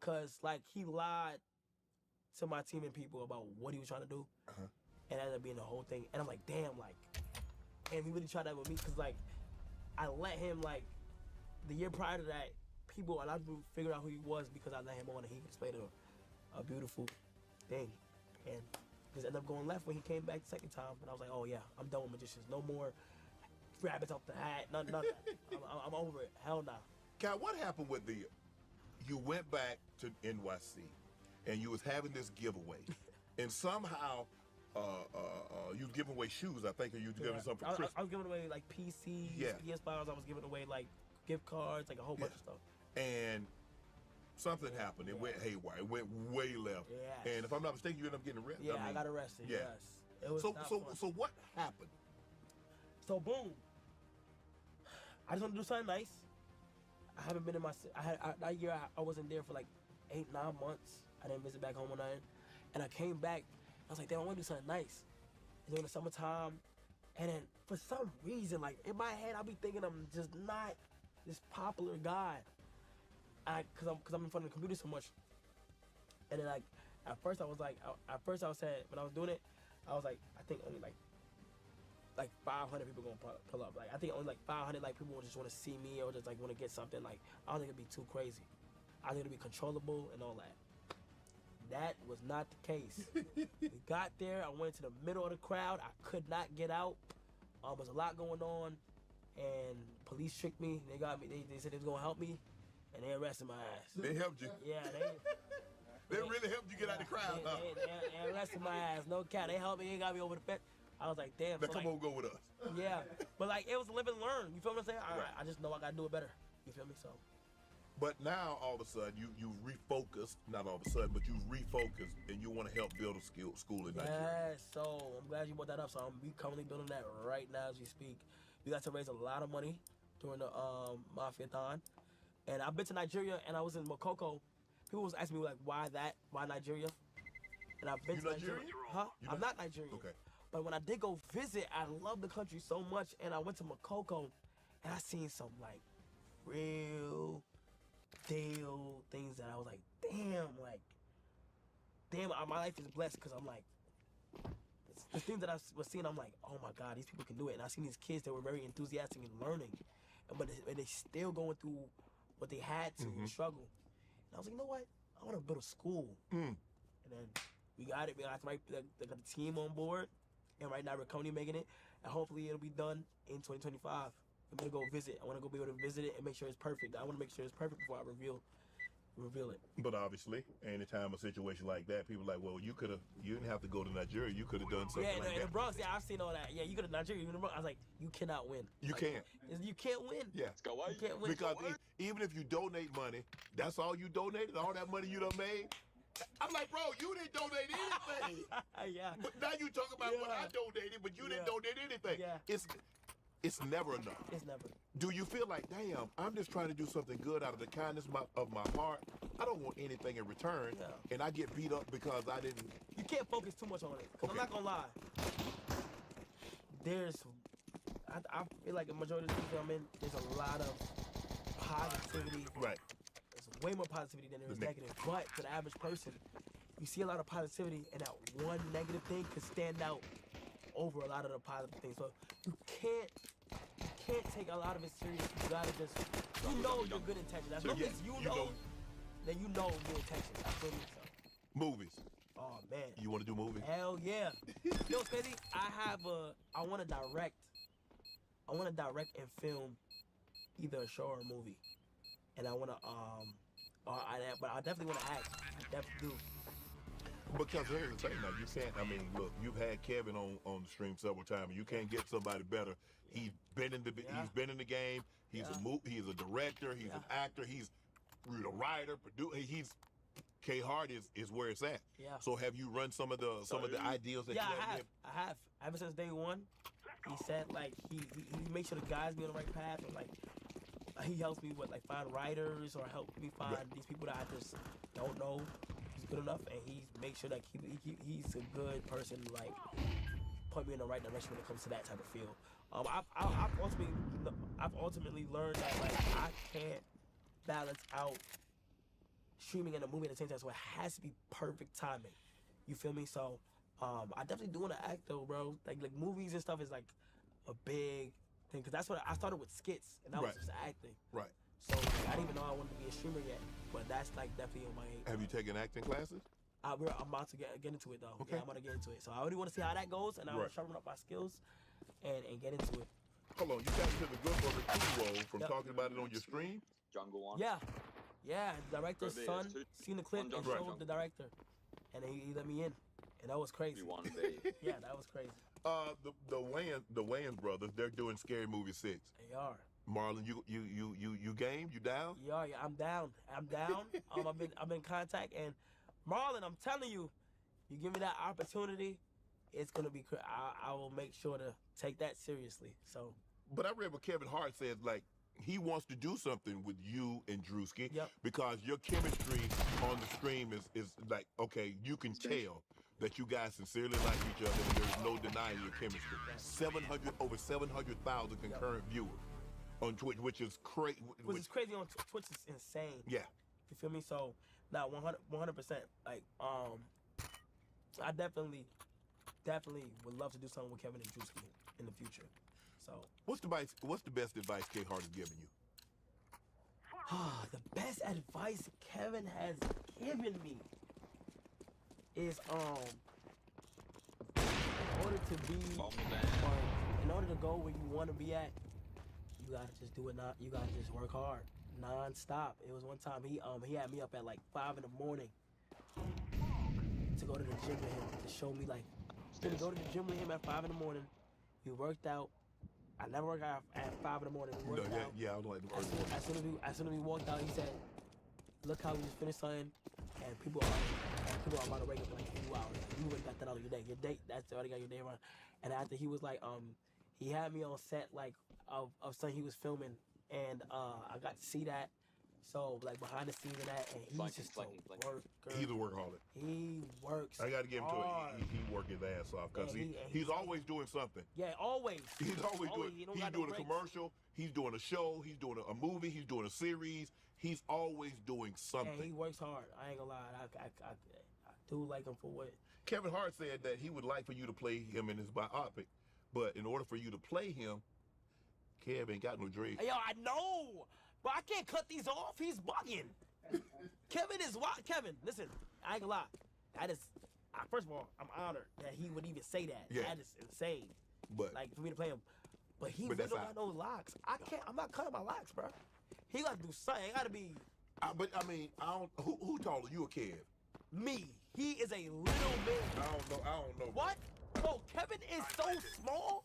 Cause like he lied to my team and people about what he was trying to do, and it ended up being the whole thing. And I'm like, damn, like, and he really tried that with me, cause like I let him, like, the year prior to that, a lot of people figured out who he was because I let him on and he displayed a beautiful thing. And just ended up going left when he came back the second time. And I was like, oh yeah, I'm done with magicians. No more rabbits off the hat, none of that. I'm over it. Hell nah. Cal, what happened with you went back to NYC and you was having this giveaway and somehow you was giving away shoes, I think, or you was giving something for Christmas. I was giving away like PCs, PS5s, I was giving away like gift cards, like a whole bunch of stuff. And something happened. It went haywire. It went way left. Yes. And if I'm not mistaken, you ended up getting arrested. Yeah, I got arrested. Yeah. Yes. It was so what happened? So boom. I just want to do something nice. I haven't been in my. That year I wasn't there for like 8-9 months. I didn't visit back home one night, and I came back. I was like, damn, I want to do something nice. It's during the summertime, and then for some reason, like in my head, I'll be thinking I'm just not this popular guy. Cause I'm in front of the computer so much. And then like at first I was saying when I was doing it, I was like, I think only like 500 people gonna pull up. Like I think only like 500 like people just want to see me or just like want to get something. Like I don't think it'd be too crazy. I think it'd be controllable and all that. That was not the case. We got there. I went to the middle of the crowd. I could not get out. There was a lot going on, and police tricked me. They got me. They said they was gonna help me, and they arrested my ass. They helped you. Yeah, they really helped you get out of the crowd. They arrested my ass. No cap. They helped me. They got me over the fence. I was like, damn. Now come on, go with us. Yeah, but like it was live and learn. You feel what I'm saying? I just know I gotta do it better. You feel me? So. But now all of a sudden you refocused. Not all of a sudden, but you refocused, and you want to help build a school in Nigeria. Yes. So I'm glad you brought that up. So I'm currently building that right now as we speak. We got to raise a lot of money during the Mafia-thon, and I've been to Nigeria and I was in Makoko. People was asking me like, why Nigeria? And I've been to Nigeria. Huh? I'm not Nigerian. Okay. But when I did go visit, I love the country so much, and I went to Makoko, and I seen some like real deal things that I was like, damn, my life is blessed because I'm like, the things that I was seeing, I'm like, oh my God, these people can do it. And I seen these kids that were very enthusiastic and learning, but they still going through what they had to struggle. And I was like, you know what? I want to build a school. And then we got it. We got the team on board. And right now, we're currently making it. And hopefully, it'll be done in 2025. I'm going to go visit. I want to go be able to visit it and make sure it's perfect. I want to make sure it's perfect before I reveal it. But obviously, anytime a situation like that, people are like, well, you didn't have to go to Nigeria. You could have done something like that. Yeah, in the Bronx, I've seen all that. Yeah, you go to Nigeria, you in the Bronx. I was like, you cannot win. You can't. You can't win. Yeah. You can't win. Because even if you donate money, that's all you donated, all that money you done made. I'm like, bro, you didn't donate anything. Yeah. But now you talk about what I donated, but you didn't donate anything. Yeah. It's never enough. It's never. Do you feel like, damn, I'm just trying to do something good out of the kindness of my heart. I don't want anything in return, and I get beat up because I didn't. You can't focus too much on it. Okay. I'm not gonna lie. I feel like the majority of the people I'm in, there's a lot of positivity. Right. There's way more positivity than there is negative. But to the average person, you see a lot of positivity, and that one negative thing could stand out over a lot of the positive things. So you can't take a lot of it serious. You gotta just, your good intentions. As long as you know, then you know your intentions. I feel me. So. Movies. Oh man. You want to do movies? Hell yeah. You know what's crazy? I want to direct and film either a show or a movie, and I want to but I definitely want to act. I definitely do. Because here's the thing now, you can't, I mean, look, you've had Kevin on the stream several times, and you can't get somebody better. He's been in the game, he's a director, he's an actor, he's a writer, producer, K Hart is where it's at. Yeah. So have you run some of the ideas that you have? I have. Ever since day one, he said like he makes sure the guys be on the right path, and like he helps me with like find writers or help me find these people that I just don't know. He's good enough, and he makes sure that he's a good person to like put me in the right direction when it comes to that type of field. I've ultimately learned that like I can't balance out streaming and a movie at the same time, so it has to be perfect timing. You feel me? So, I definitely do want to act though, bro. Like movies and stuff is like a big thing, because that's what I started with skits, and that was just acting. Right. So I didn't even know I wanted to be a streamer yet, but that's like definitely on my. Have you taken acting classes? I'm about to get into it though. Okay. Yeah, I'm gonna get into it. So I already want to see how that goes, and I want to sharpen up my skills, and get into it. Hold on, you got into the Good Brother 2 role from talking about it on your stream? Jungle One. Yeah, the director's son seen the clip and Jungle. showed the director, and he let me in, and that was crazy. You wanted a Yeah, that was crazy. The Wayans brothers, they're doing Scary Movie 6. They are. Marlon, you game? You down? Yeah, I'm down. I've been in contact, and Marlon, I'm telling you, you give me that opportunity, it's gonna be. I will make sure to take that seriously. So. But I read what Kevin Hart said, like he wants to do something with you and Drewski because your chemistry on the stream is like, okay, you can tell that you guys sincerely like each other, and there's no denying your chemistry. Over 700,000 concurrent viewers on Twitch, which is crazy. Which is crazy on Twitch is insane. Yeah. You feel me? So, now 100%. Like, I definitely would love to do something with Kevin and Drewski in the future. So, what's the best advice K Hart has given you? The best advice Kevin has given me is in order to be in order to go where you want to be at, you gotta just do it. You gotta just work hard, non-stop. It was one time he had me up at like 5 in the morning to go to the gym with him, to show me like to go to the gym with him at 5 in the morning. We worked out. I never worked out at 5 in the morning. We worked out. Yeah, I don't like the as soon as we walked out, he said, "Look how we just finished something, and people are about to wake up in like a few hours. You already got that out of your day. Your day, that's already got your day run." And after he was like, he had me on set like of something he was filming, and I got to see that. So like behind the scenes of that, and he's just a worker. He's a workaholic. He works. I got to give him hard. to it. He worked his ass off because he's always doing something. Yeah, always. He's always doing. He's doing a commercial. He's doing a show. He's doing a movie. He's doing a series. He's always doing something. And he works hard. I ain't gonna lie. I do like him for what. Kevin Hart said that he would like for you to play him in his biopic, but in order for you to play him, Kev ain't got no dreads. Hey, yo, I know, but I can't cut these off. He's bugging. Kevin is wild. Kevin, listen, I ain't gonna lie. That is, first of all, I'm honored that he would even say that. Yeah. That is insane. But like for me to play him, but he really don't got no locks. I'm not cutting my locks, bro. He got to do something. It got to be. But I mean, I don't. Who taller, you or Kev? Me. He is a little bit. I don't know. What? Bro, Kevin is so small.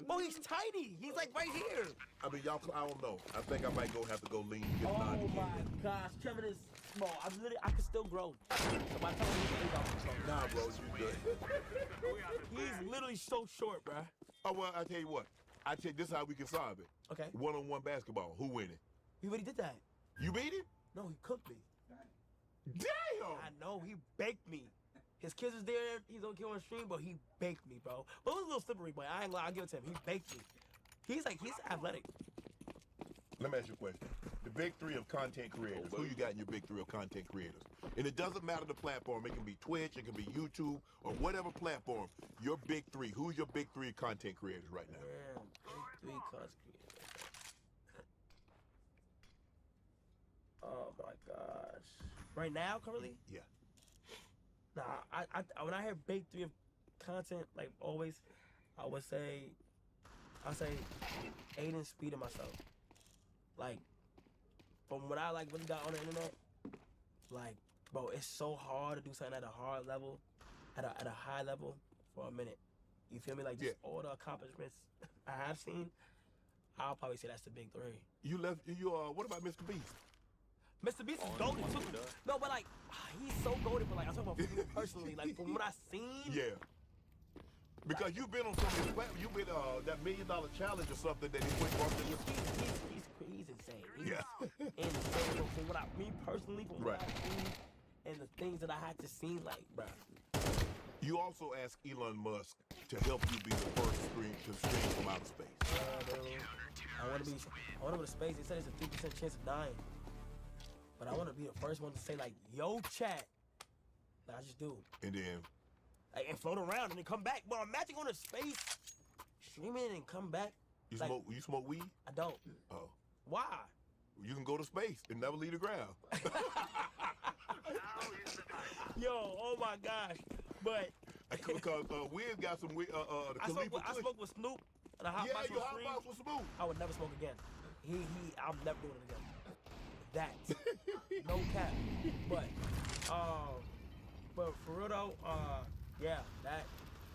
Bro, he's tiny. He's like right here. I mean, y'all. I don't know. I think I might have to go lean. Get Oh my gosh, Kevin is small. I can still grow. So by the time he's 8, I'm Nah, bro, you good. He's literally so short, bro. Oh well, I tell you what. This is how we can solve it. Okay. 1-on-1 basketball. Who winning? He already did that. You beat him? No, he cooked me. Damn! I know, he baked me. His kids is there, he's okay on stream, but he baked me, bro. But it was a little slippery, but I ain't gonna, I'll give it to him. He baked me. He's athletic. Let me ask you a question. The big three of content creators. Who you got in your big three of content creators? And it doesn't matter the platform. It can be Twitch, it can be YouTube, or whatever platform. Your big three. Who's your big three content creators right now? Damn, big 3 content creators. Oh my gosh. Right now, currently? Yeah. Nah, I when I hear big three of content, like always, I'll say Aiden, Speed, and myself. Like, from what I like really got on the internet, like, bro, it's so hard to do something at a hard level, at a high level for a minute. You feel me? Like, just all the accomplishments I have seen, I'll probably say that's the big three. What about Mr. Beast? Mr. Beast is golden too. No, but like, he's so golden, but like, I'm talking about for me personally, like, from what I've seen. Yeah. Because you've been on some of his platforms. You've been that $1 million challenge or something that he went off. He's insane. He's insane. From what me personally, from what I've seen, and the things that I had to see, like, bro. You also asked Elon Musk to help you be the first to stream from outer space. I want to go to space. They said it's a 3% chance of dying. But I want to be the first one to say like, "Yo, chat." I just do. And then. Like, and float around and then come back. But imagine going to space, streaming and come back. You like, smoke weed? I don't. Oh. Why? You can go to space and never leave the ground. Yo, oh my gosh. But because Wiz got some the I smoke with Snoop and I hot box with Snoop. Hot box with Snoop. I would never smoke again. I'm never doing it again. That. No cap. But for real though, yeah, that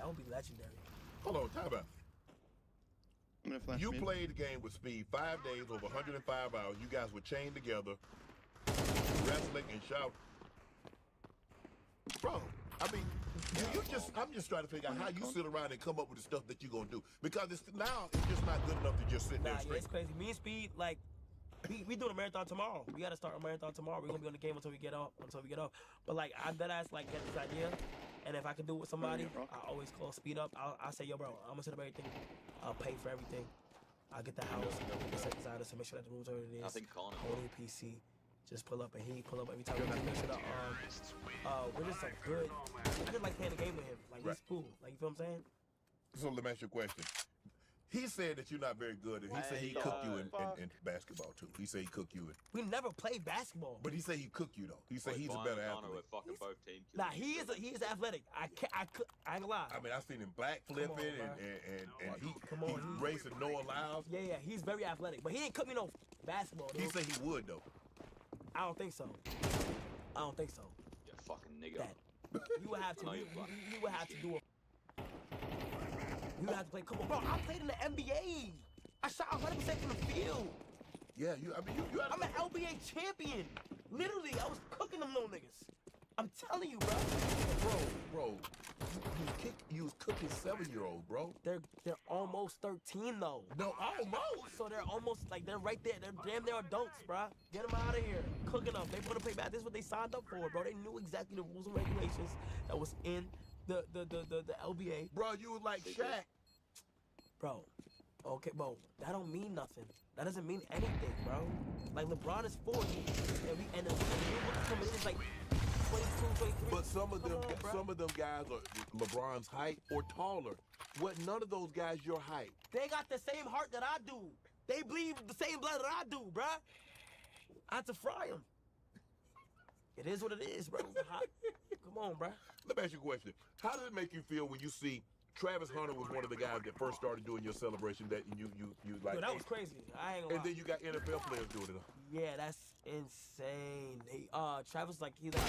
would be legendary. Hold on, time out. I'm gonna flash You me. played the game with Speed 5 days, over 105 hours. You guys were chained together, wrestling and shouting. Bro, I mean, I'm just trying to figure out how you sit around and come up with the stuff that you're gonna do. Because now it's just not good enough to just sit there Nah, and yeah, it's straight. crazy. Me and Speed, like, we doing a marathon tomorrow. We gotta start a marathon tomorrow. We're gonna be on the game until we get off. But like, I deadass like get this idea, and if I can do it with somebody, I always call Speed up. I'll say, yo, bro, I'm gonna set up everything. I'll pay for everything. I'll get the house, the set designers to make sure that the room's where it is. I think Colin. Only PC. Just pull up and he pull up every time. We just make sure that we're just like good. I just like playing the game with him. Like he's cool. Like you feel what I'm saying? So let me ask you a question. He said that you're not very good, and he said he cooked you in basketball too. He said he cooked you in. We never played basketball. But he said he cooked you though. He said he's a better athlete. Fucking both teams. Nah, he is athletic. I ain't gonna lie. I mean, I seen him back flipping and he racing Noah Lyles. Yeah, he's very athletic, but he ain't cook me no basketball. Dude. He said he would though. I don't think so. You fucking nigga. That you would have to. You would have to do a. You would have to play. Come on, bro. I played in the NBA. I shot 100% from the field. Yeah, you. I'm an LBA champion. Literally, I was cooking them little niggas. I'm telling you, bro. Bro, you was cooking 7-year-olds, bro. They're almost 13 though. No, almost. So they're almost like they're right there. They're damn near adults, bro. Get them out of here. Cooking them. They want to play bad. This is what they signed up for, bro. They knew exactly the rules and regulations that was in the LBA. Bro, you was like Shaq. Bro, okay, bro. That don't mean nothing. That doesn't mean anything, bro. Like LeBron is 40, and the coming in is like 22, 23. But some of them guys are LeBron's height or taller. What? None of those guys your height. They got the same heart that I do. They bleed the same blood that I do, bro. I had to fry them. It is what it is, bro. Come on, bro. Let me ask you a question. How does it make you feel when you see Travis Hunter was one of the guys that first started doing your celebration that you like? Dude, that was crazy. I ain't gonna lie. And then you got NFL players doing it. Yeah, that's insane. Travis, like, he's like,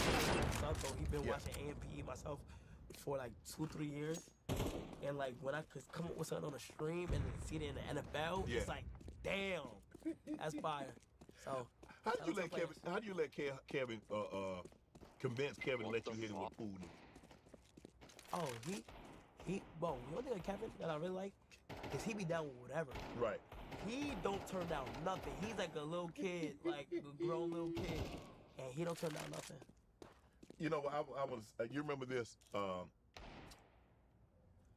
so he's been watching AMP myself for like 2-3 years. And like, when I could come up with something on the stream and see it in the NFL, it's like, damn, that's fire. So, how do you let Kevin convince Kevin to let you hit him with pool? Oh, well, the only thing with Kevin that I really like is he be down with whatever. Right. He don't turn down nothing. He's like a little kid, like a grown little kid, and he don't turn down nothing. You know, I was. You remember this?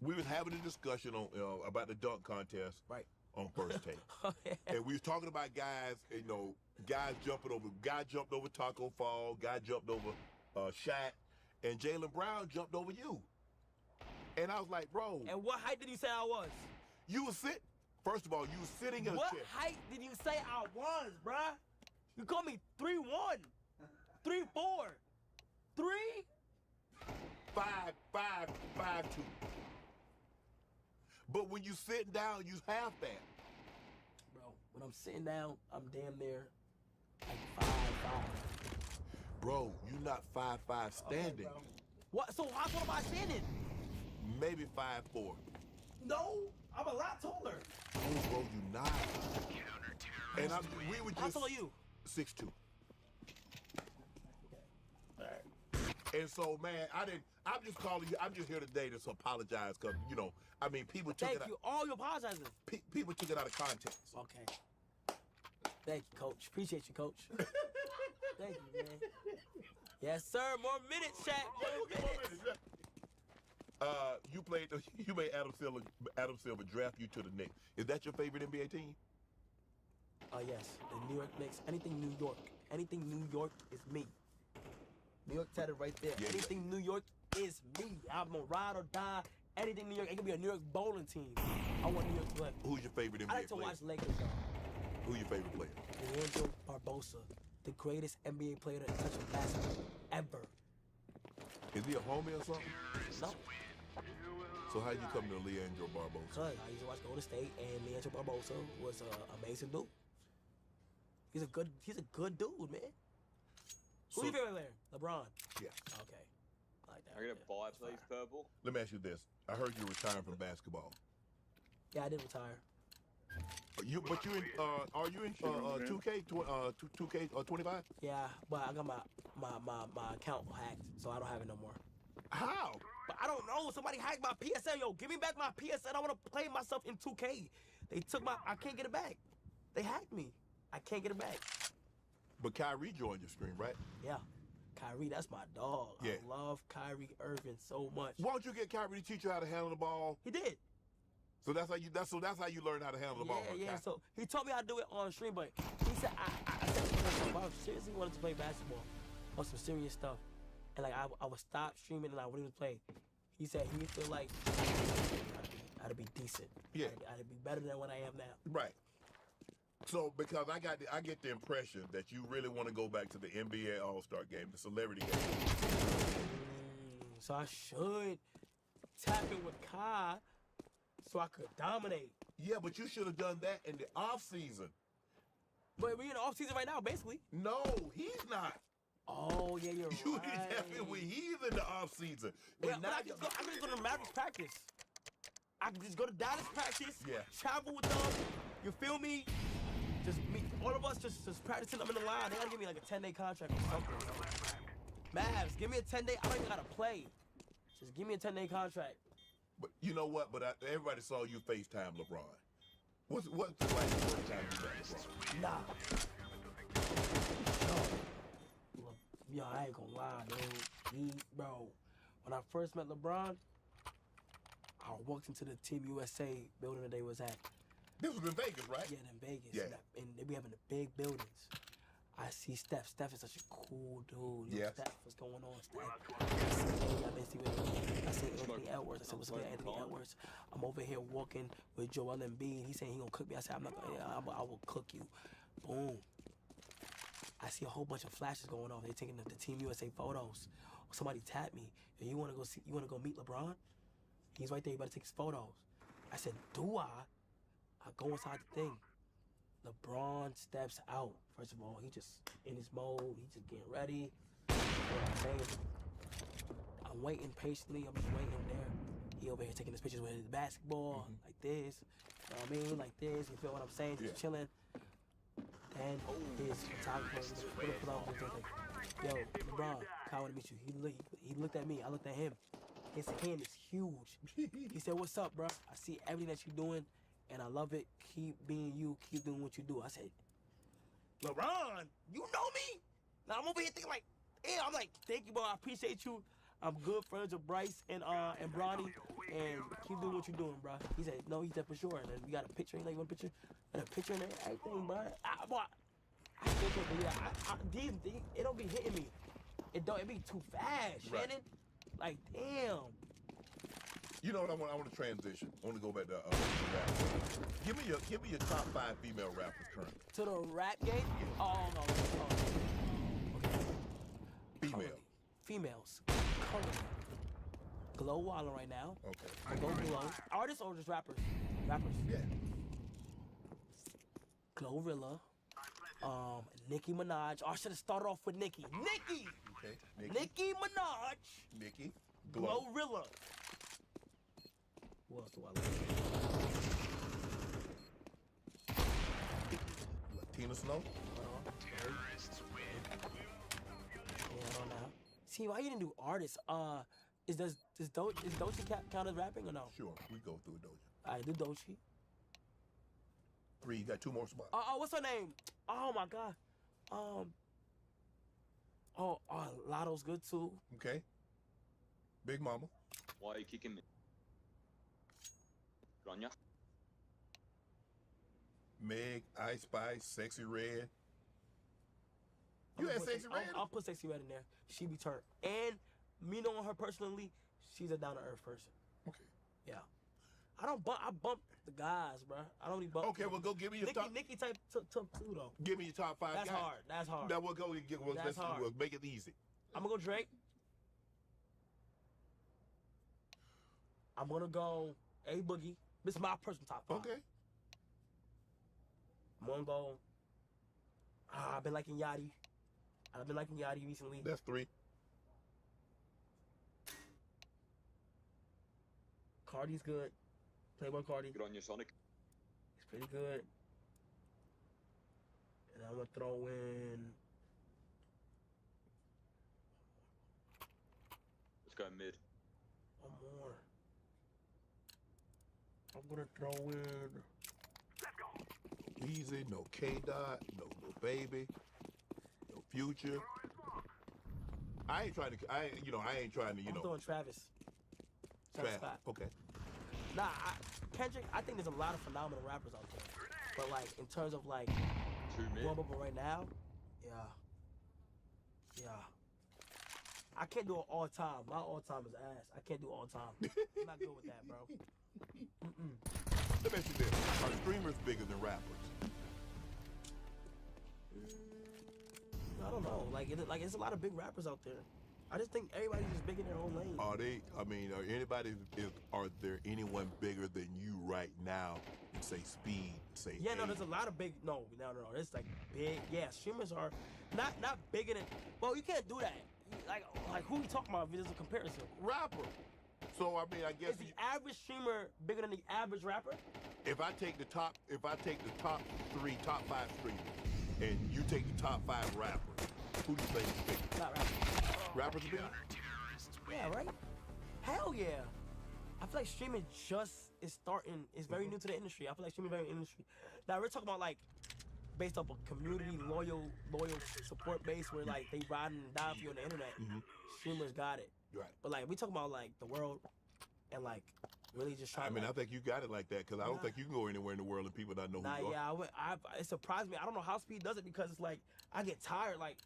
We was having a discussion on about the dunk contest, right? On First Take, yeah. And we was talking about guys. You know, guys jumping over. Guy jumped over Taco Fall. Guy jumped over Shaq, and Jaylen Brown jumped over you. And I was like, bro. And what height did you say I was? You was sitting. First of all, you was sitting in a chair. What height did you say I was, bruh? You called me 3'1", 3'4", 3? 5'2". But when you sitting down, you half that. Bro, when I'm sitting down, I'm damn near like 5'5". Bro, you not 5'5" standing. Okay, what? So how tall am I standing? Maybe 5'4". No, I'm a lot taller. Oh, bro, you not. And we were just. How tall are you? 6'2". And so, man, I'm just calling you. I'm just here today to apologize because, you know, I mean, people took it. Thank you. All your apologizing. People took it out of context. Okay. Thank you, Coach. Appreciate you, Coach. Thank you, man. Yes, sir. More minutes, Shaq. More minutes. You made Adam Silver draft you to the Knicks. Is that your favorite NBA team? Yes, the New York Knicks. Anything New York Anything New York is me. New York tatted right there. Yeah, Anything New York is me. I'm gonna ride or die. Anything New York. It could be a New York bowling team. I want New York to play. Who's your favorite NBA I like to player? watch Lakers though. Who's your favorite player? Leandro Barbosa, the greatest NBA player to touch a basketball ever. Is he a homie or something? No, So how you come to Leandro Barbosa? cause I used to watch Golden State, and Leandro Barbosa was an amazing dude. He's a good dude, man. So- Who's your favorite player? LeBron. Yeah. Okay, I like that. I'm gonna Yeah, buy, that's please, fire. purple. Let me ask you this. I heard you retiring from basketball. Yeah, I did retire. Are you in 2K 25? Yeah, but I got my account hacked, so I don't have it no more. How? But I don't know. Somebody hacked my PSN. Yo, give me back my PSN. I want to play myself in 2K. They took I can't get it back. They hacked me. I can't get it back. But Kyrie joined your stream, right? Yeah. Kyrie, that's my dog. Yeah. I love Kyrie Irving so much. Why don't you get Kyrie to teach you how to handle the ball? He did. So that's how you learn how to handle the ball. huh, Yeah. Ky? So he taught me how to do it on stream, but he said I said to myself, I seriously wanted to play basketball or some serious stuff. And like I would stop streaming and I wouldn't even play. He said he feel like I'd be decent. Yeah. I'd be better than what I am now. Right. So because I get the impression that you really want to go back to the NBA All-Star game, the celebrity game. So I should tap in with Kai so I could dominate. Yeah, but you should have done that in the off season. But we're in the off season right now, basically. No, he's not. Oh yeah, you're You right. definitely he's in the off season. Well, And but now I can just go to Mavericks practice. I can just go to Dallas practice. Yeah. Travel with them. You feel me? Just me, all of us just practicing. I'm in the line. They gotta give me like a 10-day contract or something. Mavs, give me a 10-day. I don't even gotta play. Just give me a 10-day contract. But you know what? But everybody saw you FaceTime LeBron. What's the like the first time you met LeBron? Nah. Yo, I ain't gonna lie, dude. Bro, when I first met LeBron, I walked into the Team USA building that they was at. This was in Vegas, right? Yeah, in Vegas. Yeah. And they be having the big buildings. I see Steph. Steph is such a cool dude. Yo, Yeah. Steph, what's going on, Steph? I see Anthony Edwards. I said, what's good, Anthony Edwards? I'm over here walking with Joel Embiid. He's saying he gonna cook me. I said, I'm not gonna, I will cook you. Boom. I see a whole bunch of flashes going off. They're taking the Team USA photos. Somebody tapped me. Yo, you wanna go meet LeBron? He's right there, you better take his photos. I said, do I? I go inside the thing. LeBron steps out. First of all, he just in his mode. He just getting ready. You know what I'm saying? I'm waiting patiently. I'm just waiting there. He over here taking his pictures with his basketball, like this. You know what I mean? Like this. You feel what I'm saying? Just chilling. Then his photographer pull out his thing. Yo, LeBron, Kyle want to meet you. He looked at me. I looked at him. His hand is huge. He said, "What's up, bro? I see everything that you're doing, and I love it. Keep being you. Keep doing what you do." I said, "LeBron, you know me?" Now I'm over here thinking like, "Yeah." I'm like, "Thank you, bro. I appreciate you. I'm good friends with Bryce and Bronny, and keep doing what you're doing, bro." He said, "No," he said, "For sure." And then we got a picture. He like, "You want a picture?" And a picture and everything, bro. I still can't believe that. It don't be hitting me. It be too fast, Right. Shannon. Like, damn. You know what I want to transition. I want to go back to rap. Give me your top 5 female rappers currently. To the rap game? Oh, no. Okay. Female. Currently. Females. Currently. Glow Waller right now. Okay. Go Glow. Artists or just rappers? Rappers. Yeah. Glorilla. Nicki Minaj. Oh, I should have started off with Nicki. Nicki! Okay. Nicki Minaj. Nicki. Glow. Glorilla. Who else do I like? Tina Snow. Yeah, on now. See, why you didn't do artists? Is Doechii count as rapping or no? Sure. We go through Doja. I do Doechii. 3. You got 2 more spots. What's her name? Oh my God. Lotto's good too. Okay. Big Mama. Why are you kicking me? Grania? Meg, Ice Spice, Sexy Red. You had Sexy Red? I'll put Sexy Red in there. She be turned. And me knowing her personally, she's a down-to-earth person. Okay. Yeah. I bump the guys, bro. I don't even bump. Okay, well, go give me your top. Nikki type too, though. Give me your top 5 That's guys. hard. That's hard. Now we'll go and get. Well, That's hard. We'll make it easy. I'm gonna go Drake. I'm gonna go A Boogie. This is my personal top 5. Okay. I'm gonna go. I've been liking Yachty. I've been liking Yachty recently. That's 3. Cardi's good. Playboy Cardi. Good on you, Sonic. He's pretty good. And I'm gonna throw in. Let's go mid. One more. I'm gonna throw in. Easy, no K-Dot, no Lil Baby, no Future. I ain't trying to, I'm throwing Travis. Travis Scott. Okay. Nah, Kendrick, I think there's a lot of phenomenal rappers out there. But like, in terms of like, 2 mid. warm up right now, yeah. I can't do it all time. My all time is ass. I can't do it all time. I'm not good with that, bro. Let me ask you this. Are streamers bigger than rappers? I don't know. Like, it's a lot of big rappers out there. I just think everybody's just big in their own lane. Are there anyone bigger than you right now in, say, Speed, say, Yeah, no, Aiden? there's a lot of big. No. It's like big. Yeah, streamers are not bigger than. Well, you can't do that. Like who you talking about? If there's a comparison. Rapper. So I mean, I guess Is the average streamer bigger than the average rapper? if I take the top 5 streamers, and you take the top 5 rappers, who do you think is bigger? Not rappers. Rappers are bigger? Yeah, right? Hell yeah. I feel like streaming just is starting. It's very new to the industry. I feel like streaming is very industry. Now we're talking about like based off a community loyal support base where like they ride and die for you on the internet. Streamers got it. Right. But like we talking about like the world and like really just trying. I mean, to, I think you got it like that because I don't think you can go anywhere in the world and people not know who you are. It surprised me. I don't know how Speed does it because it's like I get tired. Like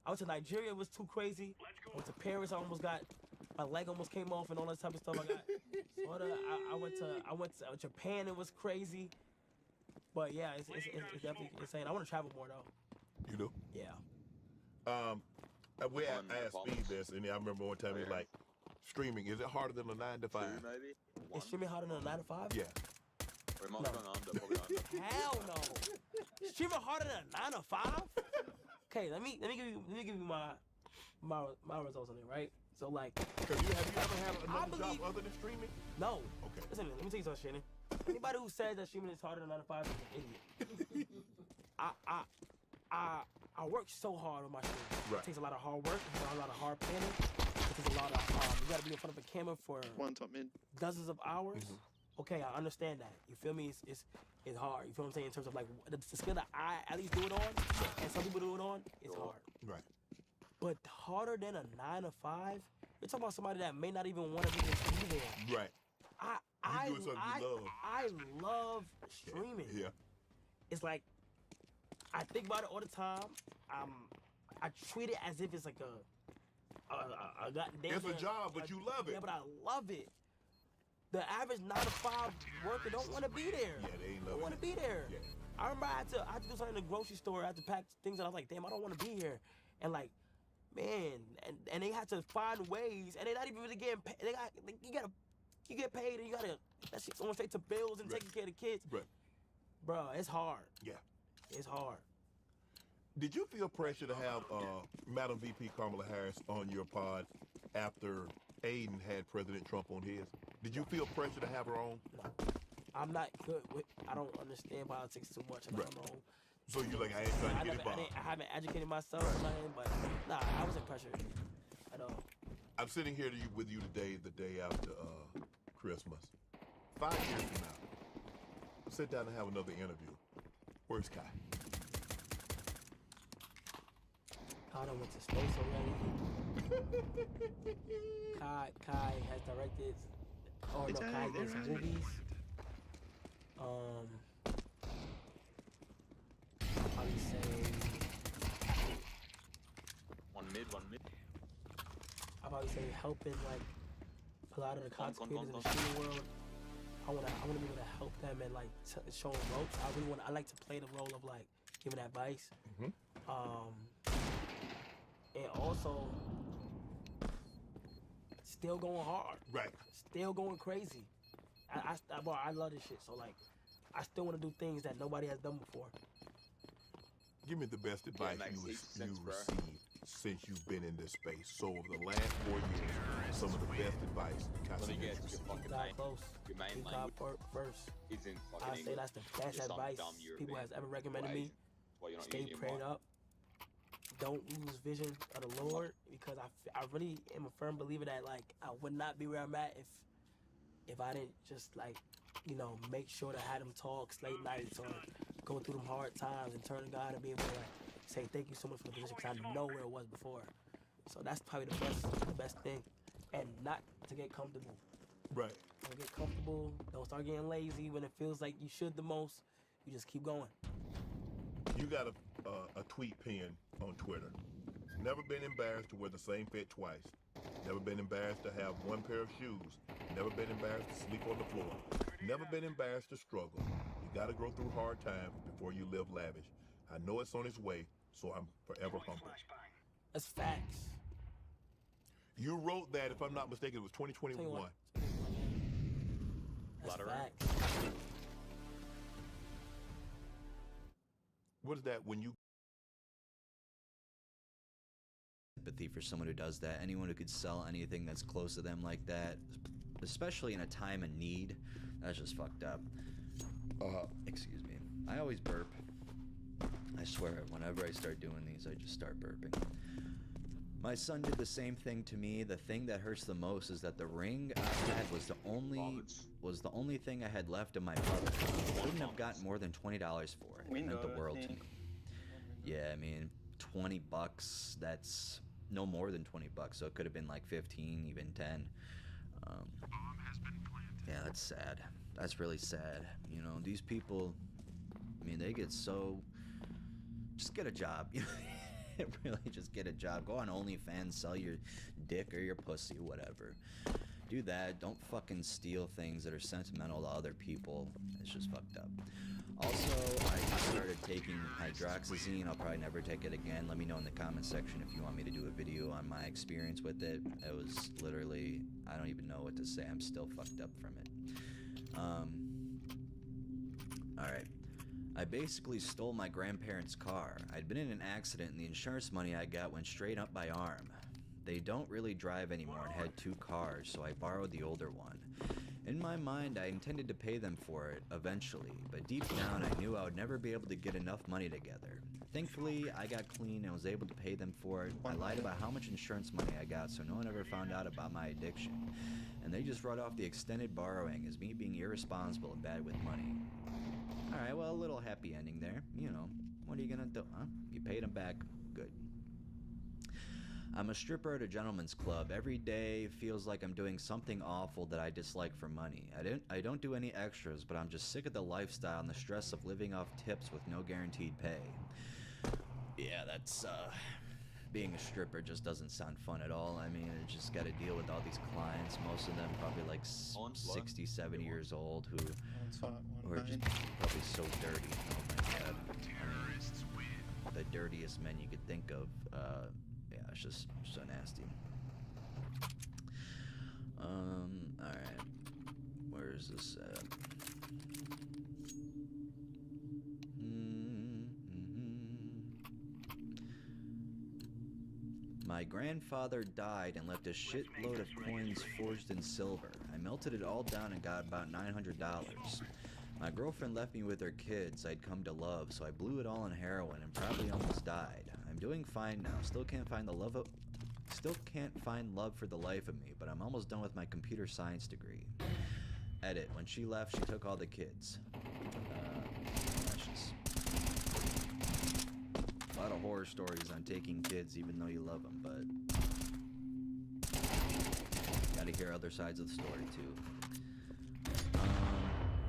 I went to Nigeria, it was too crazy. I went to Paris, my leg almost came off and all that type of stuff. I went to Japan, it was crazy. But yeah, it's definitely insane. I want to travel more though. You know? Yeah. I asked Speed this, and I remember one time he was like, streaming, is it harder than a 9 to 5? 2 maybe. Is streaming harder than a 9 to 5? Yeah. Or am I going under? Probably under. Hell no. Streaming harder than a 9 to 5? Okay, let me give you my results on it, right? So like, Have you ever had another job other than streaming? No. Okay. Listen, let me tell you something, Shannon. Anybody who says that streaming is harder than 9 to 5 is an idiot. I work so hard on my stream. Right. It takes a lot of hard work. It takes a lot of hard planning. It takes a lot of you gotta be in front of a camera for One top mid. dozens of hours. Okay, I understand that. You feel me? It's hard. You feel what I'm saying? In terms of like the skill that I at least do it on, and some people do it on, it's hard. Right. But harder than a 9 to 5? You're talking about somebody that may not even want to be there. Right. I doing something you love. I love streaming. Yeah. It's like I think about it all the time. I treat it as if it's like a goddamn. It's a job, but you love it. Yeah, but I love it. The average 9 to 5 worker don't want to be there. Yeah, they ain't Don't love want to be there. Yeah. I remember I had to do something in the grocery store. I had to pack things, and I was like, damn, I don't want to be here. And like, man, and they had to find ways, and they're not even really getting paid. You get paid, and that shit's going straight to bills and taking care of the kids. Right. Bro, it's hard. Yeah. It's hard. Did you feel pressure to have Madam VP Kamala Harris on your pod after Aiden had President Trump on his? Did you feel pressure to have her on? No. I'm not good with. I don't understand politics too much. And Right. I don't know. So you're like, I ain't trying to get involved. I haven't educated myself or nothing, but nah, I wasn't pressured at all. I'm sitting here with you today, the day after Christmas. 5 years from now, sit down and have another interview. Where's Kai? Kai done went to space already. Kai has directed. Oh no, Kai did some movies. I'll probably say one mid. I probably say helping like a lot of the Con, content creators in con. the shooting world. I wanna be able to help them and like show them ropes. I like to play the role of like giving advice. And also still going hard. Right. Still going crazy. Bro, I love this shit. So like, I still want to do things that nobody has done before. Give me the best advice makes you sense, bro. received since you've been in this space. So over the last 4 years, some of the best advice. Let me guess, your Keep fucking God main, close. your main Keep God language first. is in fucking I say English. that's the best You're some advice dumb people European has ever recommended or me. Asian. Well, you're not Stay Indian, prayed right? up. Don't lose vision of the Lord, because I really am a firm believer that like I would not be where I'm at if I didn't just like, you know, make sure to have them talks late nights or go through them hard times and turn to God and be able to like say thank you so much for the position, because I know where it was before. So that's probably the best thing, and not to get comfortable. Right. Don't get comfortable. Don't start getting lazy when it feels like you should the most. You just keep going. You got a tweet pin on Twitter. Never been embarrassed to wear the same fit twice. Never been embarrassed to have one pair of shoes. Never been embarrassed to sleep on the floor. Never been embarrassed to struggle. You gotta go through hard times before you live lavish. I know it's on its way, so I'm forever humble. That's facts. You wrote that, if I'm not mistaken, it was 2021. That's Flatterer. facts. What is that when you Sympathy for someone who does that. Anyone who could sell anything that's close to them like that, especially in a time of need, that's just fucked up. Excuse me. I always burp. I swear, whenever I start doing these, I just start burping. My son did the same thing to me. The thing that hurts the most is that the ring I had was the only thing I had left of my mother. I wouldn't have gotten more than $20 for it. It meant the world to me. Yeah, I mean, $20, that's no more than $20, so it could have been like 15, even 10. Yeah, that's sad. That's really sad. You know, these people, I mean, they get so... Just get a job. Really, just get a job. Go on OnlyFans, sell your dick or your pussy, whatever. Do that. Don't fucking steal things that are sentimental to other people. It's just fucked up. Also, I just started taking hydroxyzine. I'll probably never take it again. Let me know in the comment section if you want me to do a video on my experience with it. It was literally, I don't even know what to say. I'm still fucked up from it. Alright. I basically stole my grandparents' car. I'd been in an accident and the insurance money I got went straight up my arm. They don't really drive anymore and had 2 cars, so I borrowed the older one. In my mind, I intended to pay them for it eventually, but deep down I knew I would never be able to get enough money together. Thankfully, I got clean and was able to pay them for it. I lied about how much insurance money I got so no one ever found out about my addiction. And they just wrote off the extended borrowing as me being irresponsible and bad with money. Alright, well, a little happy ending there. You know, what are you gonna do, huh? You paid them back. Good. I'm a stripper at a gentleman's club. Every day feels like I'm doing something awful that I dislike for money. I don't do any extras, but I'm just sick of the lifestyle and the stress of living off tips with no guaranteed pay. Yeah, that's, being a stripper just doesn't sound fun at all. I mean, I just gotta deal with all these clients, most of them probably like 60, 70 years old, who are just probably so dirty. Oh my god. I mean, the dirtiest men you could think of. Yeah, it's just so nasty. Alright. Where is this at? My grandfather died and left a shitload of coins forged in silver. I melted it all down and got about $900. My girlfriend left me with her kids I'd come to love, so I blew it all on heroin and probably almost died. I'm doing fine now. Still can't find love for the life of me, but I'm almost done with my computer science degree. Edit. When she left, she took all the kids. That's just a lot of horror stories on taking kids even though you love them, but gotta hear other sides of the story too.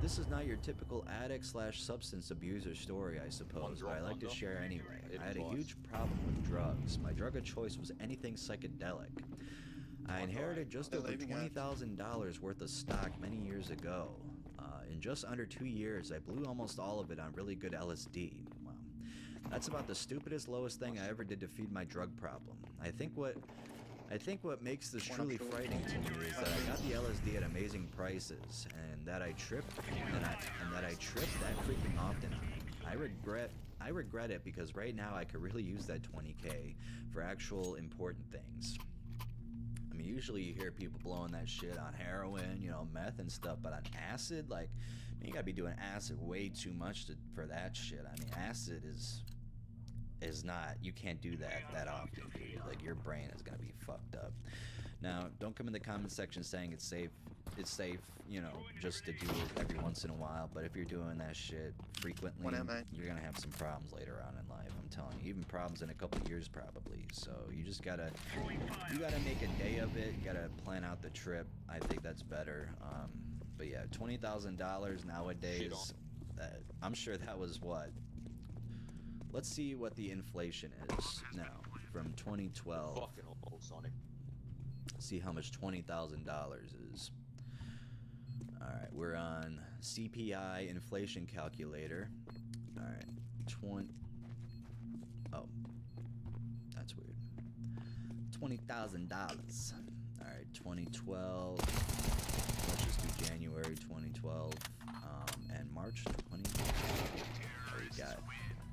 This is not your typical addict slash substance abuser story, I suppose, but I like to share anyway. I had a huge problem with drugs. My drug of choice was anything psychedelic. I inherited just over $20,000 worth of stock many years ago. In just under 2 years, I blew almost all of it on really good LSD. Wow. That's about the stupidest, lowest thing I ever did to feed my drug problem. I think what makes this truly frightening to me is that I got the LSD at amazing prices, and that I tripped that freaking often. I regret it because right now I could really use that 20K for actual important things. I mean, usually you hear people blowing that shit on heroin, you know, meth and stuff, but on acid, like, man, you gotta be doing acid way too much for that shit. I mean, acid is not, you can't do that often, dude. Like, your brain is gonna be fucked up. Now, don't come in the comment section saying it's safe, you know, just to do it every once in a while, but if you're doing that shit frequently, you're gonna have some problems later on in life, I'm telling you. Even problems in a couple of years, probably. So, you just gotta make a day of it, you gotta plan out the trip. I think that's better. But yeah, $20,000 nowadays, I'm sure that was what? Let's see what the inflation is now from 2012. Fucking old Sonic. See how much $20,000 is. Alright, we're on CPI inflation calculator. Alright, oh, that's weird. $20,000. Alright, 2012. Let's just do January 2012 and March 2012. Oh, we got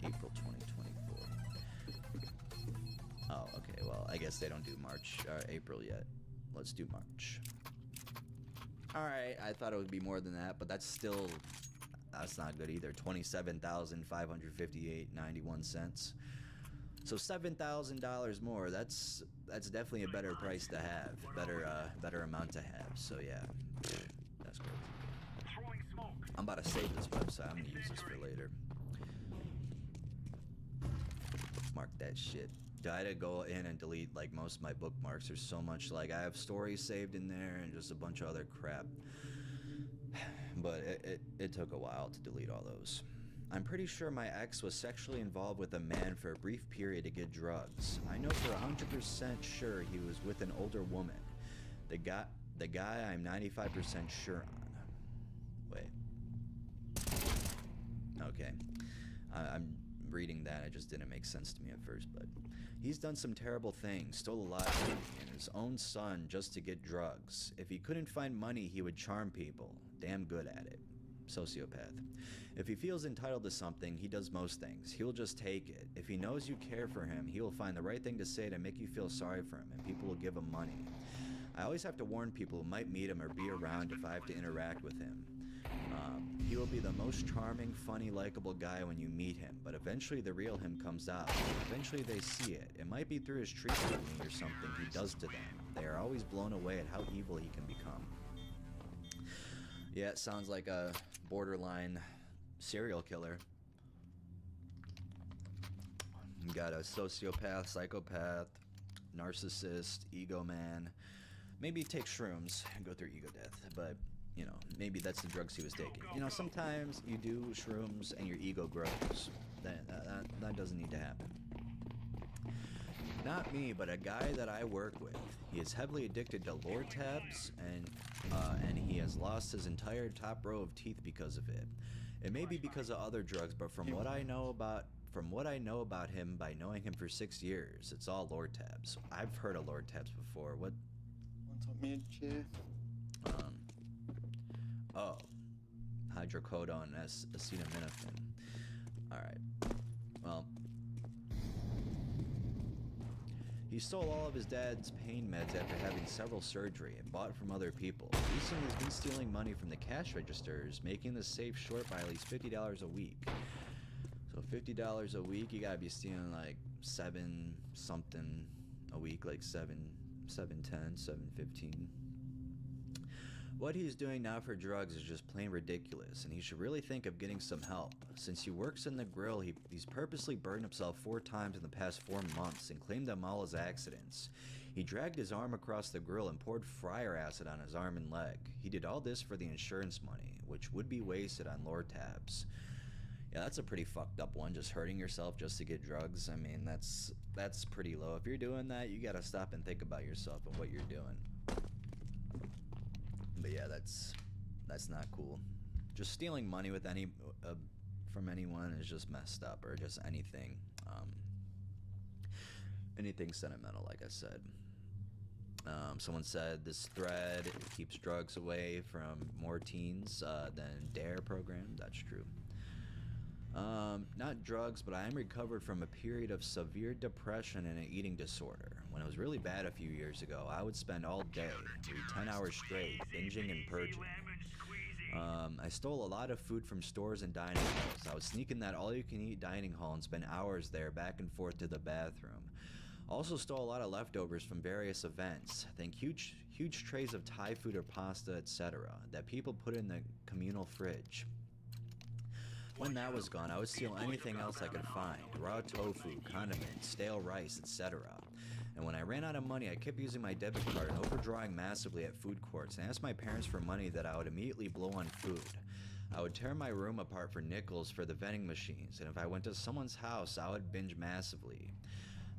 April 2024. Oh, okay, well, I guess they don't do March or April yet. Let's do March. Alright, I thought it would be more than that, but that's not good either. $27,558.91. So $7,000 more. That's definitely a better price to have. Better amount to have. So yeah, that's great. I'm about to save this website. I'm gonna use this for later. Mark that shit. I had to go in and delete like most of my bookmarks. There's so much, like, I have stories saved in there and just a bunch of other crap. But it took a while to delete all those. I'm pretty sure my ex was sexually involved with a man for a brief period to get drugs. I know for 100% sure he was with an older woman. The guy I'm 95% sure on. Wait. Okay. I'm reading that, it just didn't make sense to me at first, but he's done some terrible things, stole a lot of money and his own son just to get drugs. If he couldn't find money, he would charm people. Damn good at it. Sociopath. If he feels entitled to something, he does most things. He'll just take it. If he knows you care for him, he will find the right thing to say to make you feel sorry for him, and people will give him money. I always have to warn people who might meet him or be around if I have to interact with him. He will be the most charming, funny, likable guy when you meet him, but eventually the real him comes out. Eventually they see it. It might be through his treatment of me or something he does to them. They are always blown away at how evil he can become. Yeah, it sounds like a borderline serial killer. You got a sociopath, psychopath, narcissist, ego man. Maybe he takes shrooms and go through ego death, but you know, maybe that's the drugs he was taking. You know, sometimes you do shrooms and your ego grows. That doesn't need to happen. Not me, but a guy that I work with. He is heavily addicted to Lortabs, and he has lost his entire top row of teeth because of it. It may be because of other drugs, but from what I know about him by knowing him for 6 years, it's all Lortabs. I've heard of Lortabs before. What? One top mid chair. Oh, hydrocodone acetaminophen. Alright, well, he stole all of his dad's pain meds after having several surgery and bought from other people. Recently he's been stealing money from the cash registers, making the safe short by at least $50 a week. So $50 a week, you gotta be stealing like 7 something a week, like 710, 715. What he's doing now for drugs is just plain ridiculous, and he should really think of getting some help. Since he works in the grill, he's purposely burned himself 4 times in the past 4 months and claimed them all as accidents. He dragged his arm across the grill and poured fryer acid on his arm and leg. He did all this for the insurance money, which would be wasted on Lortabs. Yeah, that's a pretty fucked up one, just hurting yourself just to get drugs. I mean, that's pretty low. If you're doing that, you gotta stop and think about yourself and what you're doing. But yeah, that's not cool. Just stealing money with from anyone is just messed up, or just anything. Anything sentimental, like I said. Someone said this thread keeps drugs away from more teens than DARE program. That's true. Not drugs, but I am recovered from a period of severe depression and an eating disorder. When it was really bad a few years ago, I would spend all day, maybe 10 hours straight, binging and purging. I stole a lot of food from stores and dining halls. I would sneak in that all-you-can-eat dining hall and spend hours there back and forth to the bathroom. Also stole a lot of leftovers from various events. Think huge trays of Thai food or pasta, etc. that people put in the communal fridge. When that was gone, I would steal anything else I could find. Raw tofu, condiments, stale rice, etc. And when I ran out of money, I kept using my debit card and overdrawing massively at food courts and asked my parents for money that I would immediately blow on food. I would tear my room apart for nickels for the vending machines, and if I went to someone's house, I would binge massively.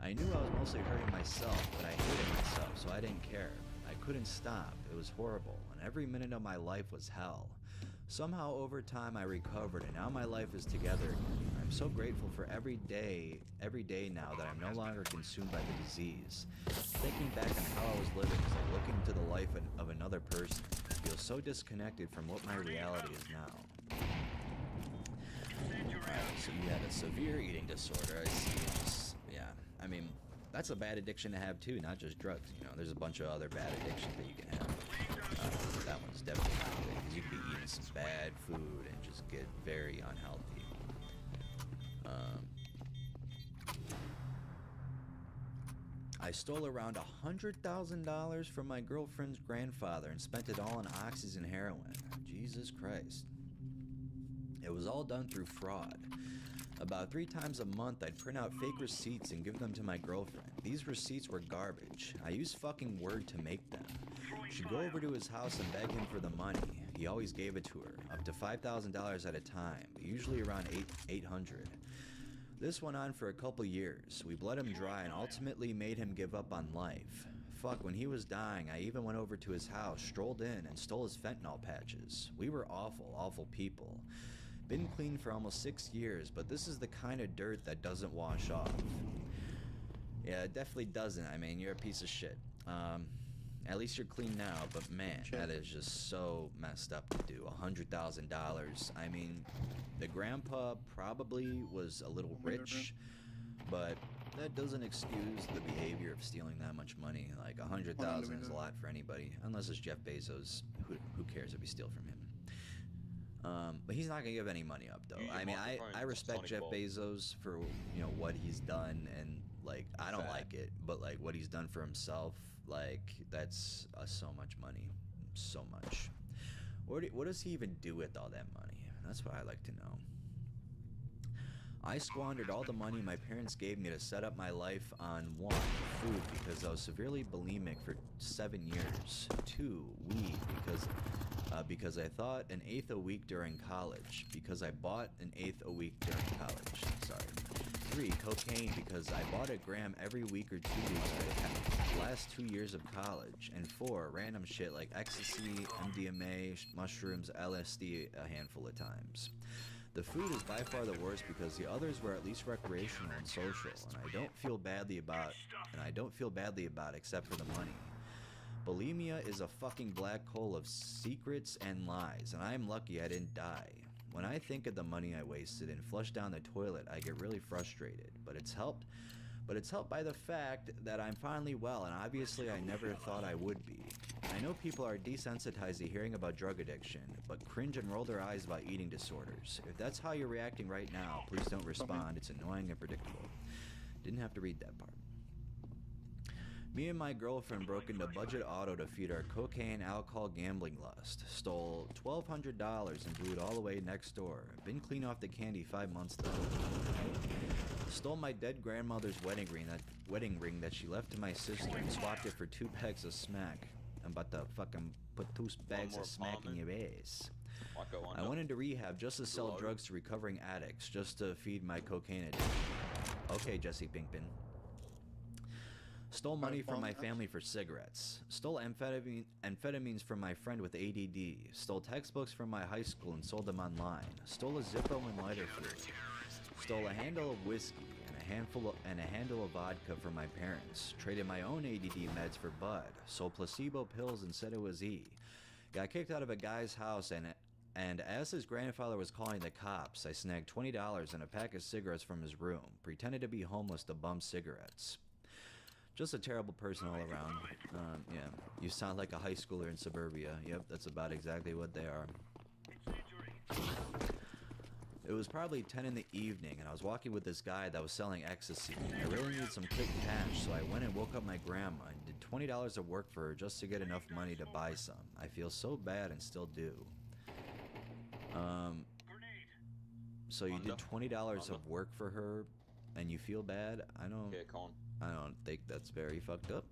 I knew I was mostly hurting myself, but I hated myself, so I didn't care. I couldn't stop. It was horrible, and every minute of my life was hell. Somehow over time I recovered, and now my life is together again. I'm so grateful for every day now that I'm no longer consumed by the disease. Thinking back on how I was living is like looking to the life of another person. I feel so disconnected from what my reality is now. Alright, so you had a severe eating disorder. I see. Yeah, I mean, that's a bad addiction to have too, not just drugs. You know, there's a bunch of other bad addictions that you can have. That one's definitely not good, because you could be eating some bad food and just get very unhealthy. I stole around $100,000 from my girlfriend's grandfather and spent it all on oxys and heroin. Jesus Christ. It was all done through fraud. About 3 times a month, I'd print out fake receipts and give them to my girlfriend. These receipts were garbage. I used fucking Word to make them. She'd go over to his house and beg him for the money. He always gave it to her, up to $5,000 at a time, usually around $800. This went on for a couple years. We bled him dry and ultimately made him give up on life. Fuck, when he was dying, I even went over to his house, strolled in, and stole his fentanyl patches. We were awful, awful people. Been clean for almost 6 years, but this is the kind of dirt that doesn't wash off. Yeah, it definitely doesn't. I mean, you're a piece of shit. At least you're clean now, but man, that is just so messed up to do. $100,000. I mean, the grandpa probably was a little rich, but that doesn't excuse the behavior of stealing that much money. Like, $100,000 is a lot for anybody, unless it's Jeff Bezos. Who cares if you steal from him? But he's not gonna give any money up, though. I mean, I respect Jeff Bezos for, you know, what he's done, and like, I don't like it, but like what he's done for himself, like, that's so much money, so much. What does he even do with all that money? That's what I like to know. I squandered all the money my parents gave me to set up my life on 1, food, because I was severely bulimic for 7 years. 2, weed, because I thought an eighth a week during college, because I bought an eighth a week during college. Sorry. 3, cocaine, because I bought a gram every week or 2 weeks for the last 2 years of college. And 4, random shit like ecstasy, MDMA, mushrooms, LSD a handful of times. The food is by far the worst because the others were at least recreational and social, and I don't feel badly about except for the money. Bulimia is a fucking black hole of secrets and lies, and I'm lucky I didn't die. When I think of the money I wasted and flushed down the toilet, I get really frustrated, but it's helped by the fact that I'm finally well, and obviously I never thought I would be. I know people are desensitized to hearing about drug addiction, but cringe and roll their eyes about eating disorders. If that's how you're reacting right now, please don't respond. It's annoying and predictable. Didn't have to read that part. Me and my girlfriend broke into Budget Auto to feed our cocaine, alcohol, gambling lust. Stole $1,200 and blew it all away next door. Been clean off the candy 5 months though. Stole my dead grandmother's wedding ring that she left to my sister and swapped it for 2 bags of smack. I'm about to fucking put 2 bags of smack in your ass. I went into rehab just to sell drugs to recovering addicts, just to feed my cocaine addiction. Okay, Jesse Pinkpin. Stole money from my family for cigarettes. Stole amphetamines from my friend with ADD. Stole textbooks from my high school and sold them online. Stole a Zippo and lighter fluid. Stole a handle of whiskey and a handle of vodka from my parents. Traded my own ADD meds for bud. Sold placebo pills and said it was E. Got kicked out of a guy's house and as his grandfather was calling the cops, I snagged $20 and a pack of cigarettes from his room. Pretended to be homeless to bum cigarettes. Just a terrible person all around. Yeah, you sound like a high schooler in suburbia. Yep, that's about exactly what they are. It was probably 10 in the evening, and I was walking with this guy that was selling ecstasy. I really needed some quick cash, so I went and woke up my grandma and did $20 of work for her just to get enough money to buy some. I feel so bad and still do. So you did $20 of work for her, and you feel bad? I don't think that's very fucked up.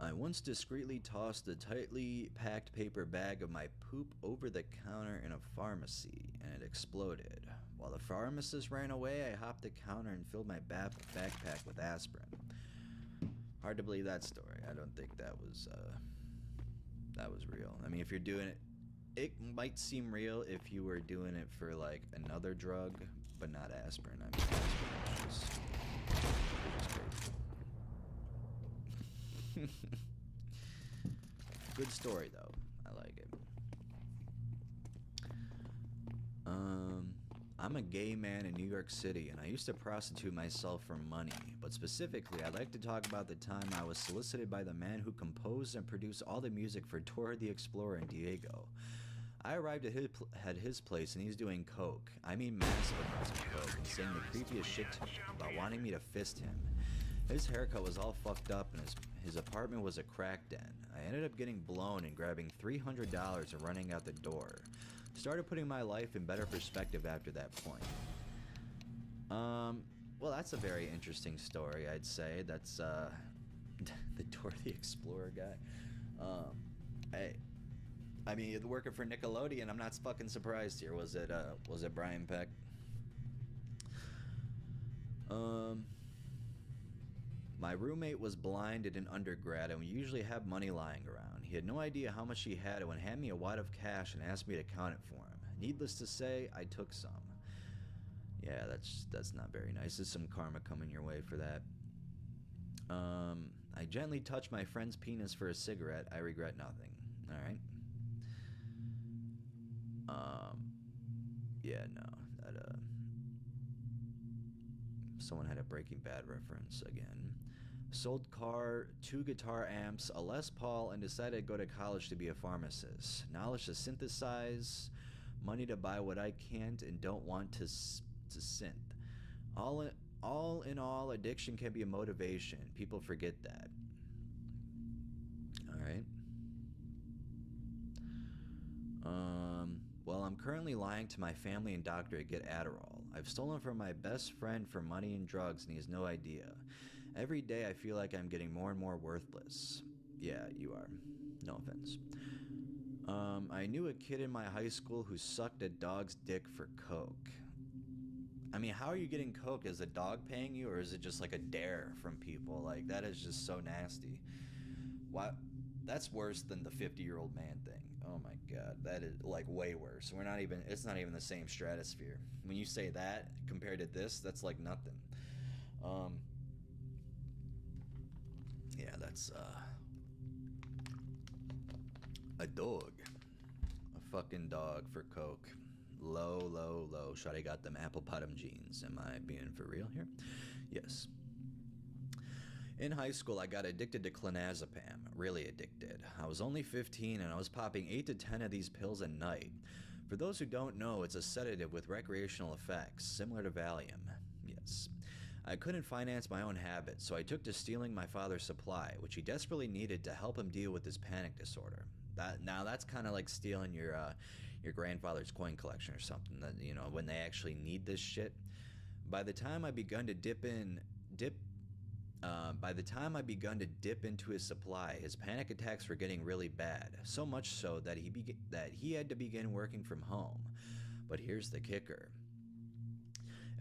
I once discreetly tossed a tightly packed paper bag of my poop over the counter in a pharmacy, and it exploded. While the pharmacist ran away, I hopped the counter and filled my backpack with aspirin. Hard to believe that story. I don't think that was real. I mean, if you're doing it, it might seem real if you were doing it for like another drug, but not aspirin. I mean, aspirin is just crazy. Good story though. I like it. I'm a gay man in New York City, and I used to prostitute myself for money. But specifically, I'd like to talk about the time I was solicited by the man who composed and produced all the music for Dora the Explorer in Diego. I arrived at his place, and he's doing coke. I mean massive amounts of coke, and saying the creepiest shit to me about wanting me to fist him. His haircut was all fucked up, and his apartment was a crack den. I ended up getting blown and grabbing $300 and running out the door. Started putting my life in better perspective after that point. Well, that's a very interesting story, I'd say. That's, the Dora the Explorer guy. Hey, I mean, you're working for Nickelodeon. I'm not fucking surprised here. Was it Brian Peck? My roommate was blind in undergrad, and we usually have money lying around. He had no idea how much he had and would hand me a wad of cash and asked me to count it for him. Needless to say, I took some. Yeah, that's not very nice. There's some karma coming your way for that. I gently touched my friend's penis for a cigarette. I regret nothing. All right. Yeah, no. That someone had a Breaking Bad reference again. Sold car, 2 guitar amps, a Les Paul, and decided to go to college to be a pharmacist. Knowledge to synthesize, money to buy what I can't and don't want to synth. All in all, addiction can be a motivation. People forget that. All right. Well, I'm currently lying to my family and doctor to get Adderall. I've stolen from my best friend for money and drugs, and he has no idea. Every day I feel like I'm getting more and more worthless. Yeah, you are. No offense. I knew a kid in my high school who sucked a dog's dick for coke. I mean, how are you getting coke? Is the dog paying you, or is it just like a dare from people? Like, that is just so nasty. What? That's worse than the 50-year-old man thing. Oh my god, that is like way worse. It's not even the same stratosphere. When you say that compared to this, that's like nothing. Yeah, that's a dog. A fucking dog for coke. Low. Shawty got them apple bottom jeans. Am I being for real here? Yes. In high school, I got addicted to clonazepam. Really addicted. I was only 15 and I was popping 8 to 10 of these pills a night. For those who don't know, it's a sedative with recreational effects, similar to Valium. Yes. I couldn't finance my own habits, so I took to stealing my father's supply, which he desperately needed to help him deal with his panic disorder. That's kind of like stealing your grandfather's coin collection or something. That, you know, when they actually need this shit. By the time I begun to dip into his supply, his panic attacks were getting really bad. So much so that he had to begin working from home. But here's the kicker.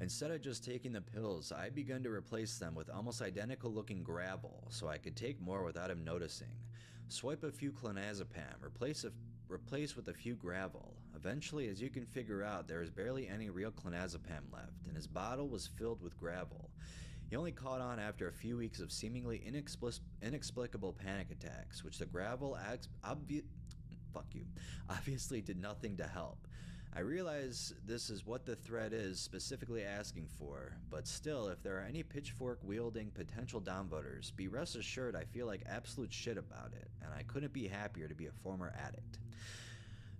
Instead of just taking the pills, I begun to replace them with almost identical looking Gravel, so I could take more without him noticing. Swipe a few clonazepam, replace with a few Gravel. Eventually, as you can figure out, there was barely any real clonazepam left, and his bottle was filled with Gravel. He only caught on after a few weeks of seemingly inexplicable panic attacks, which the Gravel obviously did nothing to help. I realize this is what the thread is specifically asking for, but still, if there are any pitchfork-wielding potential downvoters, be rest assured I feel like absolute shit about it, and I couldn't be happier to be a former addict.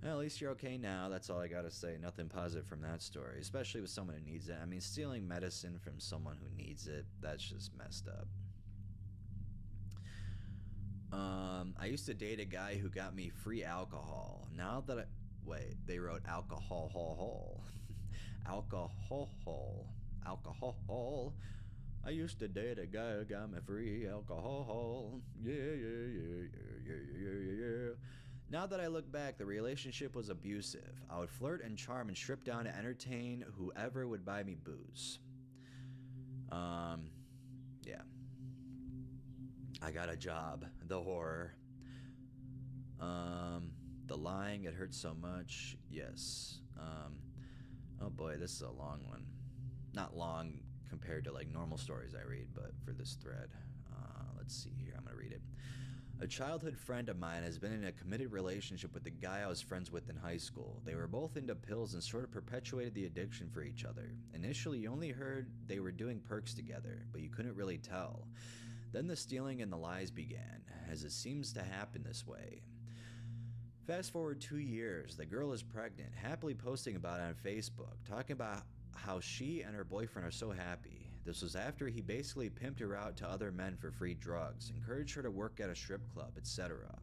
Well, at least you're okay now, that's all I gotta say. Nothing positive from that story, especially with someone who needs it. I mean, stealing medicine from someone who needs it, that's just messed up. I used to date a guy who got me free alcohol. Now that Wait, they wrote alcohol. Alcohol. I used to date a guy who got me free alcohol. Yeah. Now that I look back, the relationship was abusive. I would flirt and charm and strip down to entertain whoever would buy me booze. Yeah. I got a job. The horror. The lying, it hurts so much. Yes. Oh boy, this is a long one. Not long compared to like normal stories I read, but for this thread. Let's see here, I'm gonna read it. A childhood friend of mine has been in a committed relationship with the guy I was friends with in high school. They were both into pills and sort of perpetuated the addiction for each other. Initially, you only heard they were doing perks together, but you couldn't really tell. Then the stealing and the lies began, as it seems to happen this way. Fast forward 2 years, the girl is pregnant, happily posting about it on Facebook, talking about how she and her boyfriend are so happy. This was after he basically pimped her out to other men for free drugs, encouraged her to work at a strip club, etc.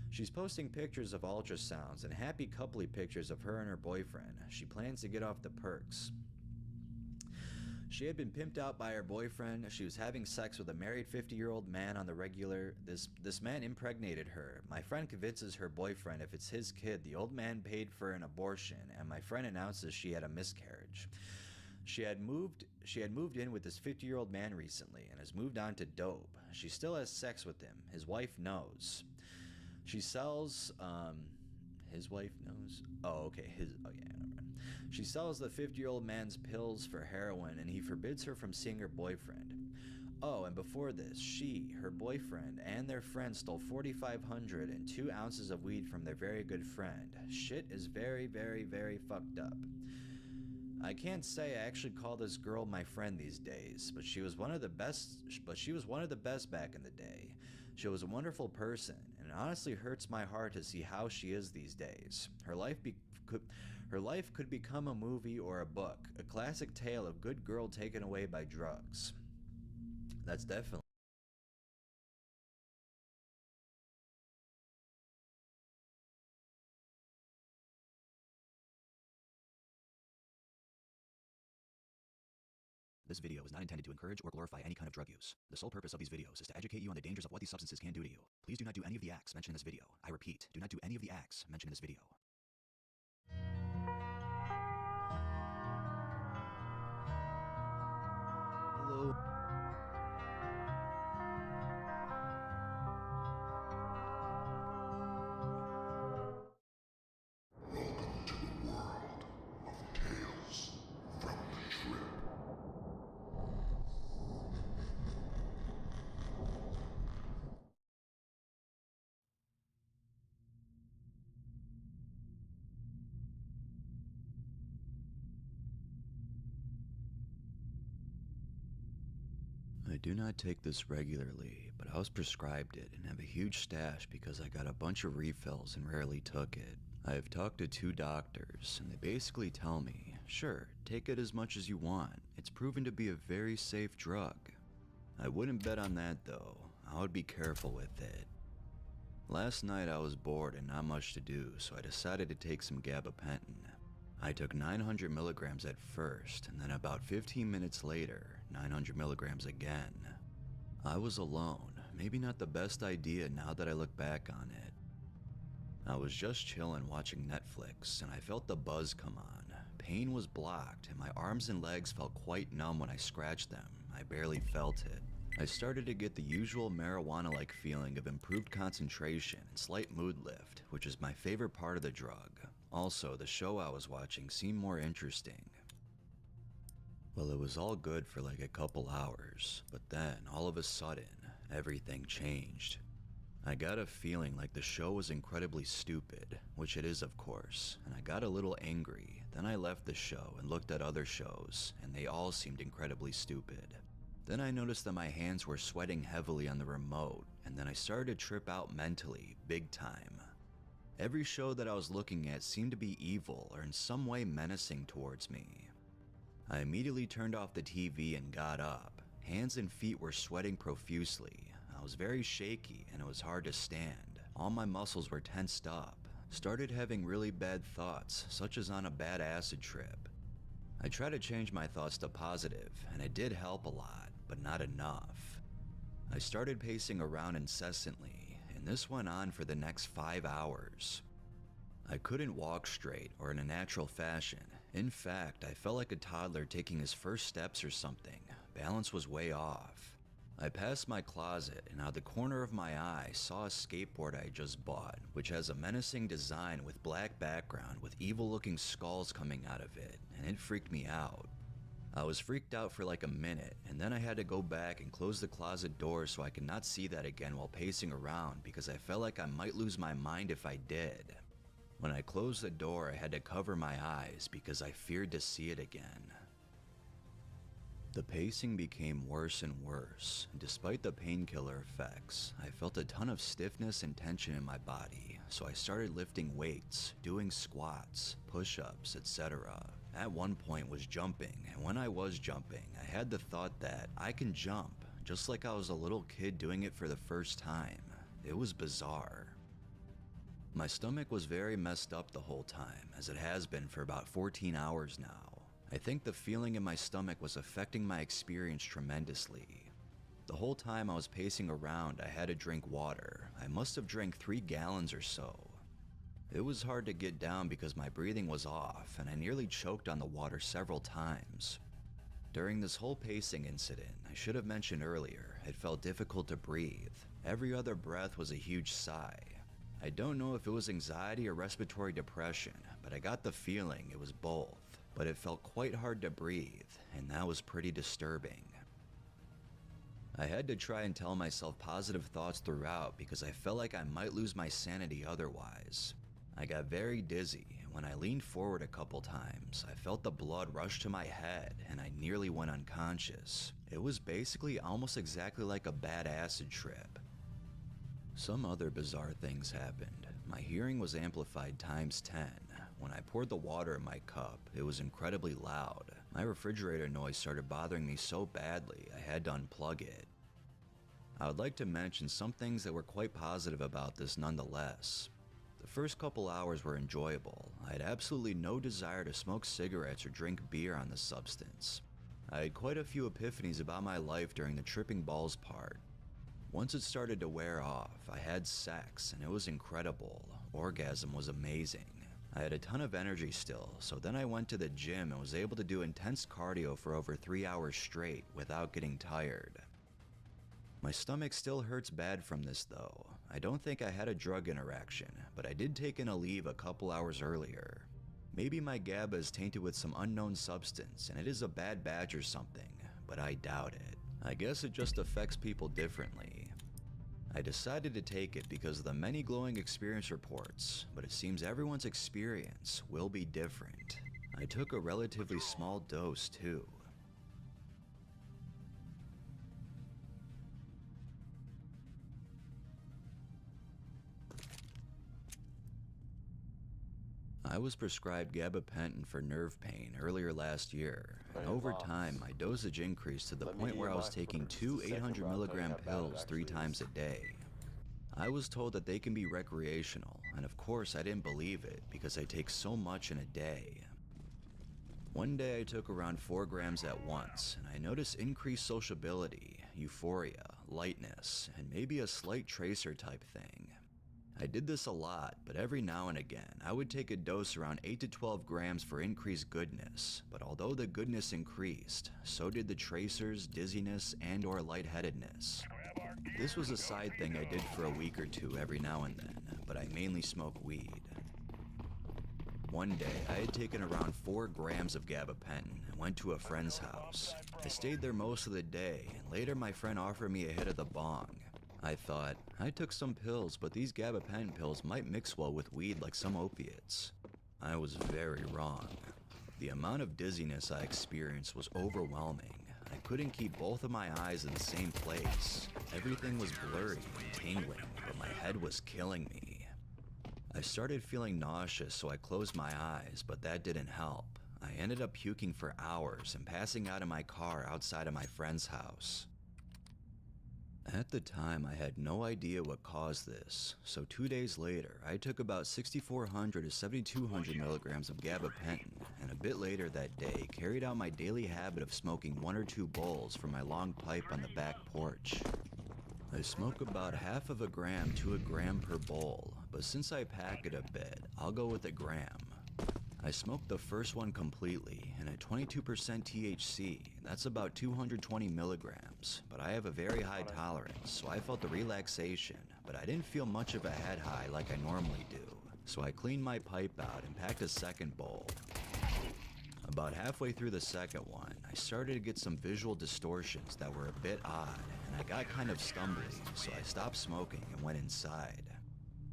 She's posting pictures of ultrasounds and happy coupley pictures of her and her boyfriend. She plans to get off the perks. She had been pimped out by her boyfriend. She was having sex with a married 50-year-old man on the regular. This man impregnated her. My friend convinces her boyfriend if it's his kid, the old man paid for an abortion, and my friend announces she had a miscarriage. She had moved in with this 50-year-old man recently and has moved on to dope. She still has sex with him. His wife knows. She sells, his wife knows? Oh, okay, never mind. She sells the 50-year-old man's pills for heroin, and he forbids her from seeing her boyfriend. Oh, and before this, she, her boyfriend, and their friend stole $4,500 and 2 ounces of weed from their very good friend. Shit is very, very, very fucked up. I can't say I actually call this girl my friend these days, but she was one of the best back in the day. She was a wonderful person, and it honestly hurts my heart to see how she is these days. Her life could become a movie or a book, a classic tale of good girl taken away by drugs. That's definitely. This video is not intended to encourage or glorify any kind of drug use. The sole purpose of these videos is to educate you on the dangers of what these substances can do to you. Please do not do any of the acts mentioned in this video. I repeat, do not do any of the acts mentioned in this video. Hello. I do not take this regularly, but I was prescribed it and have a huge stash because I got a bunch of refills and rarely took it. I have talked to 2 doctors, and they basically tell me, sure, take it as much as you want. It's proven to be a very safe drug. I wouldn't bet on that though. I would be careful with it. Last night I was bored and not much to do, so I decided to take some gabapentin. I took 900 milligrams at first, and then about 15 minutes later, 900 milligrams again. I was alone, maybe not the best idea now that I look back on it. I was just chilling watching Netflix, and I felt the buzz come on. Pain was blocked, and my arms and legs felt quite numb when I scratched them. I barely felt it. I started to get the usual marijuana-like feeling of improved concentration and slight mood lift, which is my favorite part of the drug. Also, the show I was watching seemed more interesting. Well, it was all good for like a couple hours, but then, all of a sudden, everything changed. I got a feeling like the show was incredibly stupid, which it is of course, and I got a little angry. Then I left the show and looked at other shows, and they all seemed incredibly stupid. Then I noticed that my hands were sweating heavily on the remote, and then I started to trip out mentally, big time. Every show that I was looking at seemed to be evil or in some way menacing towards me. I immediately turned off the TV and got up. Hands and feet were sweating profusely. I was very shaky and it was hard to stand. All my muscles were tensed up. Started having really bad thoughts, such as on a bad acid trip. I tried to change my thoughts to positive, and it did help a lot, but not enough. I started pacing around incessantly, and this went on for the next 5 hours. I couldn't walk straight or in a natural fashion. In fact, I felt like a toddler taking his first steps or something. Balance was way off. I passed my closet and out of the corner of my eye saw a skateboard I had just bought, which has a menacing design with black background with evil looking skulls coming out of it, and it freaked me out. I was freaked out for like a minute, and then I had to go back and close the closet door so I could not see that again while pacing around because I felt like I might lose my mind if I did. When I closed the door, I had to cover my eyes because I feared to see it again. The pacing became worse and worse. Despite the painkiller effects, I felt a ton of stiffness and tension in my body, so I started lifting weights, doing squats, push-ups, etc. At one point was jumping, and when I was jumping, I had the thought that I can jump, just like I was a little kid doing it for the first time. It was bizarre. My stomach was very messed up the whole time, as it has been for about 14 hours now. I think the feeling in my stomach was affecting my experience tremendously. The whole time I was pacing around, I had to drink water. I must have drank 3 gallons or so. It was hard to get down because my breathing was off, and I nearly choked on the water several times. During this whole pacing incident, I should have mentioned earlier, it felt difficult to breathe. Every other breath was a huge sigh. I don't know if it was anxiety or respiratory depression, but I got the feeling it was both. But it felt quite hard to breathe, and that was pretty disturbing. I had to try and tell myself positive thoughts throughout because I felt like I might lose my sanity otherwise. I got very dizzy, and when I leaned forward a couple times, I felt the blood rush to my head and I nearly went unconscious. It was basically almost exactly like a bad acid trip. Some other bizarre things happened. My hearing was amplified times 10. When I poured the water in my cup, it was incredibly loud. My refrigerator noise started bothering me so badly, I had to unplug it. I would like to mention some things that were quite positive about this nonetheless. The first couple hours were enjoyable. I had absolutely no desire to smoke cigarettes or drink beer on the substance. I had quite a few epiphanies about my life during the tripping balls part. Once it started to wear off, I had sex and it was incredible. Orgasm was amazing. I had a ton of energy still, so then I went to the gym and was able to do intense cardio for over 3 hours straight without getting tired. My stomach still hurts bad from this though. I don't think I had a drug interaction, but I did take in a leave a couple hours earlier. Maybe my GABA is tainted with some unknown substance and it is a bad batch or something, but I doubt it. I guess it just affects people differently. I decided to take it because of the many glowing experience reports, but it seems everyone's experience will be different. I took a relatively small dose too. I was prescribed gabapentin for nerve pain earlier last year, and over time my dosage increased to the point where I was taking 2 800 milligram pills 3 times a day. I was told that they can be recreational, and of course I didn't believe it because I take so much in a day. One day I took around 4 grams at once, and I noticed increased sociability, euphoria, lightness, and maybe a slight tracer type thing. I did this a lot, but every now and again, I would take a dose around 8 to 12 grams for increased goodness, but although the goodness increased, so did the tracers, dizziness, and or lightheadedness. This was a side thing I did for a week or two every now and then, but I mainly smoke weed. One day, I had taken around 4 grams of gabapentin and went to a friend's house. I stayed there most of the day, and later my friend offered me a hit of the bong. I thought, I took some pills, but these gabapentin pills might mix well with weed like some opiates. I was very wrong. The amount of dizziness I experienced was overwhelming. I couldn't keep both of my eyes in the same place. Everything was blurry and tingling, but my head was killing me. I started feeling nauseous, so I closed my eyes, but that didn't help. I ended up puking for hours and passing out in my car outside of my friend's house. At the time, I had no idea what caused this, so 2 days later, I took about 6,400 to 7,200 milligrams of gabapentin, and a bit later that day, carried out my daily habit of smoking 1 or 2 bowls from my long pipe on the back porch. I smoke about half of a gram to a gram per bowl, but since I pack it a bit, I'll go with a gram. I smoked the first one completely, and at 22% THC, that's about 220 milligrams, but I have a very high tolerance, so I felt the relaxation, but I didn't feel much of a head high like I normally do, so I cleaned my pipe out and packed a second bowl. About halfway through the second one, I started to get some visual distortions that were a bit odd, and I got kind of stumbly, so I stopped smoking and went inside.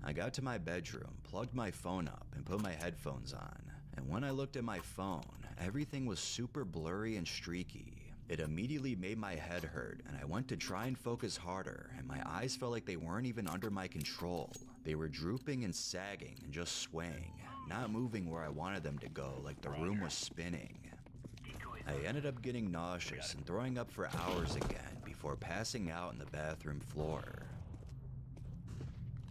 I got to my bedroom, plugged my phone up, and put my headphones on. And when I looked at my phone, everything was super blurry and streaky. It immediately made my head hurt, and I went to try and focus harder, and my eyes felt like they weren't even under my control. They were drooping and sagging and just swaying, not moving where I wanted them to go, like the room was spinning. I ended up getting nauseous and throwing up for hours again before passing out on the bathroom floor.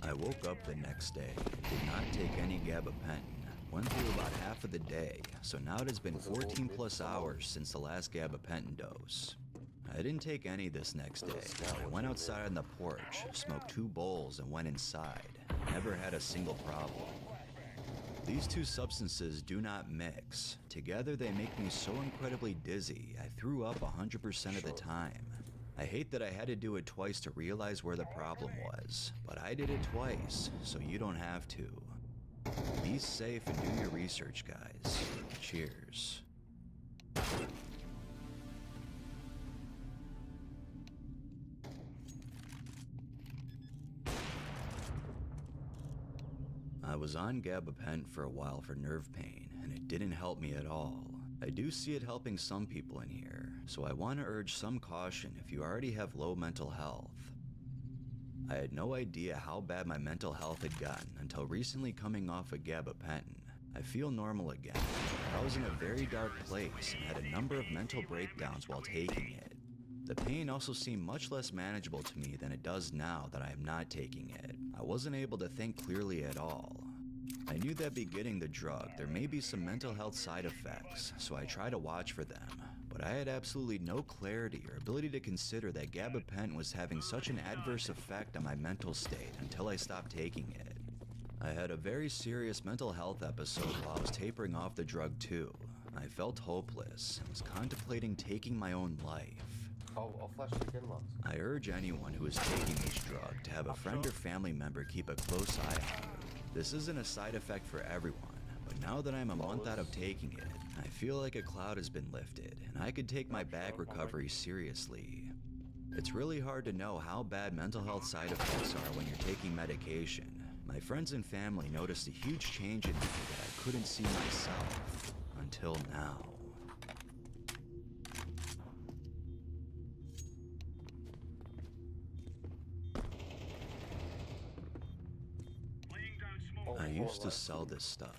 I woke up the next day, did not take any gabapentin. Went through about half of the day, so now it has been 14 plus hours since the last gabapentin dose. I didn't take any this next day. I went outside on the porch, smoked 2 bowls, and went inside. Never had a single problem. These 2 substances do not mix. Together they make me so incredibly dizzy, I threw up 100% of the time. I hate that I had to do it twice to realize where the problem was, but I did it twice, so you don't have to. Be safe and do your research, guys. Cheers. I was on gabapentin for a while for nerve pain, and it didn't help me at all. I do see it helping some people in here, so I want to urge some caution if you already have low mental health. I had no idea how bad my mental health had gotten until recently coming off of gabapentin. I feel normal again, but I was in a very dark place and had a number of mental breakdowns while taking it. The pain also seemed much less manageable to me than it does now that I am not taking it. I wasn't able to think clearly at all. I knew that beginning the drug, there may be some mental health side effects, so I try to watch for them. But I had absolutely no clarity or ability to consider that gabapentin was having such an adverse effect on my mental state until I stopped taking it. I had a very serious mental health episode while I was tapering off the drug too. I felt hopeless and was contemplating taking my own life. I'll flash it again, Lance. I urge anyone who is taking this drug to have a friend or family member keep a close eye on it. This isn't a side effect for everyone, but now that I'm a month out of taking it, I feel like a cloud has been lifted and I could take my back recovery seriously. It's really hard to know how bad mental health side effects are when you're taking medication. My friends and family noticed a huge change in me that I couldn't see myself until now. I used to sell this stuff,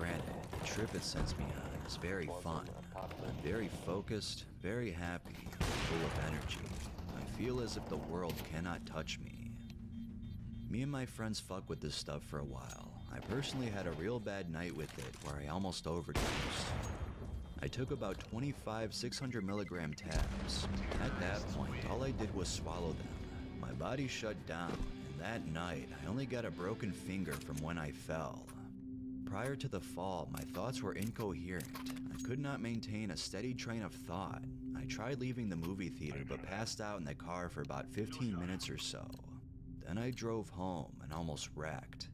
Granted, the trip it sends me on is very fun. I'm very focused, very happy, full of energy. I feel as if the world cannot touch me. Me and my friends fuck with this stuff for a while. I personally had a real bad night with it where I almost overdosed. I took about 25 600 milligram tabs. At that point, all I did was swallow them. My body shut down, and that night, I only got a broken finger from when I fell. Prior to the fall, my thoughts were incoherent. I could not maintain a steady train of thought. I tried leaving the movie theater but passed out in the car for about 15 minutes or so. Then I drove home and almost wrecked.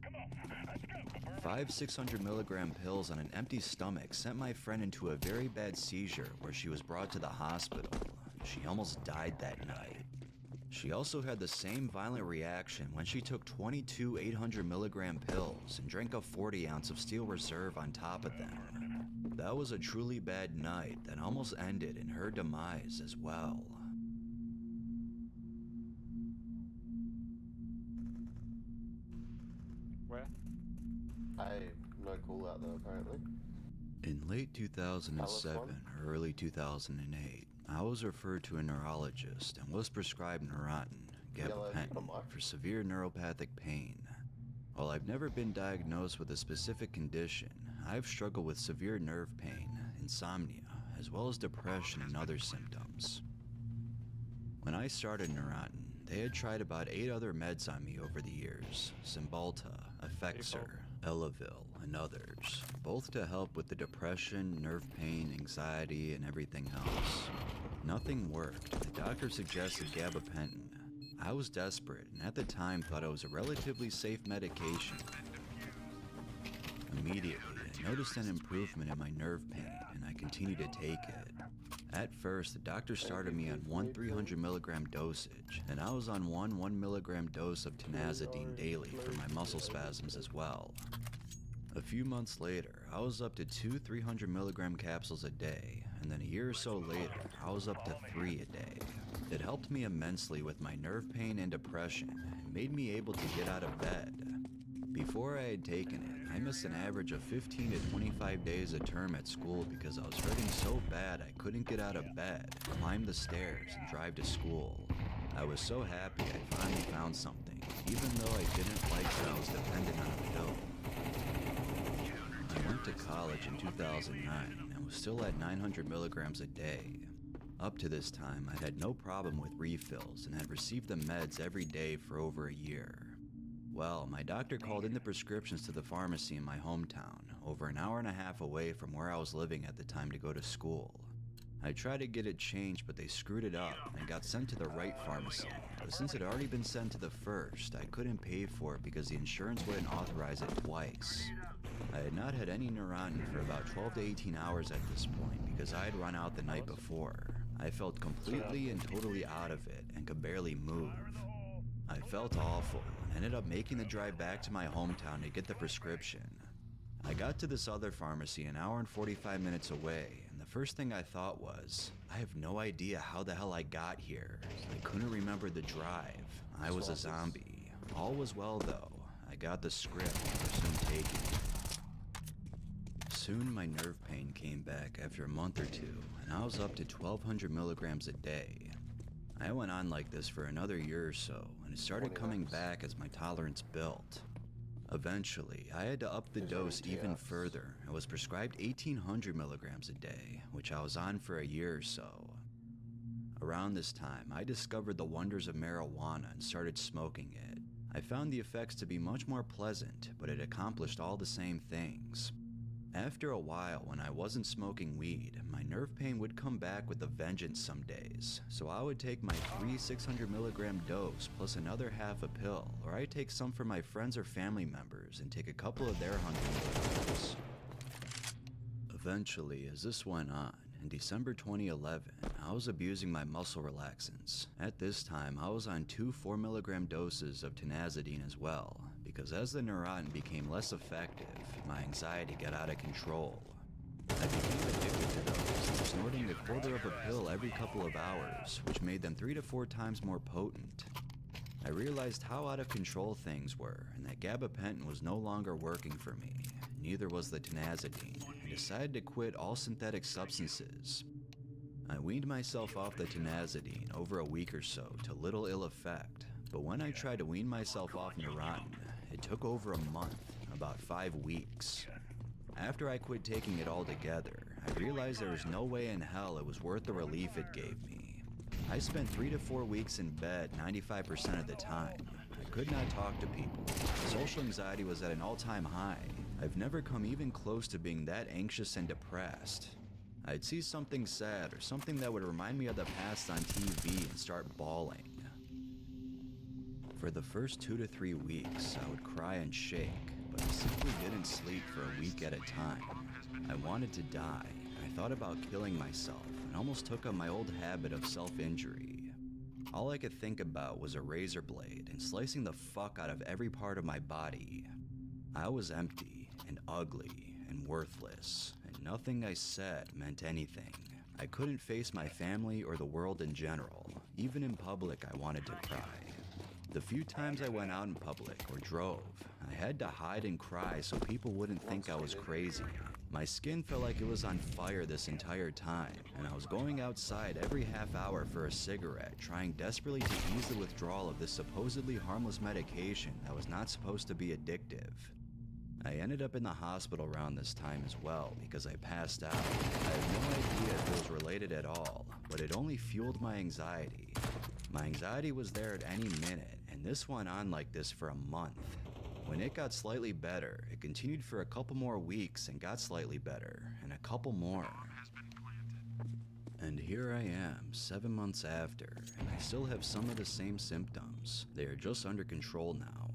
5 600 milligram pills on an empty stomach sent my friend into a very bad seizure where she was brought to the hospital. She almost died that night. She also had the same violent reaction when she took 22 800 milligram pills and drank a 40 ounce of Steel Reserve on top of them. That was a truly bad night that almost ended in her demise as well. Where? I no call out though, apparently. In late 2007 or early 2008, I was referred to a neurologist and was prescribed Neurontin, gabapentin, for severe neuropathic pain. While I've never been diagnosed with a specific condition, I've struggled with severe nerve pain, insomnia, as well as depression and other symptoms. When I started Neurontin, they had tried about 8 other meds on me over the years: Cymbalta, Effexor, Elavil, and others, both to help with the depression, nerve pain, anxiety, and everything else. Nothing worked. The doctor suggested gabapentin. I was desperate and at the time thought it was a relatively safe medication. Immediately, I noticed an improvement in my nerve pain and I continued to take it. At first, the doctor started me on one 300 milligram dosage, and I was on one 1 milligram dose of tenazidine daily for my muscle spasms as well. A few months later, I was up to 2 300 milligram capsules a day, and then a year or so later, I was up to 3 a day. It helped me immensely with my nerve pain and depression, and made me able to get out of bed. Before I had taken it, I missed an average of 15 to 25 days a term at school because I was hurting so bad I couldn't get out of bed, climb the stairs, and drive to school. I was so happy I finally found something, even though I didn't like that I was dependent on a pill. I went to college in 2009 and was still at 900 milligrams a day. Up to this time, I had no problem with refills and had received the meds every day for over a year. Well, my doctor called in the prescriptions to the pharmacy in my hometown, over an hour and a half away from where I was living at the time to go to school. I tried to get it changed, but they screwed it up and got sent to the right pharmacy. But since it had already been sent to the first, I couldn't pay for it because the insurance wouldn't authorize it twice. I had not had any Neurontin for about 12 to 18 hours at this point because I had run out the night before. I felt completely and totally out of it and could barely move. I felt awful and ended up making the drive back to my hometown to get the prescription. I got to this other pharmacy an hour and 45 minutes away, and the first thing I thought was, I have no idea how the hell I got here. I couldn't remember the drive. I was a zombie. All was well though. I got the script and was soon taken. Soon my nerve pain came back after a month or two, and I was up to 1200 milligrams a day. I went on like this for another year or so, and it started coming back as my tolerance built. Eventually, I had to up the dose even further and was prescribed 1800 milligrams a day, which I was on for a year or so. Around this time, I discovered the wonders of marijuana and started smoking it. I found the effects to be much more pleasant, but it accomplished all the same things. After a while, when I wasn't smoking weed, my nerve pain would come back with a vengeance some days, so I would take my 3 600 milligram dose plus another half a pill, or I'd take some for my friends or family members and take a couple of their 100 milligrams. Eventually, as this went on, in December 2011, I was abusing my muscle relaxants. At this time, I was on 2 4 milligram doses of tenazidine as well, because as the Neurontin became less effective, my anxiety got out of control. I became addicted to those, snorting a quarter of a pill every couple of hours, which made them 3 to 4 times more potent. I realized how out of control things were, and that gabapentin was no longer working for me. Neither was the tenazidine, and decided to quit all synthetic substances. I weaned myself off the tenazidine over a week or so to little ill effect, but when I tried to wean myself off Neurontin, it took over a month, about 5 weeks. After I quit taking it altogether, I realized there was no way in hell it was worth the relief it gave me. I spent 3 to 4 weeks in bed 95% of the time. I could not talk to people. Social anxiety was at an all-time high. I've never come even close to being that anxious and depressed. I'd see something sad or something that would remind me of the past on TV and start bawling. For the first 2 to 3 weeks, I would cry and shake, but I simply didn't sleep for a week at a time. I wanted to die. I thought about killing myself and almost took up my old habit of self-injury. All I could think about was a razor blade and slicing the fuck out of every part of my body. I was empty and ugly and worthless, and nothing I said meant anything. I couldn't face my family or the world in general. Even in public, I wanted to cry. The few times I went out in public or drove, I had to hide and cry so people wouldn't think I was crazy. My skin felt like it was on fire this entire time, and I was going outside every half hour for a cigarette, trying desperately to ease the withdrawal of this supposedly harmless medication that was not supposed to be addictive. I ended up in the hospital around this time as well because I passed out. I have no idea if it was related at all, but it only fueled my anxiety. My anxiety was there at any minute, and this went on like this for a month. When it got slightly better, it continued for a couple more weeks and got slightly better, and a couple more. And here I am, 7 months after, and I still have some of the same symptoms. They are just under control now.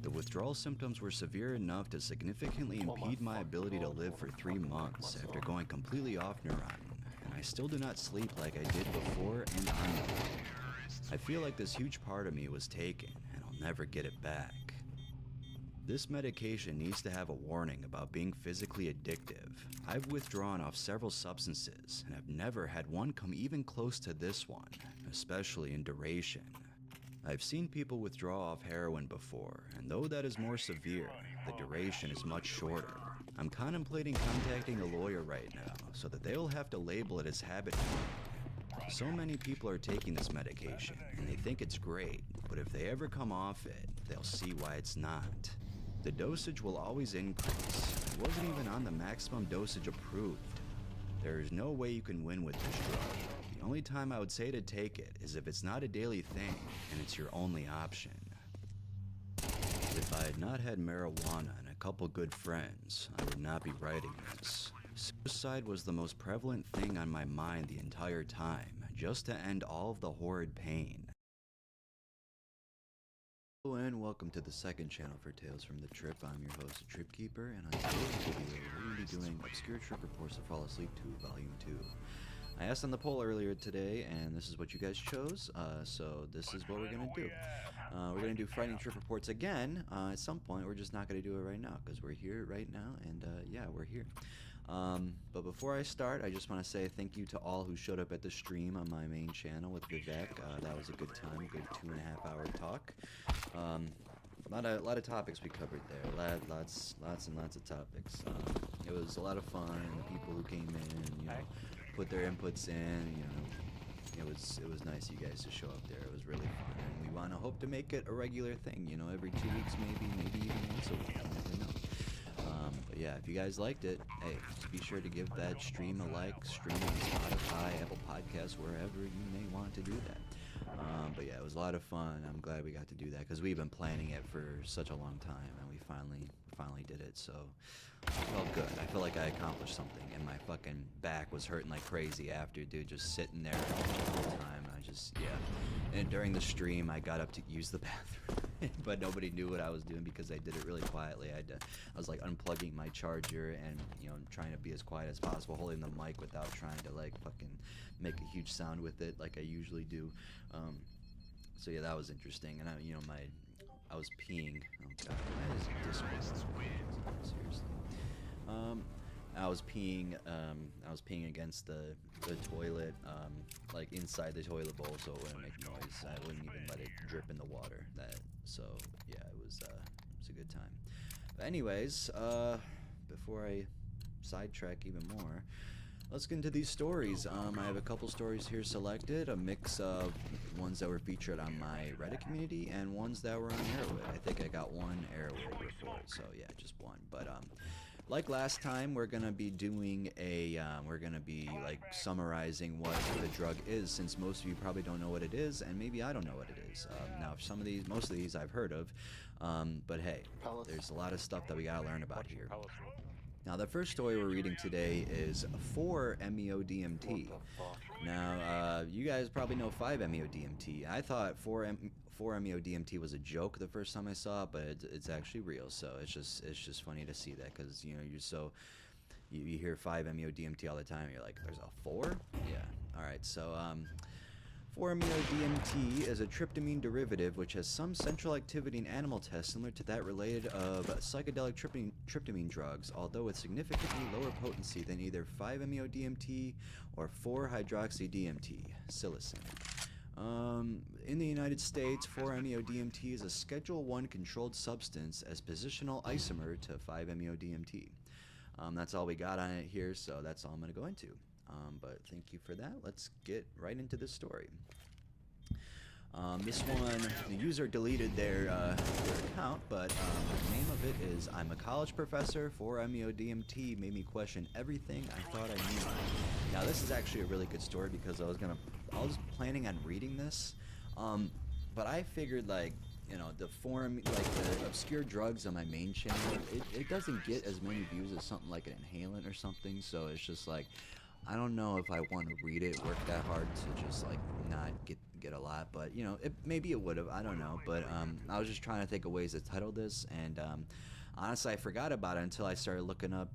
The withdrawal symptoms were severe enough to significantly impede my ability to live for 3 months after going completely off Neurontin, and I still do not sleep like I did before and on Neurontin. I feel like this huge part of me was taken, and I'll never get it back. This medication needs to have a warning about being physically addictive. I've withdrawn off several substances, and I've never had one come even close to this one, especially in duration. I've seen people withdraw off heroin before, and though that is more severe, the duration is much shorter. I'm contemplating contacting a lawyer right now, so that they'll have to label it as habit forming. So many people are taking this medication, and they think it's great, but if they ever come off it, they'll see why it's not. The dosage will always increase. It wasn't even on the maximum dosage approved. There is no way you can win with this drug. The only time I would say to take it is if it's not a daily thing, and it's your only option. If I had not had marijuana and a couple good friends, I would not be writing this. Suicide was the most prevalent thing on my mind the entire time, just to end all of the horrid pain. Hello and welcome to the second channel for Tales from the Trip. I'm your host, Tripkeeper, and on today's video, we're going to be doing Obscure Trip Reports to Fall Asleep to Volume 2. I asked on the poll earlier today, and this is what you guys chose, so this is what we're going to do. We're going to do Frightening Trip Reports again at some point. We're just not going to do it right now, because we're here right now, and yeah, we're here. But before I start, I just want to say thank you to all who showed up at the stream on my main channel with Vivek. That was a good time, good 2.5 hour talk. A lot of topics we covered there, lots and lots of topics. It was a lot of fun, and the people who came in, put their inputs in, it was nice of you guys to show up there. It was really fun, and we want to hope to make it a regular thing, every 2 weeks maybe even once a week, you never know. But yeah, if you guys liked it, hey, be sure to give that stream a like, stream on Spotify, Apple Podcasts, wherever you may want to do that. But yeah, it was a lot of fun. I'm glad we got to do that because we've been planning it for such a long time, and we finally did it. So I felt good. I feel like I accomplished something, and my fucking back was hurting like crazy after, dude, just sitting there all the time. And during the stream, I got up to use the bathroom, but nobody knew what I was doing because I did it really quietly. I was like unplugging my charger and trying to be as quiet as possible, holding the mic without trying to like fucking make a huge sound with it like I usually do. So yeah, that was interesting. And I was peeing. Oh god, that is disrespectful. Seriously. I was peeing against the toilet, like inside the toilet bowl, so it wouldn't make noise. I wouldn't even let it drip in the water. good time. But anyways, before I sidetrack even more, let's get into these stories. I have a couple stories here selected, a mix of ones that were featured on my Reddit community and ones that were on Arrowhead. I think I got one Arrowhead report, so yeah, just one. But like last time, we're gonna be doing a, like summarizing what the drug is, since most of you probably don't know what it is, and maybe I don't know what it is. Now, most of these I've heard of, but hey, there's a lot of stuff that we gotta learn about here. Now, the first story we're reading today is 4-MeO-DMT. Now, you guys probably know 5-MeO-DMT. I thought 4-MeO-DMT was a joke the first time I saw it, but it's actually real. So it's just funny to see that, because you hear 5-MeO-DMT all the time. And you're like, there's a 4? Yeah. All right. So 4-MeO-DMT is a tryptamine derivative which has some central activity in animal tests similar to that related of psychedelic tryptamine drugs, although with significantly lower potency than either 5-MeO-DMT or 4-hydroxy-DMT, psilocin. In the United States, 4-MeO-DMT is a Schedule I controlled substance as positional isomer to 5-MeO-DMT. That's all we got on it here, so that's all I'm going to go into. But thank you for that. Let's get right into this story. This one, the user deleted their account, but the name of it is, I'm a college professor, 4-MeO-DMT made me question everything I thought I knew. Now, this is actually a really good story, because I was planning on reading this, but I figured, like, you know, the obscure drugs on my main channel, it doesn't get as many views as something like an inhalant or something, so it's just like, I don't know if I want to read it, work that hard to just like not get a lot, but you know, maybe it would have, I don't know, but I was just trying to think of ways to title this, and honestly, I forgot about it until I started looking up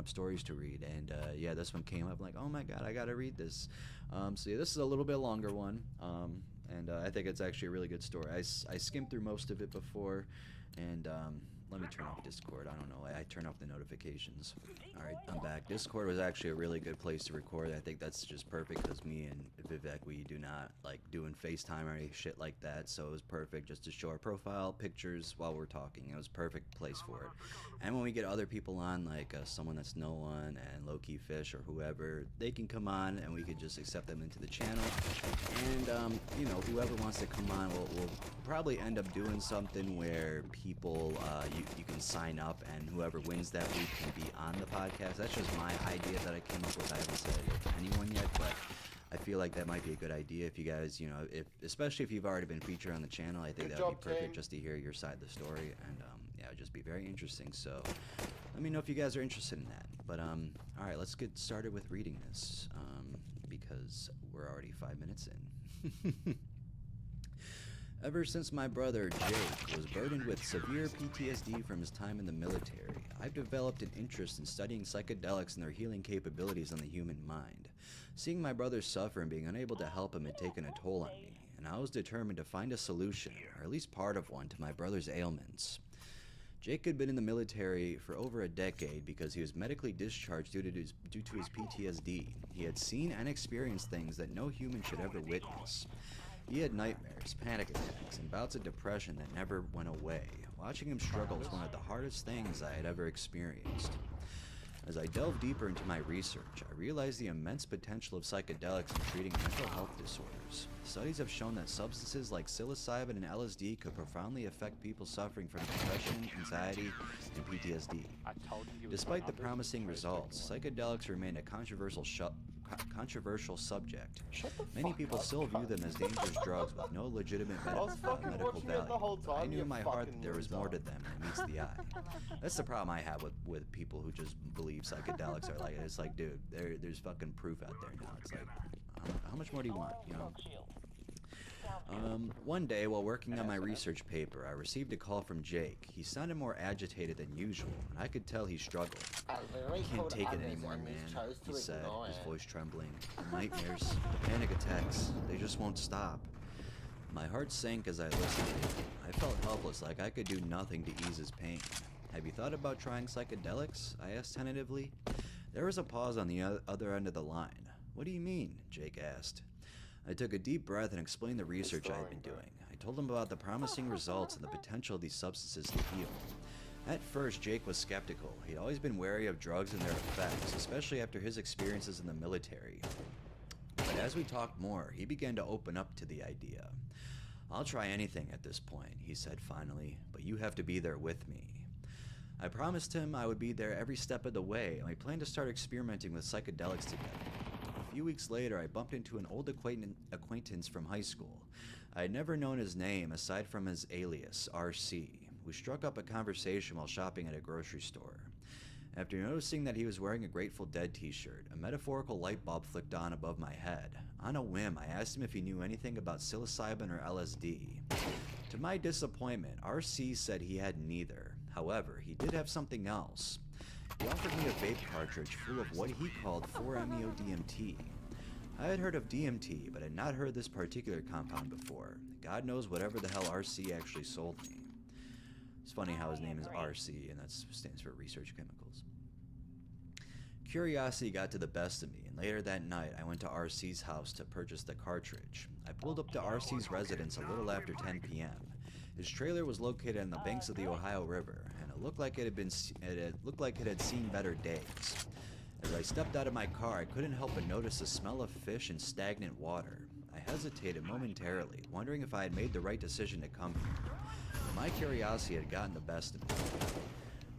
stories to read, and yeah, this one came up, like, oh my god, I gotta read this. So yeah, this is a little bit longer one, and I think it's actually a really good story. I skimmed through most of it before, and let me turn off Discord. I don't know. I turn off the notifications. All right, I'm back. Discord was actually a really good place to record. I think that's just perfect, because me and Vivek, we do not like doing FaceTime or any shit like that. So it was perfect just to show our profile pictures while we're talking. It was a perfect place for it. And when we get other people on, like someone that's No One and Low-Key Fish or whoever, they can come on and we can just accept them into the channel. And, you know, whoever wants to come on, we'll probably end up doing something where people, you can sign up, and whoever wins that week can be on the podcast. That's just my idea that I came up with. I haven't said it to anyone yet, but I feel like that might be a good idea if you guys, you know, especially if you've already been featured on the channel. I think that would be perfect just to hear your side of the story, and yeah, it would just be very interesting. So let me know if you guys are interested in that. But all right, let's get started with reading this, because we're already 5 minutes in. Ever since my brother, Jake, was burdened with severe PTSD from his time in the military, I've developed an interest in studying psychedelics and their healing capabilities on the human mind. Seeing my brother suffer and being unable to help him had taken a toll on me, and I was determined to find a solution, or at least part of one, to my brother's ailments. Jake had been in the military for over a decade because he was medically discharged due to his PTSD. He had seen and experienced things that no human should ever witness. He had nightmares, panic attacks, and bouts of depression that never went away. Watching him struggle was one of the hardest things I had ever experienced. As I delved deeper into my research, I realized the immense potential of psychedelics in treating mental health disorders. Studies have shown that substances like psilocybin and LSD could profoundly affect people suffering from depression, anxiety, and PTSD. Despite the promising results, psychedelics remain a controversial subject. Many people still view them as dangerous drugs with no legitimate medical value. But I knew in my heart that there was more to them than meets the eye. That's the problem I have with people who just believe psychedelics are like, it's like, dude, there's fucking proof out there now. It's like, how much more do you want, you know? One day, while working on my research paper, I received a call from Jake. He sounded more agitated than usual, and I could tell he struggled. "I can't take it anymore, man," he said, his voice trembling. "The nightmares, the panic attacks, they just won't stop." My heart sank as I listened. I felt helpless, like I could do nothing to ease his pain. "Have you thought about trying psychedelics?" I asked tentatively. There was a pause on the other end of the line. "What do you mean?" Jake asked. I took a deep breath and explained the research I had been doing. I told him about the promising results and the potential of these substances to heal. At first, Jake was skeptical. He'd always been wary of drugs and their effects, especially after his experiences in the military. But as we talked more, he began to open up to the idea. "I'll try anything at this point," he said finally, "but you have to be there with me." I promised him I would be there every step of the way, and we planned to start experimenting with psychedelics together. A few weeks later, I bumped into an old acquaintance from high school. I had never known his name aside from his alias, RC. We struck up a conversation while shopping at a grocery store. After noticing that he was wearing a Grateful Dead t-shirt, a metaphorical light bulb flicked on above my head. On a whim, I asked him if he knew anything about psilocybin or LSD. To my disappointment, RC said he had neither. However, he did have something else. He offered me a vape cartridge full of what he called 4-MeO-DMT. I had heard of DMT, but had not heard this particular compound before. God knows whatever the hell RC actually sold me. It's funny how his name is RC, and that stands for Research Chemicals. Curiosity got to the best of me, and later that night I went to RC's house to purchase the cartridge. I pulled up to RC's residence a little after 10 p.m. His trailer was located on the banks of the Ohio River, and it looked like it had seen better days. As I stepped out of my car, I couldn't help but notice the smell of fish and stagnant water. I hesitated momentarily, wondering if I had made the right decision to come here. My curiosity had gotten the best of me.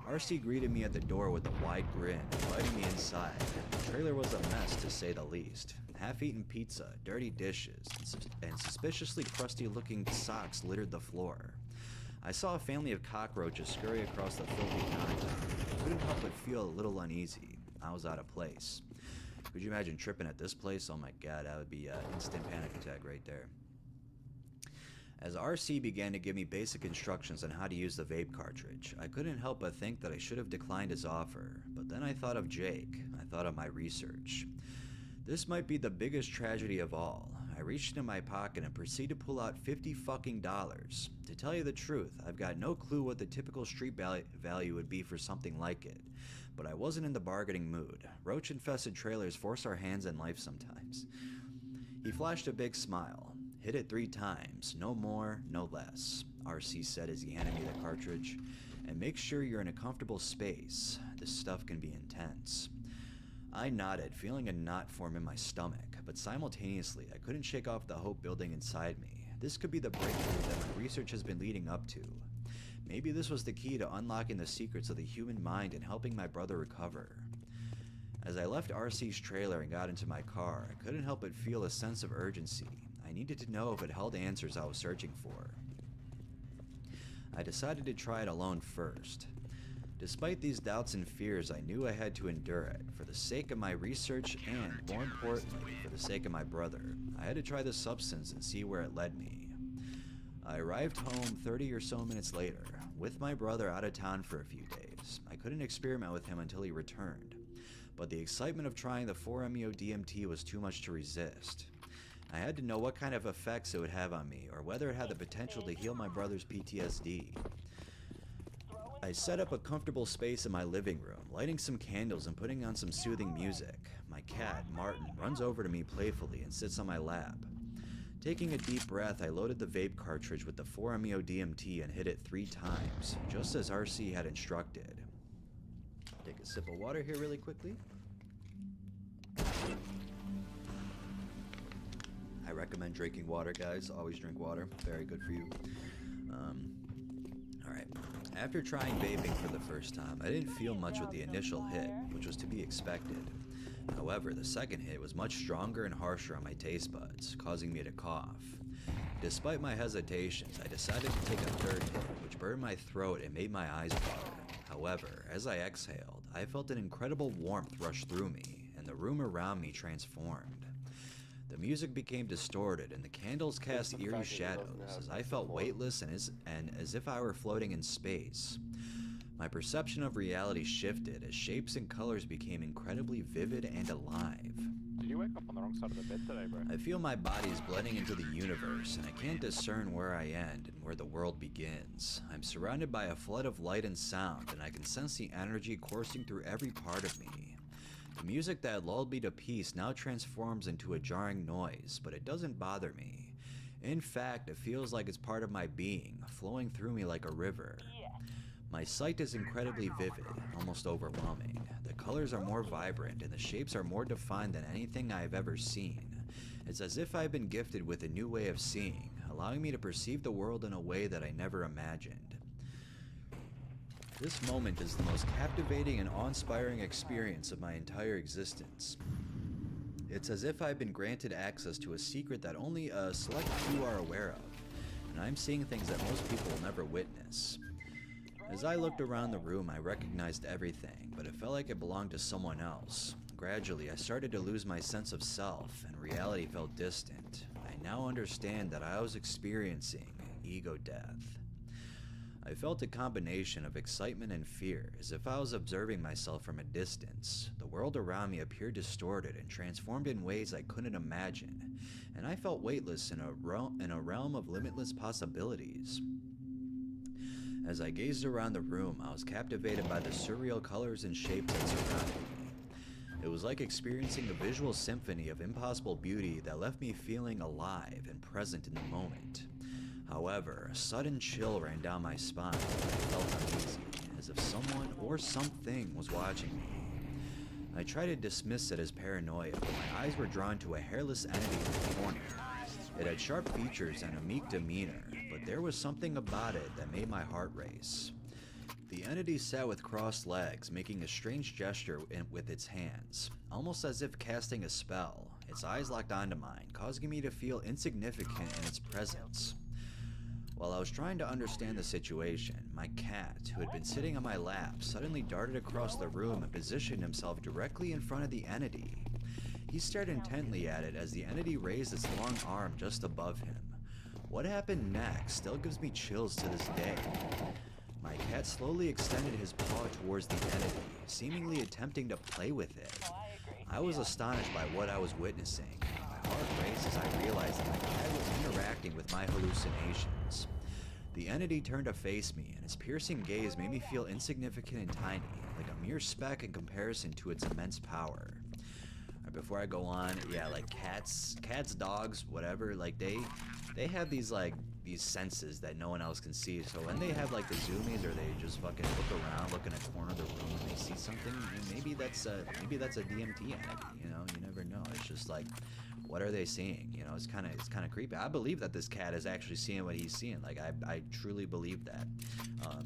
RC greeted me at the door with a wide grin, inviting me inside. The trailer was a mess, to say the least. Half-eaten pizza, dirty dishes, and suspiciously crusty-looking socks littered the floor. I saw a family of cockroaches scurry across the filthy countertop. I couldn't help but feel a little uneasy. I was out of place. Could you imagine tripping at this place? Oh my god, that would be an instant panic attack right there. As RC began to give me basic instructions on how to use the vape cartridge, I couldn't help but think that I should have declined his offer. But then I thought of Jake. I thought of my research. This might be the biggest tragedy of all. I reached into my pocket and proceeded to pull out $50 fucking dollars. To tell you the truth, I've got no clue what the typical street value would be for something like it. But I wasn't in the bargaining mood. Roach-infested trailers force our hands in life sometimes. He flashed a big smile. "Hit it 3 times, no more, no less," RC said as he handed me the cartridge. "And make sure you're in a comfortable space. This stuff can be intense." I nodded, feeling a knot form in my stomach, but simultaneously I couldn't shake off the hope building inside me. This could be the breakthrough that my research has been leading up to. Maybe this was the key to unlocking the secrets of the human mind and helping my brother recover. As I left RC's trailer and got into my car, I couldn't help but feel a sense of urgency. I needed to know if it held answers I was searching for. I decided to try it alone first. Despite these doubts and fears, I knew I had to endure it, for the sake of my research and, more importantly, for the sake of my brother. I had to try the substance and see where it led me. I arrived home 30 or so minutes later, with my brother out of town for a few days. I couldn't experiment with him until he returned, but the excitement of trying the 4-MeO-DMT was too much to resist. I had to know what kind of effects it would have on me, or whether it had the potential to heal my brother's PTSD. I set up a comfortable space in my living room, lighting some candles and putting on some soothing music. My cat, Martin, runs over to me playfully and sits on my lap. Taking a deep breath, I loaded the vape cartridge with the 4-MeO-DMT and hit it 3 times, just as RC had instructed. Take a sip of water here really quickly. I recommend drinking water, guys. Always drink water. Very good for you. Alright. After trying vaping for the first time, I didn't feel much with the initial hit, which was to be expected. However, the second hit was much stronger and harsher on my taste buds, causing me to cough. Despite my hesitations, I decided to take a third hit, which burned my throat and made my eyes water. However, as I exhaled, I felt an incredible warmth rush through me, and the room around me transformed. The music became distorted, and the candles cast eerie shadows as I felt weightless and as if I were floating in space. My perception of reality shifted as shapes and colors became incredibly vivid and alive. Did you wake up on the wrong side of the bed today, bro? I feel my body is blending into the universe, and I can't discern where I end and where the world begins. I'm surrounded by a flood of light and sound, and I can sense the energy coursing through every part of me. The music that lulled me to peace now transforms into a jarring noise, but it doesn't bother me. In fact, it feels like it's part of my being, flowing through me like a river. My sight is incredibly vivid, almost overwhelming. The colors are more vibrant and the shapes are more defined than anything I've ever seen. It's as if I've been gifted with a new way of seeing, allowing me to perceive the world in a way that I never imagined. This moment is the most captivating and awe-inspiring experience of my entire existence. It's as if I've been granted access to a secret that only a select few are aware of, and I'm seeing things that most people will never witness. As I looked around the room, I recognized everything, but it felt like it belonged to someone else. Gradually, I started to lose my sense of self, and reality felt distant. I now understand that I was experiencing ego death. I felt a combination of excitement and fear, as if I was observing myself from a distance. The world around me appeared distorted and transformed in ways I couldn't imagine, and I felt weightless in a realm of limitless possibilities. As I gazed around the room, I was captivated by the surreal colors and shapes that surrounded me. It was like experiencing a visual symphony of impossible beauty that left me feeling alive and present in the moment. However, a sudden chill ran down my spine and I felt uneasy, as if someone or something was watching me. I tried to dismiss it as paranoia, but my eyes were drawn to a hairless entity in the corner. It had sharp features and a meek demeanor, but there was something about it that made my heart race. The entity sat with crossed legs, making a strange gesture with its hands, almost as if casting a spell. Its eyes locked onto mine, causing me to feel insignificant in its presence. While I was trying to understand the situation, my cat, who had been sitting on my lap, suddenly darted across the room and positioned himself directly in front of the entity. He stared intently at it as the entity raised its long arm just above him. What happened next still gives me chills to this day. My cat slowly extended his paw towards the entity, seemingly attempting to play with it. I was astonished by what I was witnessing. My heart raced as I realized that my cat was interacting with my hallucinations. The entity turned to face me, and its piercing gaze made me feel insignificant and tiny, like a mere speck in comparison to its immense power. Before I go on, yeah, like cats, dogs, whatever, like they have these senses that no one else can see. So when they have like the zoomies, or they just fucking look around, look in a corner of the room, and they see something, maybe that's a DMT entity. You know, you never know. It's just like, what are they seeing? You know, it's kind of creepy. I believe that this cat is actually seeing what he's seeing. Like I truly believe that,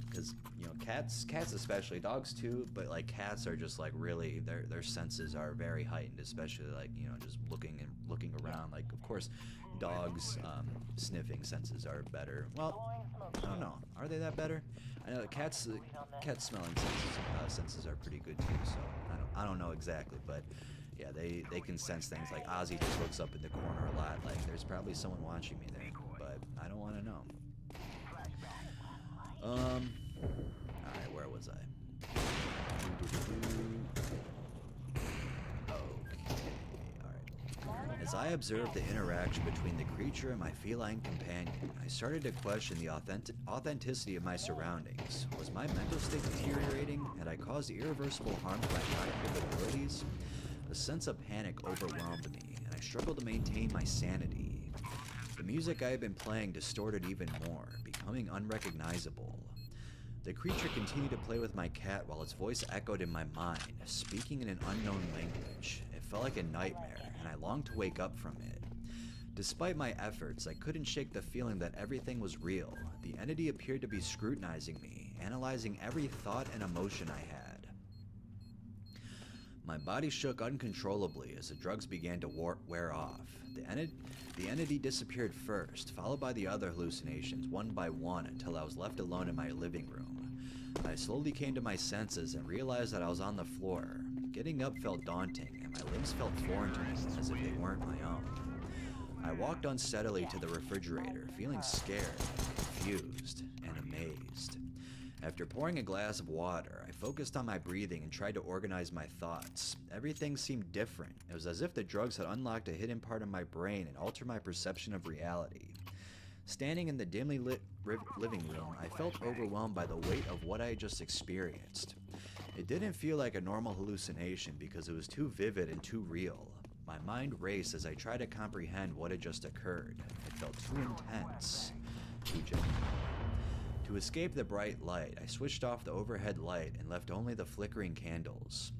because you know, cats especially, dogs too, but like cats are just like really their senses are very heightened, especially like, you know, just looking around. Like of course, dogs sniffing senses are better. Well, I don't know. Are they that better? I know cats smelling senses are pretty good too. So I don't know exactly, but. Yeah, they can sense things. Like Ozzy just looks up in the corner a lot. Like there's probably someone watching me there, but I don't want to know. Alright, where was I? Okay, alright. As I observed the interaction between the creature and my feline companion, I started to question the authenticity of my surroundings. Was my mental state deteriorating? Had I caused irreversible harm to my cognitive abilities? A sense of panic overwhelmed me, and I struggled to maintain my sanity. The music I had been playing distorted even more, becoming unrecognizable. The creature continued to play with my cat while its voice echoed in my mind, speaking in an unknown language. It felt like a nightmare, and I longed to wake up from it. Despite my efforts, I couldn't shake the feeling that everything was real. The entity appeared to be scrutinizing me, analyzing every thought and emotion I had. My body shook uncontrollably as the drugs began to wear off. The entity disappeared first, followed by the other hallucinations one by one until I was left alone in my living room. I slowly came to my senses and realized that I was on the floor. Getting up felt daunting, and my limbs felt foreign to me, as if they weren't my own. I walked unsteadily to the refrigerator, feeling scared, confused, and amazed. After pouring a glass of water, I focused on my breathing and tried to organize my thoughts. Everything seemed different. It was as if the drugs had unlocked a hidden part of my brain and altered my perception of reality. Standing in the dimly lit living room, I felt overwhelmed by the weight of what I had just experienced. It didn't feel like a normal hallucination because it was too vivid and too real. My mind raced as I tried to comprehend what had just occurred. It felt too intense, too genuine. To escape the bright light, I switched off the overhead light and left only the flickering candles.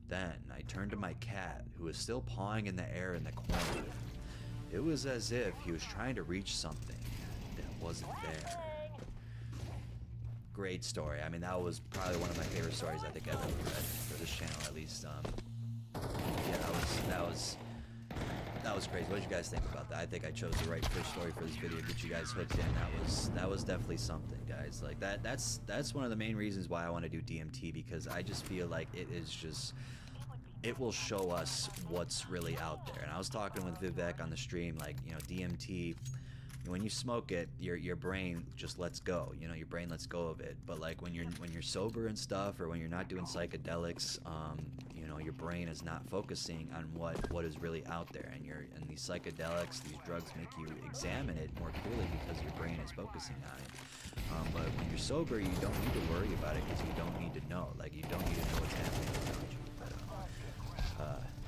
Then I turned to my cat, who was still pawing in the air in the corner. It was as if he was trying to reach something that wasn't there. Great story. I mean, that was probably one of my favorite stories I think I've ever read for this channel, at least. Yeah, that was crazy. What did you guys think about that? I think I chose the right first story for this video to get you guys hooked in. That was definitely something, guys. Like that's one of the main reasons why I want to do DMT, because I just feel like it will show us what's really out there. And I was talking with Vivek on the stream, like, you know, DMT, when you smoke it, your brain just lets go. You know, your brain lets go of it. But like when you're sober and stuff, or when you're not doing psychedelics, you know, your brain is not focusing on what is really out there. And these psychedelics, these drugs make you examine it more clearly because your brain is focusing on it. But when you're sober, you don't need to worry about it because you don't need to know. Like, you don't need to know what's happening around you.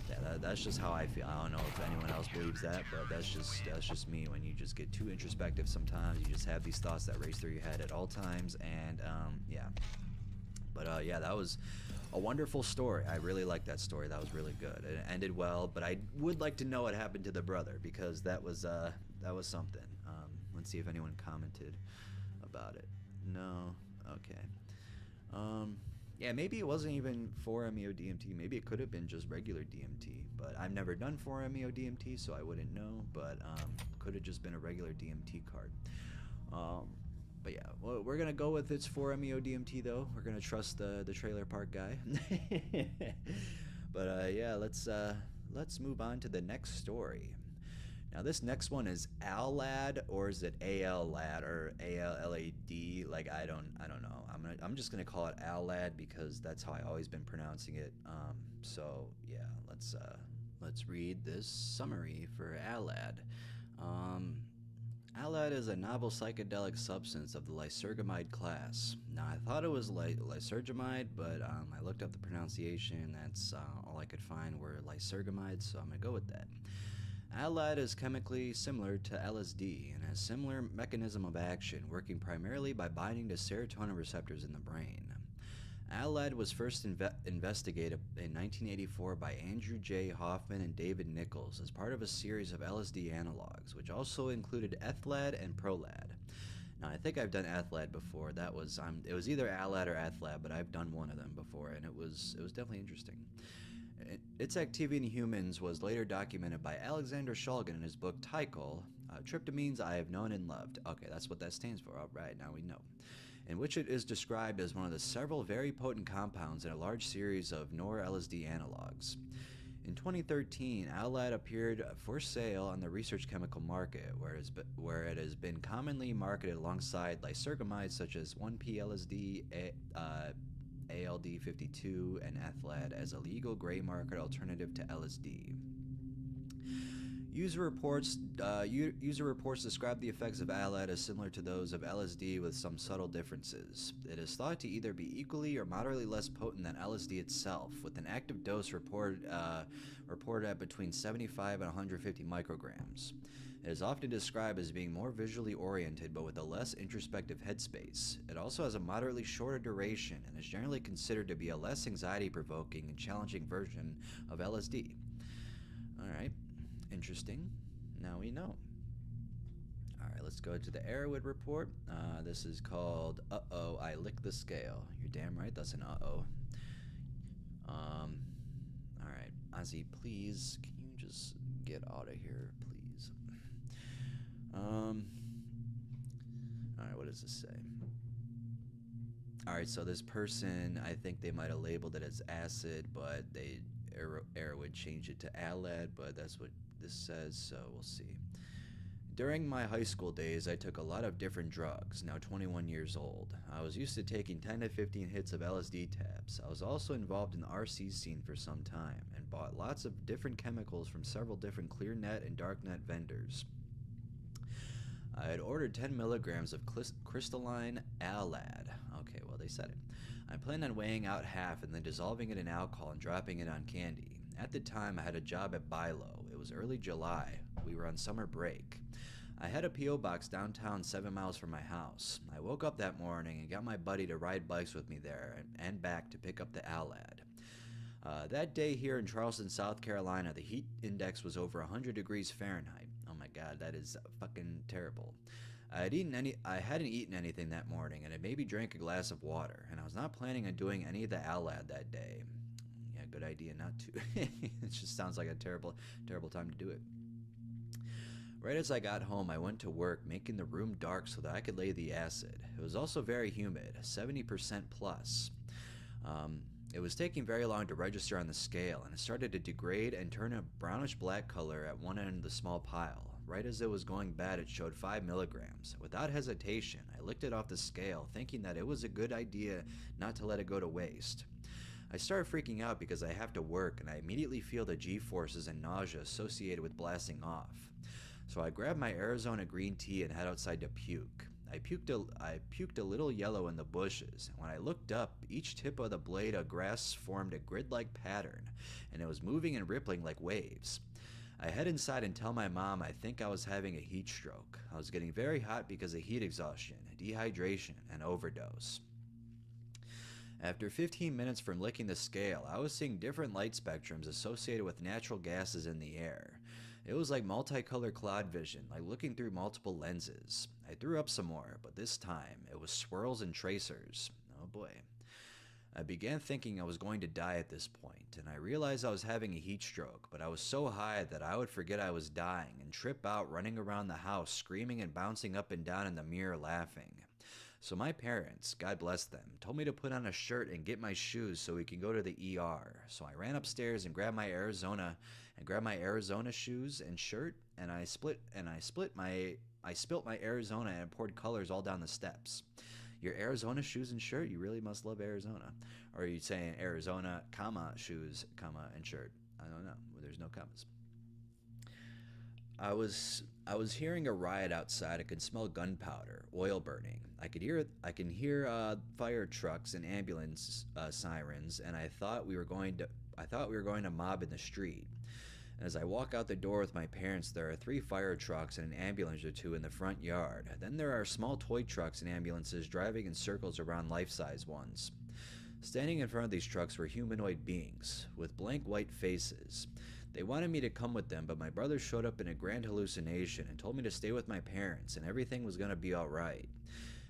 Yeah, that's just how I feel. I don't know if anyone else believes that, but that's just me. When you just get too introspective, sometimes you just have these thoughts that race through your head at all times, and yeah. But yeah, that was a wonderful story. I really liked that story. That was really good. It ended well, but I would like to know what happened to the brother, because that was something. Let's see if anyone commented about it. No. Okay. Yeah, maybe it wasn't even 4-MeO-DMT. Maybe it could have been just regular DMT. But I've never done 4-MeO-DMT, so I wouldn't know. But could have just been a regular DMT card. But yeah, well, we're gonna go with it's 4-MeO-DMT though. We're gonna trust the trailer park guy. But yeah, let's move on to the next story. Now this next one is Allad, or is it Allad or Allad? Like I don't know. I'm just gonna call it Allad because that's how I always been pronouncing it. So yeah, let's read this summary for Allad. Allad is a novel psychedelic substance of the lysergamide class. Now I thought it was lysergamide, but I looked up the pronunciation. That's all I could find were lysergamide, so I'm gonna go with that. Allad is chemically similar to LSD and has similar mechanism of action, working primarily by binding to serotonin receptors in the brain. Allad was first investigated in 1984 by Andrew J. Hoffman and David Nichols as part of a series of LSD analogs, which also included Ethlad and Prolad. Now, I think I've done Ethlad before. It was either Allad or Ethlad, but I've done one of them before, and it was definitely interesting. Its activity in humans was later documented by Alexander Shulgin in his book Tychol, Tryptamines I Have Known and Loved. Okay, that's what that stands for. All right, now we know. In which it is described as one of the several very potent compounds in a large series of nor-LSD analogs. In 2013, Allad appeared for sale on the research chemical market, where it has been commonly marketed alongside lysergamides such as 1,P-LSD, ALD52, and Ethlad as a legal gray market alternative to LSD. User reports describe the effects of Allad as similar to those of LSD with some subtle differences. It is thought to either be equally or moderately less potent than LSD itself, with an active dose reported at between 75 and 150 micrograms. It is often described as being more visually oriented but with a less introspective headspace. It also has a moderately shorter duration and is generally considered to be a less anxiety-provoking and challenging version of LSD. Alright, interesting. Now we know. Alright, let's go to the Arrowwood report. This is called Uh-Oh, I Licked the Scale. You're damn right, that's an uh-oh. Alright, Ozzy, please, can you just get out of here, please? Alright, what does this say? Alright, so this person, I think they might have labeled it as acid, but Arrowwood changed it to Allad, but that's what this says, so we'll see. During my high school days, I took a lot of different drugs, now 21 years old. I was used to taking 10 to 15 hits of LSD tabs. I was also involved in the RC scene for some time, and bought lots of different chemicals from several different clear-net and dark-net vendors. I had ordered 10 milligrams of crystalline Allad. Okay, well, they said it. I planned on weighing out half and then dissolving it in alcohol and dropping it on candy. At the time, I had a job at Bilo. It was early July. We were on summer break. I had a P.O. box downtown 7 miles from my house. I woke up that morning and got my buddy to ride bikes with me there and back to pick up the Alad. That day here in Charleston, South Carolina, the heat index was over 100 degrees Fahrenheit. Oh my god, that is fucking terrible. I hadn't eaten anything that morning and had maybe drank a glass of water, and I was not planning on doing any of the Alad that day. Yeah, good idea not to. It just sounds like a terrible, terrible time to do it. Right as I got home, I went to work, making the room dark so that I could lay the acid. It was also very humid, 70% plus. It was taking very long to register on the scale, and it started to degrade and turn a brownish-black color at one end of the small pile. Right as it was going bad, it showed 5 milligrams. Without hesitation, I licked it off the scale, thinking that it was a good idea not to let it go to waste. I started freaking out because I have to work, and I immediately feel the G-forces and nausea associated with blasting off. So I grabbed my Arizona green tea and head outside to puke. I puked a little yellow in the bushes, and when I looked up, each tip of the blade of grass formed a grid-like pattern, and it was moving and rippling like waves. I head inside and tell my mom I think I was having a heat stroke. I was getting very hot because of heat exhaustion, dehydration, and overdose. After 15 minutes from licking the scale, I was seeing different light spectrums associated with natural gases in the air. It was like multicolor cloud vision, like looking through multiple lenses. I threw up some more, but this time it was swirls and tracers. Oh boy. I began thinking I was going to die at this point, and I realized I was having a heat stroke, but I was so high that I would forget I was dying and trip out running around the house screaming and bouncing up and down in the mirror laughing. So my parents, God bless them, told me to put on a shirt and get my shoes so we can go to the ER. So I ran upstairs and grabbed my Arizona shoes and shirt, and I spilt my Arizona and poured colors all down the steps. Your Arizona shoes and shirt? You really must love Arizona. Or are you saying Arizona, comma, shoes, comma, and shirt? I don't know. There's no commas. I was hearing a riot outside. I could smell gunpowder, oil burning. I can hear fire trucks and ambulance sirens, and I thought we were going to mob in the street. As I walk out the door with my parents, there are 3 fire trucks and an ambulance or 2 in the front yard. Then there are small toy trucks and ambulances driving in circles around life-size ones. Standing in front of these trucks were humanoid beings with blank white faces. They wanted me to come with them, but my brother showed up in a grand hallucination and told me to stay with my parents and everything was going to be alright.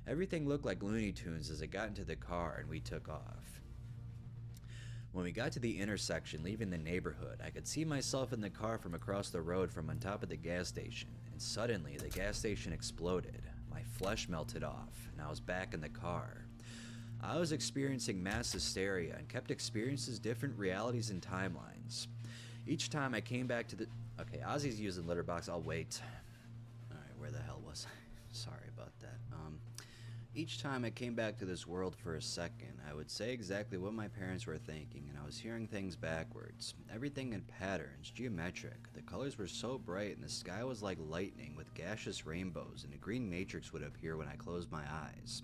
Everything looked like Looney Tunes as I got into the car and we took off. When we got to the intersection leaving the neighborhood, I could see myself in the car from across the road from on top of the gas station, and suddenly the gas station exploded. My flesh melted off, and I was back in the car. I was experiencing mass hysteria and kept experiencing different realities and timelines. Each time I came back to the... Okay, Ozzy's using Litterbox, I'll wait. Alright, where the hell was I? Sorry about that. Each time I came back to this world for a second, I would say exactly what my parents were thinking, and I was hearing things backwards. Everything in patterns, geometric. The colors were so bright, and the sky was like lightning with gaseous rainbows, and a green matrix would appear when I closed my eyes.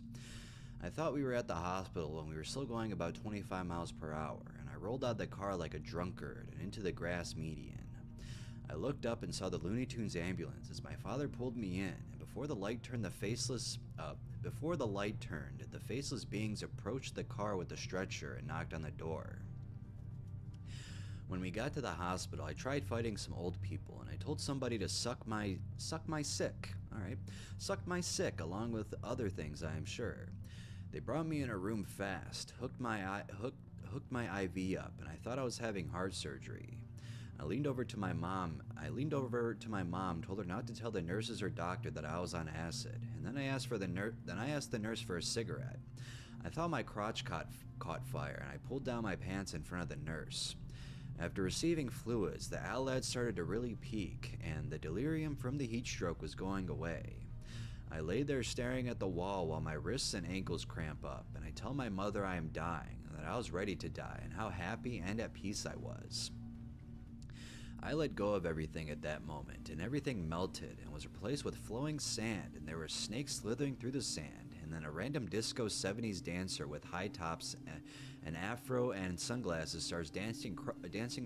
I thought we were at the hospital when we were still going about 25 miles per hour, and I rolled out of the car like a drunkard and into the grass median. I looked up and saw the Looney Tunes ambulance as my father pulled me in, and before the light turned, the faceless beings approached the car with the stretcher and knocked on the door. When we got to the hospital, I tried fighting some old people, and I told somebody to suck my sick. Alright, suck my sick along with other things, I am sure. They brought me in a room fast, hooked my IV up, and I thought I was having heart surgery. I leaned over to my mom, told her not to tell the nurses or doctor that I was on acid, and then I asked the nurse for a cigarette. I thought my crotch caught fire, and I pulled down my pants in front of the nurse. After receiving fluids, the Alad started to really peak, and the delirium from the heat stroke was going away. I lay there staring at the wall while my wrists and ankles cramp up, and I tell my mother I am dying, and that I was ready to die, and how happy and at peace I was. I let go of everything at that moment, and everything melted and was replaced with flowing sand, and there were snakes slithering through the sand, and then a random disco 70s dancer with high tops, an afro, and sunglasses starts dancing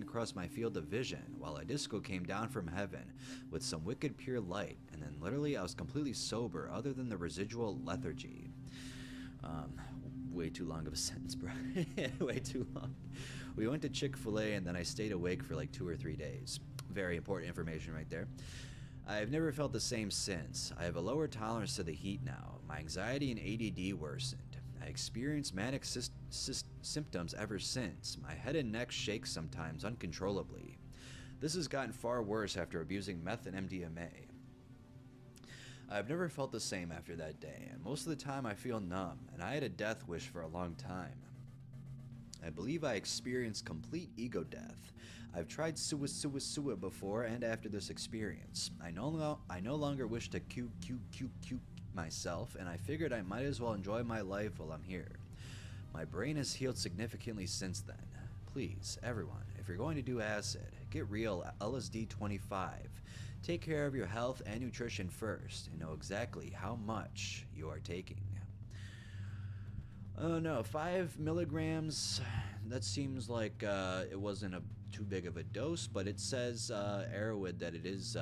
across my field of vision, while a disco came down from heaven with some wicked pure light, and then literally I was completely sober other than the residual lethargy. Way too long of a sentence, bro. Way too long. We went to Chick-fil-A, and then I stayed awake for like 2 or 3 days. Very important information right there. I've never felt the same since. I have a lower tolerance to the heat now. My anxiety and ADD worsened. I experience manic symptoms ever since. My head and neck shake sometimes uncontrollably. This has gotten far worse after abusing meth and MDMA. I've never felt the same after that day, and most of the time I feel numb, and I had a death wish for a long time. I believe I experienced complete ego death. I've tried suicide before and after this experience. I no longer wish to Q myself, and I figured I might as well enjoy my life while I'm here. My brain has healed significantly since then. Please, everyone, if you're going to do acid, get real LSD 25. Take care of your health and nutrition first, and know exactly how much you are taking. Oh no, 5 milligrams. That seems like it wasn't too big of a dose, but it says Arrowwood that it is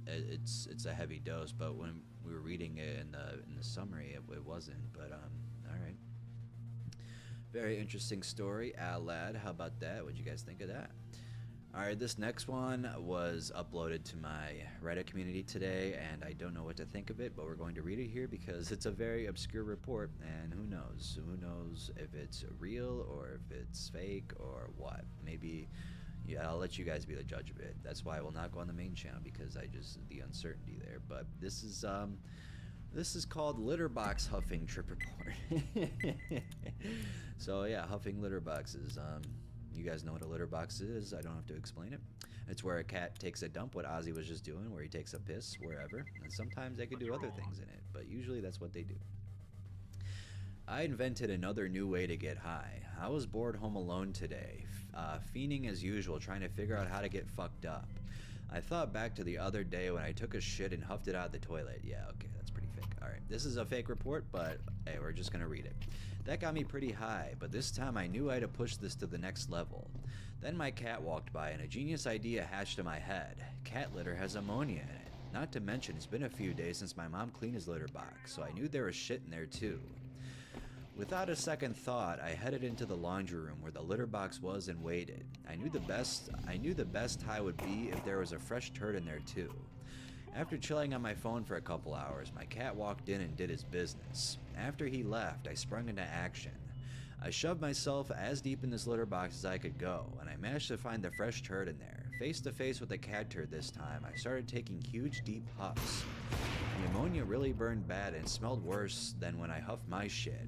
it's a heavy dose. But when we were reading it in the summary, it wasn't. But all right. Very interesting story, Alad. How about that? What'd you guys think of that? Alright, this next one was uploaded to my Reddit community today, and I don't know what to think of it, but we're going to read it here because it's a very obscure report, and who knows? Who knows if it's real or if it's fake or what? Maybe, yeah, I'll let you guys be the judge of it. That's why I will not go on the main channel, because the uncertainty there. But this is called litter box huffing trip report. So yeah, huffing litter boxes. You guys know what a litter box is. I don't have to explain it. It's where a cat takes a dump, what Ozzy was just doing, where he takes a piss wherever. And sometimes they could do other things in it, but usually that's what they do. I invented another new way to get high. I was bored home alone today, fiending as usual, trying to figure out how to get fucked up. I thought back to the other day when I took a shit and huffed it out of the toilet. Yeah, okay, that's pretty fake. Alright, this is a fake report, but hey, we're just gonna read it. That got me pretty high, but this time I knew I had to push this to the next level. Then my cat walked by and a genius idea hatched in my head. Cat litter has ammonia in it. Not to mention, it's been a few days since my mom cleaned his litter box, so I knew there was shit in there too. Without a second thought, I headed into the laundry room where the litter box was and waited. I knew the best high would be if there was a fresh turd in there too. After chilling on my phone for a couple hours, my cat walked in and did his business. After he left, I sprung into action. I shoved myself as deep in this litter box as I could go, and I managed to find the fresh turd in there. Face to face with the cat turd this time, I started taking huge, deep huffs. The ammonia really burned bad and smelled worse than when I huffed my shit.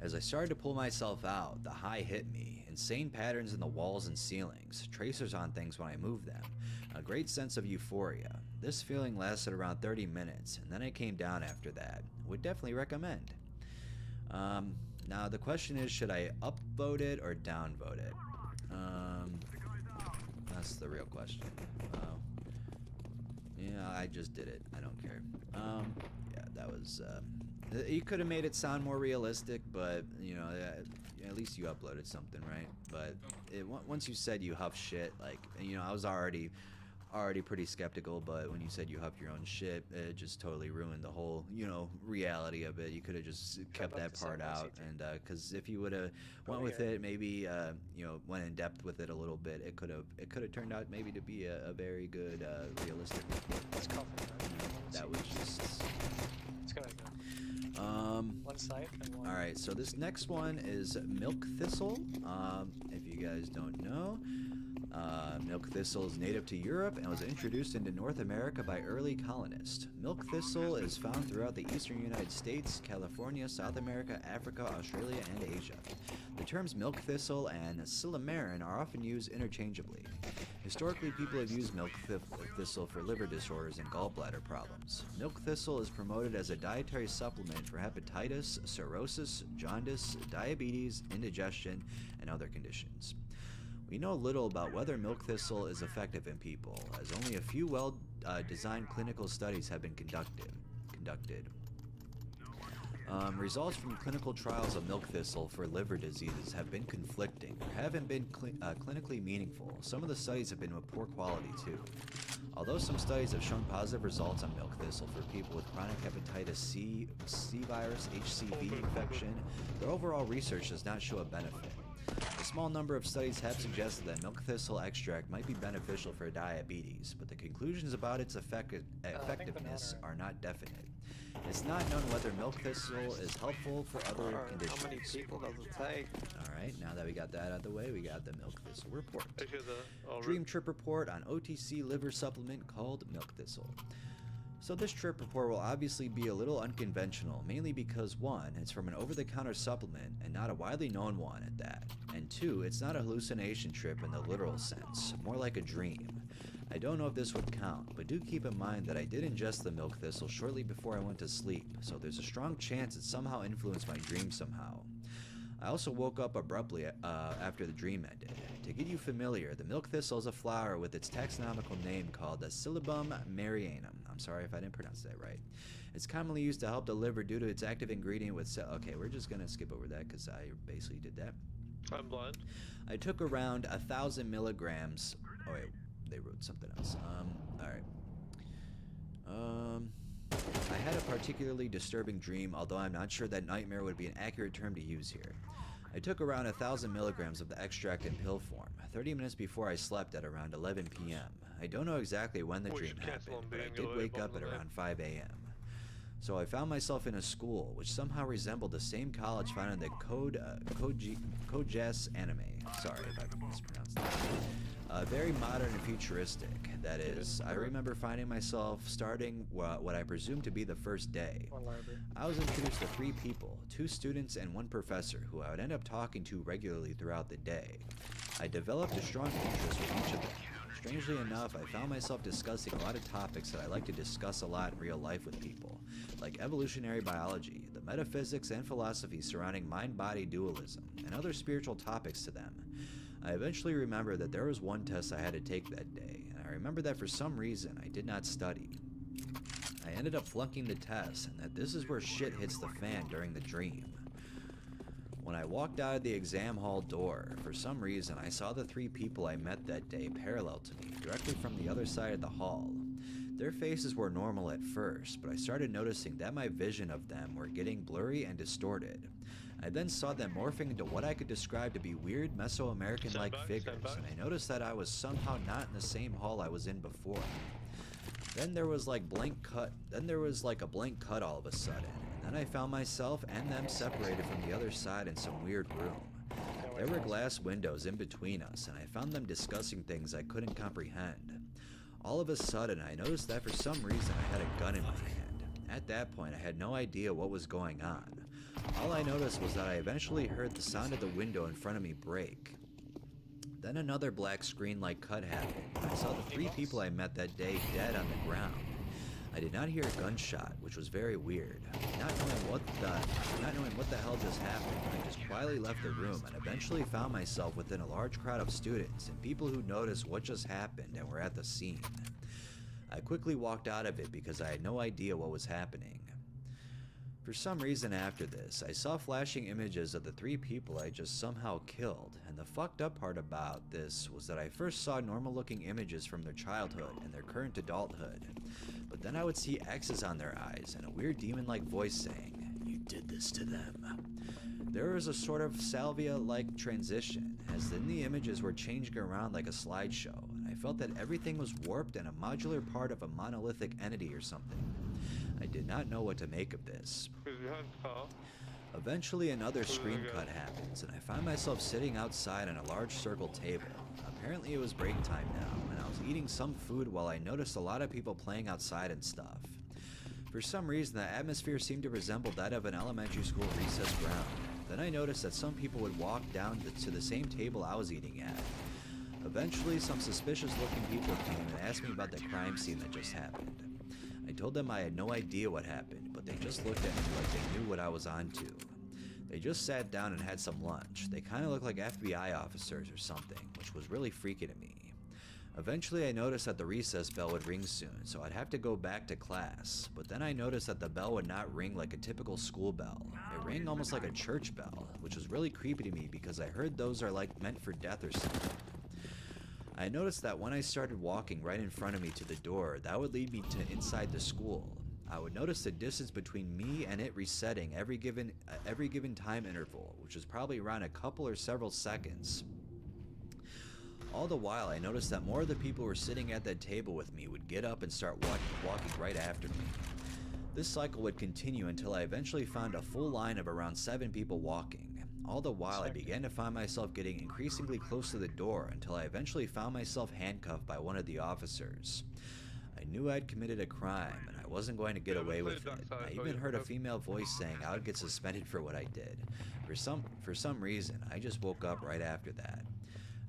As I started to pull myself out, the high hit me. Insane patterns in the walls and ceilings, tracers on things when I moved them, a great sense of euphoria. This feeling lasted around 30 minutes, and then it came down after that. Would definitely recommend. Now the question is, should I upvote it or downvote it? That's the real question. Yeah, I just did it. I don't care. Yeah, that was... You could have made it sound more realistic, but, you know, at least you uploaded something, right? But once you said you huff shit, like, you know, I was already pretty skeptical, but when you said you huff your own shit, it just totally ruined the whole, you know, reality of it. You could have just kept that part out, and because if you would have went with it, maybe you know, went in depth with it a little bit, it could have turned out maybe to be a very good realistic report. It's confident, right? That was just... It's gotta go. One side and one. Alright, so this next one is milk thistle. If you guys don't know, milk thistle is native to Europe and was introduced into North America by early colonists. Milk thistle is found throughout the eastern United States, California, South America, Africa, Australia, and Asia. The terms milk thistle and silymarin are often used interchangeably. Historically, people have used milk thistle for liver disorders and gallbladder problems. Milk thistle is promoted as a dietary supplement for hepatitis, cirrhosis, jaundice, diabetes, indigestion, and other conditions. We know little about whether milk thistle is effective in people, as only a few well-designed clinical studies have been conducted. Results from clinical trials of milk thistle for liver diseases have been conflicting or haven't been clinically meaningful. Some of the studies have been of poor quality too. Although some studies have shown positive results on milk thistle for people with chronic hepatitis C virus, HCV infection, their overall research does not show a benefit. A small number of studies have suggested that milk thistle extract might be beneficial for diabetes, but the conclusions about its effectiveness are not definite. It's not known whether milk thistle is helpful for other conditions. How many people does it take? Alright, now that we got that out of the way, we got the milk thistle report. Dream trip report on OTC liver supplement called milk thistle. So this trip report will obviously be a little unconventional, mainly because 1, it's from an over-the-counter supplement and not a widely known one at that, and 2, it's not a hallucination trip in the literal sense, more like a dream. I don't know if this would count, but do keep in mind that I did ingest the milk thistle shortly before I went to sleep, so there's a strong chance it somehow influenced my dream somehow. I also woke up abruptly after the dream ended. To get you familiar, the milk thistle is a flower with its taxonomical name called the Silybum marianum. I'm sorry if I didn't pronounce that right. It's commonly used to help the liver due to its active ingredient with okay, we're just gonna skip over that because I basically did that. I'm blind. I took around 1,000 milligrams. Oh wait, they wrote something else. Alright. I had a particularly disturbing dream, although I'm not sure that nightmare would be an accurate term to use here. I took around 1,000 milligrams of the extract in pill form, 30 minutes before I slept at around 11 p.m. I don't know exactly when the dream happened, but I did wake up at around 5 a.m. So I found myself in a school, which somehow resembled the same college found in the Kojes anime. Sorry if I mispronounced that. Very modern and futuristic, that is. I remember finding myself starting what I presume to be the first day. I was introduced to 3 people, 2 students and 1 professor, who I would end up talking to regularly throughout the day. I developed a strong interest with each of them. Strangely enough, I found myself discussing a lot of topics that I like to discuss a lot in real life with people, like evolutionary biology, the metaphysics and philosophy surrounding mind-body dualism, and other spiritual topics to them. I eventually remembered that there was one test I had to take that day, and I remember that for some reason I did not study. I ended up flunking the test, and that this is where shit hits the fan during the dream. When I walked out of the exam hall door, for some reason I saw the 3 people I met that day parallel to me, directly from the other side of the hall. Their faces were normal at first, but I started noticing that my vision of them were getting blurry and distorted. I then saw them morphing into what I could describe to be weird Mesoamerican-like figures, and I noticed that I was somehow not in the same hall I was in before. Then there was like a blank cut all of a sudden, and then I found myself and them separated from the other side in some weird room. There were glass windows in between us, and I found them discussing things I couldn't comprehend. All of a sudden, I noticed that for some reason I had a gun in my hand. At that point, I had no idea what was going on. All I noticed was that I eventually heard the sound of the window in front of me break. Then another black screen-like cut happened, and I saw the 3 people I met that day dead on the ground. I did not hear a gunshot, which was very weird. Not knowing what the hell just happened, I just quietly left the room and eventually found myself within a large crowd of students and people who noticed what just happened and were at the scene. I quickly walked out of it because I had no idea what was happening. For some reason after this, I saw flashing images of the 3 people I just somehow killed, and the fucked up part about this was that I first saw normal looking images from their childhood and their current adulthood, but then I would see X's on their eyes and a weird demon-like voice saying, "You did this to them." There was a sort of salvia-like transition, as then the images were changing around like a slideshow, and I felt that everything was warped and a modular part of a monolithic entity or something. I did not know what to make of this. Eventually another screen cut happens, and I find myself sitting outside on a large circle table. Apparently it was break time now, and I was eating some food while I noticed a lot of people playing outside and stuff. For some reason, the atmosphere seemed to resemble that of an elementary school recess ground. Then I noticed that some people would walk down to the same table I was eating at. Eventually, some suspicious-looking people came and asked me about the crime scene that just happened. I told them I had no idea what happened, but they just looked at me like they knew what I was onto. They just sat down and had some lunch. They kind of looked like FBI officers or something, which was really freaky to me. Eventually I noticed that the recess bell would ring soon, so I'd have to go back to class. But then I noticed that the bell would not ring like a typical school bell. It rang almost like a church bell, which was really creepy to me because I heard those are like meant for death or something. I noticed that when I started walking right in front of me to the door, that would lead me to inside the school. I would notice the distance between me and it resetting every given time interval, which was probably around a couple or several seconds. All the while, I noticed that more of the people who were sitting at that table with me would get up and start walking right after me. This cycle would continue until I eventually found a full line of around 7 people walking. All the while, I began to find myself getting increasingly close to the door until I eventually found myself handcuffed by one of the officers. I knew I'd committed a crime, and I wasn't going to get away with it. I even heard a female voice saying I would get suspended for what I did. For some reason, I just woke up right after that.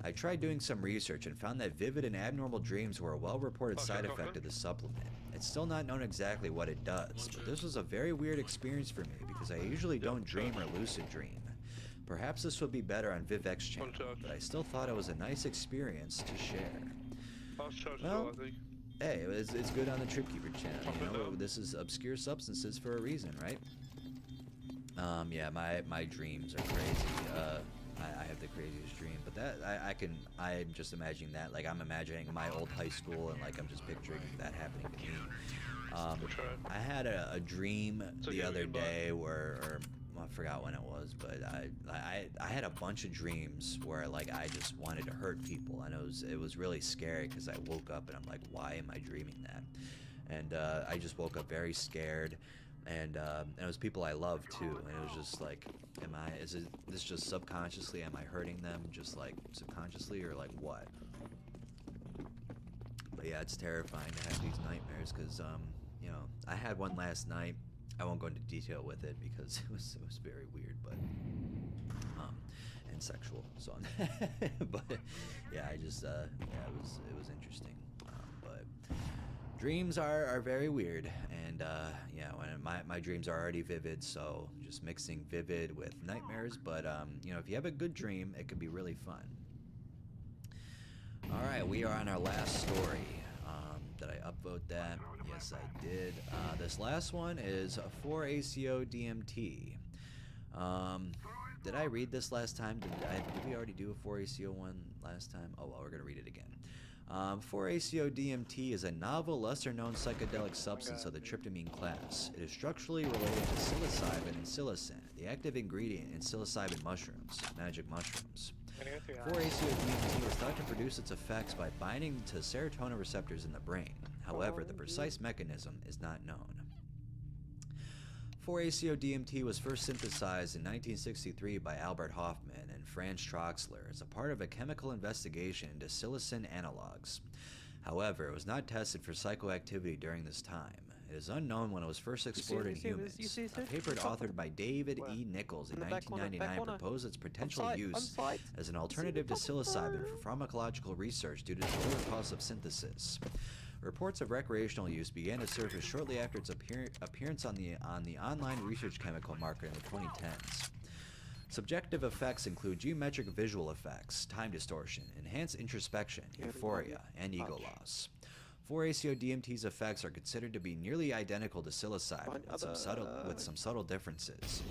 I tried doing some research and found that vivid and abnormal dreams were a well-reported side effect of the supplement. It's still not known exactly what it does, but this was a very weird experience for me because I usually don't dream or lucid dream. Perhaps this would be better on Vivek's channel, but I still thought it was a nice experience to share. Well, hey, it's good on the Tripkeeper channel, you know, this is obscure substances for a reason, right? Yeah, my dreams are crazy. I have the craziest dream, but that I'm just imagining that, like I'm imagining my old high school and like I'm just picturing that happening to me. I had a dream the other day where, I forgot when it was, but I had a bunch of dreams where like I just wanted to hurt people, and it was really scary because I woke up and I'm like, why am I dreaming that? And I just woke up very scared. And it was people I love too, and it was just like, is this just subconsciously, am I hurting them just like subconsciously, or like what? But yeah, it's terrifying to have these nightmares because, you know, I had one last night. I won't go into detail with it because it was very weird, but, and sexual, so, but yeah, I just, yeah, it was interesting, but dreams are very weird, and yeah, when my dreams are already vivid, so just mixing vivid with nightmares, but you know, if you have a good dream, it could be really fun. All right, we are on our last story. Did I upvote that? Yes, I did. This last one is 4-ACO DMT. Did I read this last time? Did we already do a 4-ACO one last time? Oh well, we're gonna read it again. 4-ACO DMT is a novel, lesser-known psychedelic substance of the tryptamine class. It is structurally related to psilocybin and psilocin, the active ingredient in psilocybin mushrooms, magic mushrooms. 4-ACO DMT was thought to produce its effects by binding to serotonin receptors in the brain. However, the precise mechanism is not known. 4-ACO DMT was first synthesized in 1963 by Albert Hofmann and Franz Troxler as a part of a chemical investigation into psilocin analogs. However, it was not tested for psychoactivity during this time. It is unknown when it was first explored in humans. A paper authored by David E. Nichols in 1999 proposed its potential use as an alternative to psilocybin for pharmacological research due to the lower cost of synthesis. Reports of recreational use began to surface shortly after its appearance on the online research chemical market in the 2010s. Subjective effects include geometric visual effects, time distortion, enhanced introspection, euphoria, and ego loss. 4-ACO DMT's effects are considered to be nearly identical to psilocybin, with some subtle differences.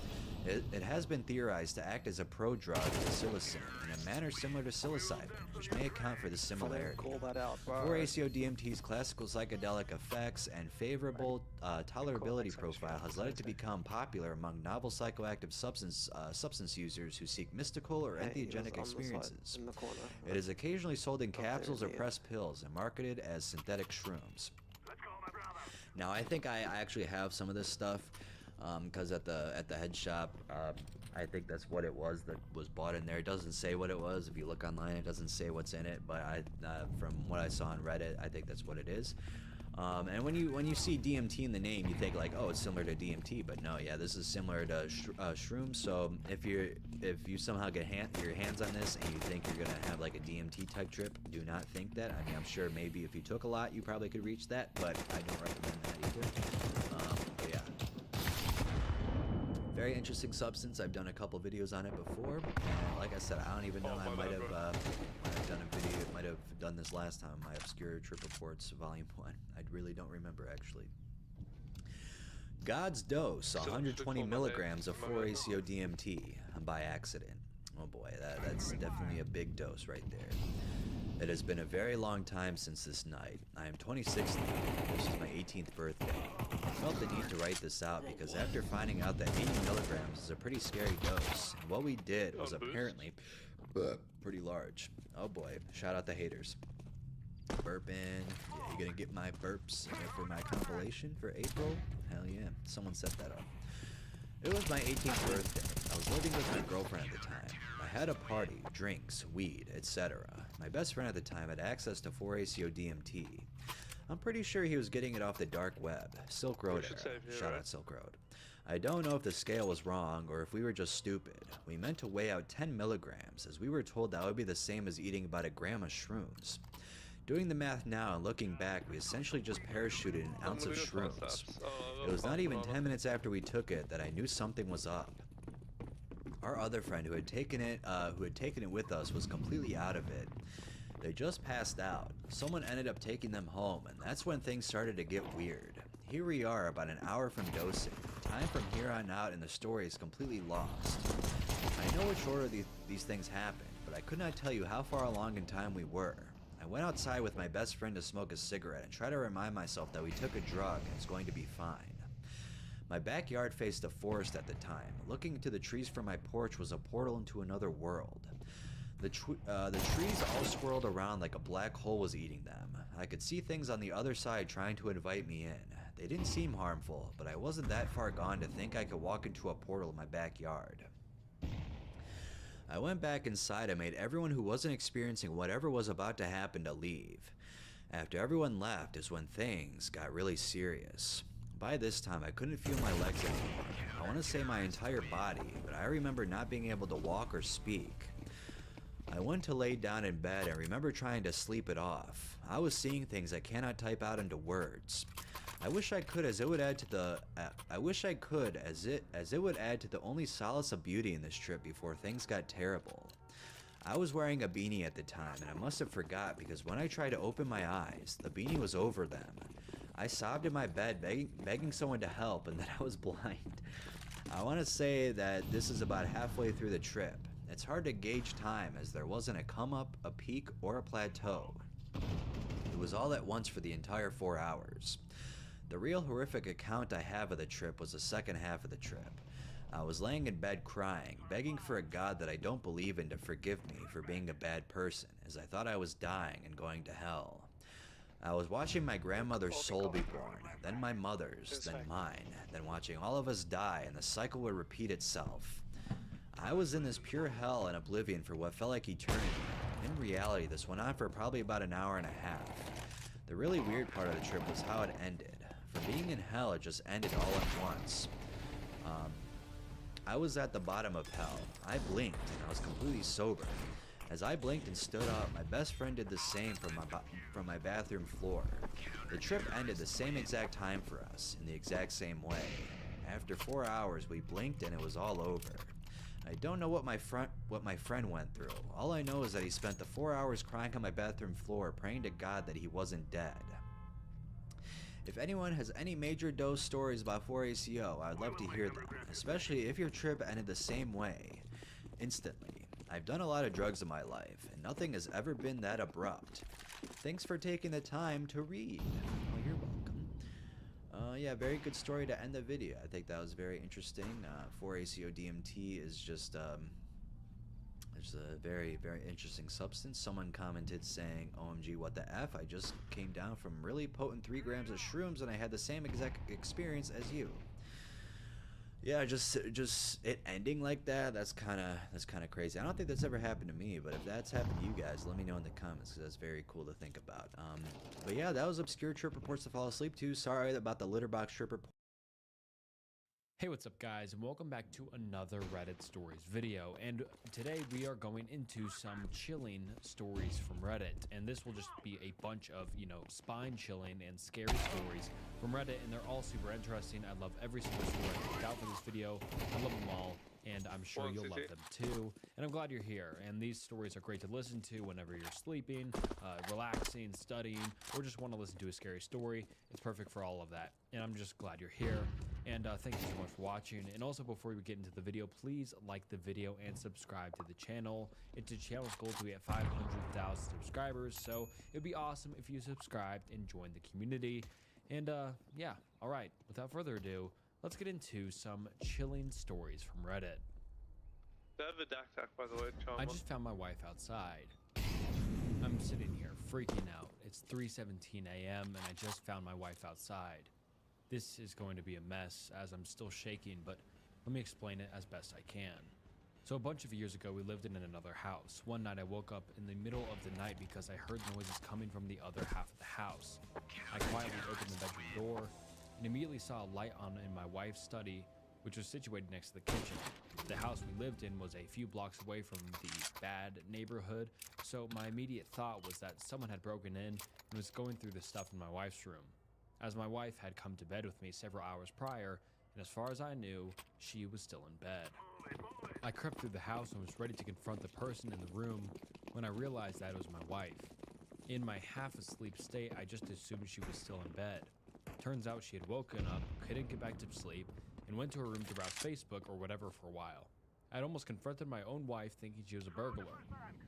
It has been theorized to act as a prodrug to psilocin in a manner similar to psilocybin, which may account for the similarity. 4-ACO DMT's classical psychedelic effects and favorable tolerability profile has led it to become popular among novel psychoactive substance users who seek mystical or entheogenic experiences. It is occasionally sold in capsules or pressed pills and marketed as synthetic shrooms. Now, I think I actually have some of this stuff. Because at the head shop, I think that's what it was that was bought in there. It doesn't say what it was. If you look online, it doesn't say what's in it. But from what I saw on Reddit, I think that's what it is. And when you see DMT in the name, you think like, oh, it's similar to DMT. But no, yeah, this is similar to shrooms. So if you somehow get your hands on this and you think you're gonna have like a DMT type trip, do not think that. I mean, I'm sure maybe if you took a lot, you probably could reach that, but I don't recommend that either. But yeah. Very interesting substance. I've done a couple videos on it before, and like I said, I don't even know. I might have done a video. Might have done this last time. My obscure trip reports, volume 1. I really don't remember actually. God's dose, 120 milligrams of 4-ACO DMT by accident. Oh boy, that's definitely a big dose right there. It has been a very long time since this night. I am 26 now. This is my 18th birthday. I felt the need to write this out because after finding out that 80 milligrams is a pretty scary dose, and what we did was apparently pretty large. Oh boy, shout out the haters. Burping. Yeah, you gonna get my burps for my compilation for April? Hell yeah, someone set that up. It was my 18th birthday. I was living with my girlfriend at the time. I had a party, drinks, weed, etc. My best friend at the time had access to 4-ACO DMT. I'm pretty sure he was getting it off the dark web. Silk Road era. Shout out Silk Road. I don't know if the scale was wrong or if we were just stupid. We meant to weigh out 10 milligrams as we were told that would be the same as eating about a gram of shrooms. Doing the math now and looking back, we essentially just parachuted an ounce of shrooms. It was not even 10 minutes after we took it that I knew something was up. Our other friend who had taken it with us was completely out of it. They just passed out. Someone ended up taking them home, and that's when things started to get weird. Here we are, about an hour from dosing. Time from here on out and the story is completely lost. I know which order these things happened, but I could not tell you how far along in time we were. I went outside with my best friend to smoke a cigarette and try to remind myself that we took a drug and it's going to be fine. My backyard faced a forest at the time. Looking into the trees from my porch was a portal into another world. The trees all swirled around like a black hole was eating them. I could see things on the other side trying to invite me in. They didn't seem harmful, but I wasn't that far gone to think I could walk into a portal in my backyard. I went back inside and made everyone who wasn't experiencing whatever was about to happen to leave. After everyone left is when things got really serious. By this time, I couldn't feel my legs anymore. I want to say my entire body, but I remember not being able to walk or speak. I went to lay down in bed and remember trying to sleep it off. I was seeing things I cannot type out into words. I wish I could, as it would add to the only solace of beauty in this trip before things got terrible. I was wearing a beanie at the time, and I must have forgot because when I tried to open my eyes, the beanie was over them. I sobbed in my bed, begging someone to help, and that I was blind. I want to say that this is about halfway through the trip. It's hard to gauge time as there wasn't a come up, a peak, or a plateau. It was all at once for the entire 4 hours. The real horrific account I have of the trip was the second half of the trip. I was laying in bed crying, begging for a God that I don't believe in to forgive me for being a bad person, as I thought I was dying and going to hell. I was watching my grandmother's soul be born, then my mother's, then mine, then watching all of us die and the cycle would repeat itself. I was in this pure hell and oblivion for what felt like eternity. In reality, this went on for probably about an hour and a half. The really weird part of the trip was how it ended. From being in hell, it just ended all at once. I was at the bottom of hell. I blinked and I was completely sober. As I blinked and stood up, my best friend did the same from my bathroom floor. The trip ended the same exact time for us, in the exact same way. After 4 hours, we blinked and it was all over. I don't know what my friend went through. All I know is that he spent the 4 hours crying on my bathroom floor, praying to God that he wasn't dead. If anyone has any major dose stories about 4-ACO, I'd love to hear them, especially if your trip ended the same way, instantly. I've done a lot of drugs in my life, and nothing has ever been that abrupt. Thanks for taking the time to read. Oh, you're welcome. Yeah, very good story to end the video. I think that was very interesting. 4-ACO DMT is just it's a very, very interesting substance. Someone commented saying, OMG, what the F? I just came down from really potent 3 grams of shrooms and I had the same exact experience as you. Yeah, just it ending like that, that's kind of crazy. I don't think that's ever happened to me, but if that's happened to you guys, let me know in the comments because that's very cool to think about. But yeah, that was Obscure Trip Reports to Fall Asleep to. Sorry about the litter box trip report. Hey, what's up guys, and welcome back to another Reddit stories video. And today we are going into some chilling stories from Reddit, and this will just be a bunch of, spine chilling and scary stories from Reddit, and they're all super interesting. I love every single story I picked out for this video. I love them all, and I'm sure you'll love them too. And I'm glad you're here, and these stories are great to listen to whenever you're sleeping, relaxing, studying, or just want to listen to a scary story. It's perfect for all of that, and I'm just glad you're here. And thank you so much for watching. And also, before we get into the video, please like the video and subscribe to the channel. It's the channel's goal to be at 500,000 subscribers, so it'd be awesome if you subscribed and joined the community. And yeah, all right, without further ado, let's get into some chilling stories from Reddit. By the way, I just found my wife outside. I'm sitting here freaking out. It's 3:17 a.m. and I just found my wife outside. This is going to be a mess as I'm still shaking, but let me explain it as best I can. So a bunch of years ago, we lived in another house. One night I woke up in the middle of the night because I heard noises coming from the other half of the house. I quietly opened the bedroom door and immediately saw a light on in my wife's study, which was situated next to the kitchen. The house we lived in was a few blocks away from the bad neighborhood, so my immediate thought was that someone had broken in and was going through the stuff in my wife's room, as my wife had come to bed with me several hours prior, and as far as I knew, she was still in bed. I crept through the house and was ready to confront the person in the room when I realized that it was my wife. In my half-asleep state, I just assumed she was still in bed. Turns out she had woken up, couldn't get back to sleep, and went to her room to browse Facebook or whatever for a while. I'd almost confronted my own wife thinking she was a burglar.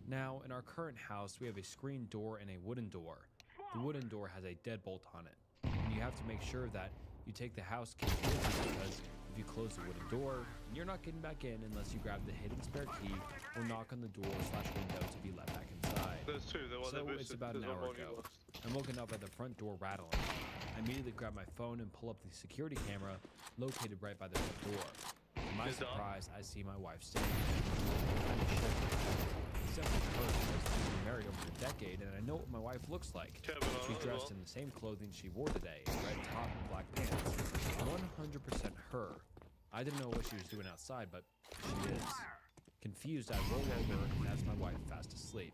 Now, in our current house, we have a screen door and a wooden door. The wooden door has a deadbolt on it, and you have to make sure that you take the house key with you, because if you close the wooden door, you're not getting back in unless you grab the hidden spare key or knock on the door/window to be let back inside. So it's about an hour ago. I'm woken up by the front door rattling. I immediately grab my phone and pull up the security camera located right by the front door. To my surprise, I see my wife standing there. I'm shook. Except for her, because we've been married over a decade, and I know what my wife looks like. She's dressed in the same clothing she wore today, red top and black pants. 100% her. I didn't know what she was doing outside, but she is. Confused, I roll over and ask my wife fast asleep.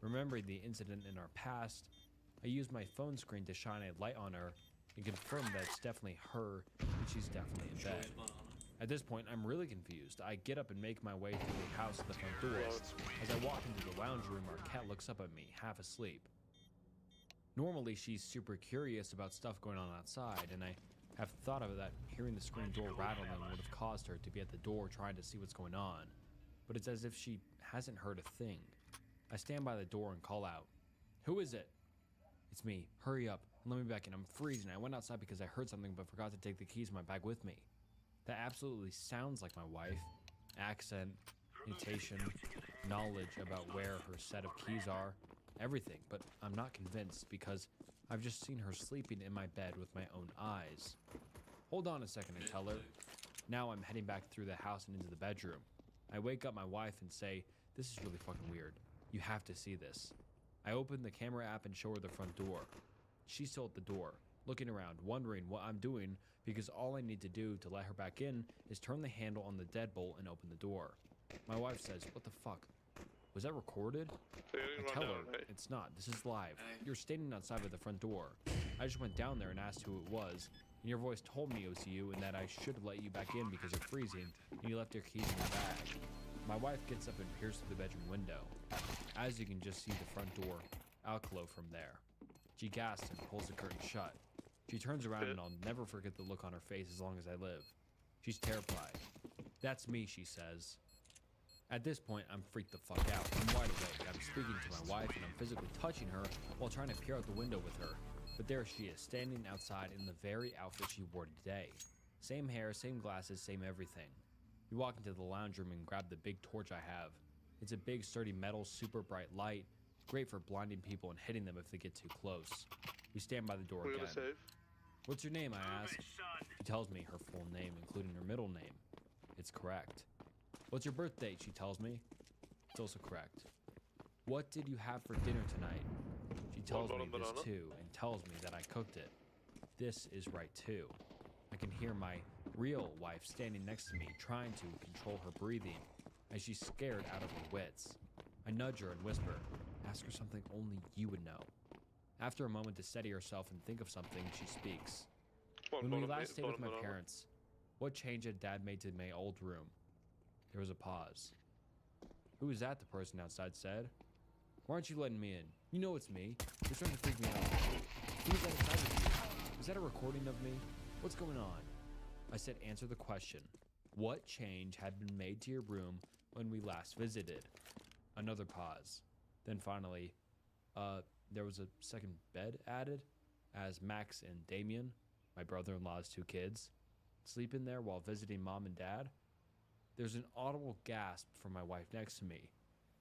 Remembering the incident in our past, I use my phone screen to shine a light on her and confirm that it's definitely her and she's definitely in bed. At this point, I'm really confused. I get up and make my way through the house to the front door. As I walk into the lounge room, our cat looks up at me, half asleep. Normally, she's super curious about stuff going on outside, and I have thought of that hearing the screen door rattling would have caused her to be at the door trying to see what's going on. But it's as if she hasn't heard a thing. I stand by the door and call out, "Who is it?" "It's me. Hurry up and let me back in. I'm freezing. I went outside because I heard something but forgot to take the keys in my bag with me." That absolutely sounds like my wife. Accent, intonation, knowledge about where her set of keys are, everything. But I'm not convinced because I've just seen her sleeping in my bed with my own eyes. "Hold on a second," I tell her. Now I'm heading back through the house and into the bedroom. I wake up my wife and say, "This is really fucking weird. You have to see this." I open the camera app and show her the front door. She's still at the door, looking around, wondering what I'm doing, because all I need to do to let her back in is turn the handle on the deadbolt and open the door. My wife says, "What the fuck? Was that recorded?" I tell her, "It's not. This is live. You're standing outside of the front door. I just went down there and asked who it was, and your voice told me it was you and that I should have let you back in because you're freezing and you left your keys in your bag." My wife gets up and peers through the bedroom window. As you can just see the front door alcove from there. She gasps and pulls the curtain shut. She turns around and I'll never forget the look on her face as long as I live. She's terrified. "That's me," she says. At this point, I'm freaked the fuck out. I'm wide awake. I'm speaking to my wife and I'm physically touching her while trying to peer out the window with her. But there she is, standing outside in the very outfit she wore today. Same hair, same glasses, same everything. We walk into the lounge room and grab the big torch I have. It's a big, sturdy metal, super bright light, great for blinding people and hitting them if they get too close. We stand by the door again. "What's your name?" I ask. She tells me her full name, including her middle name. It's correct. "What's your birth date?" she tells me. It's also correct. "What did you have for dinner tonight?" She tells me this too, and tells me that I cooked it. This is right too. I can hear my real wife standing next to me, trying to control her breathing as she's scared out of her wits. I nudge her and whisper, "Ask her something only you would know." After a moment to steady herself and think of something, she speaks. "When we last stayed with my parents, what change had Dad made to my old room?" There was a pause. "Who is that?" the person outside said. "Why aren't you letting me in? You know it's me. You're trying to freak me out. Who's that inside with you? Is that a recording of me? What's going on?" I said, "Answer the question. What change had been made to your room when we last visited?" Another pause. Then finally, there was a second bed added, as Max and Damien, my brother-in-law's 2 kids, sleep in there while visiting Mom and Dad. There's an audible gasp from my wife next to me.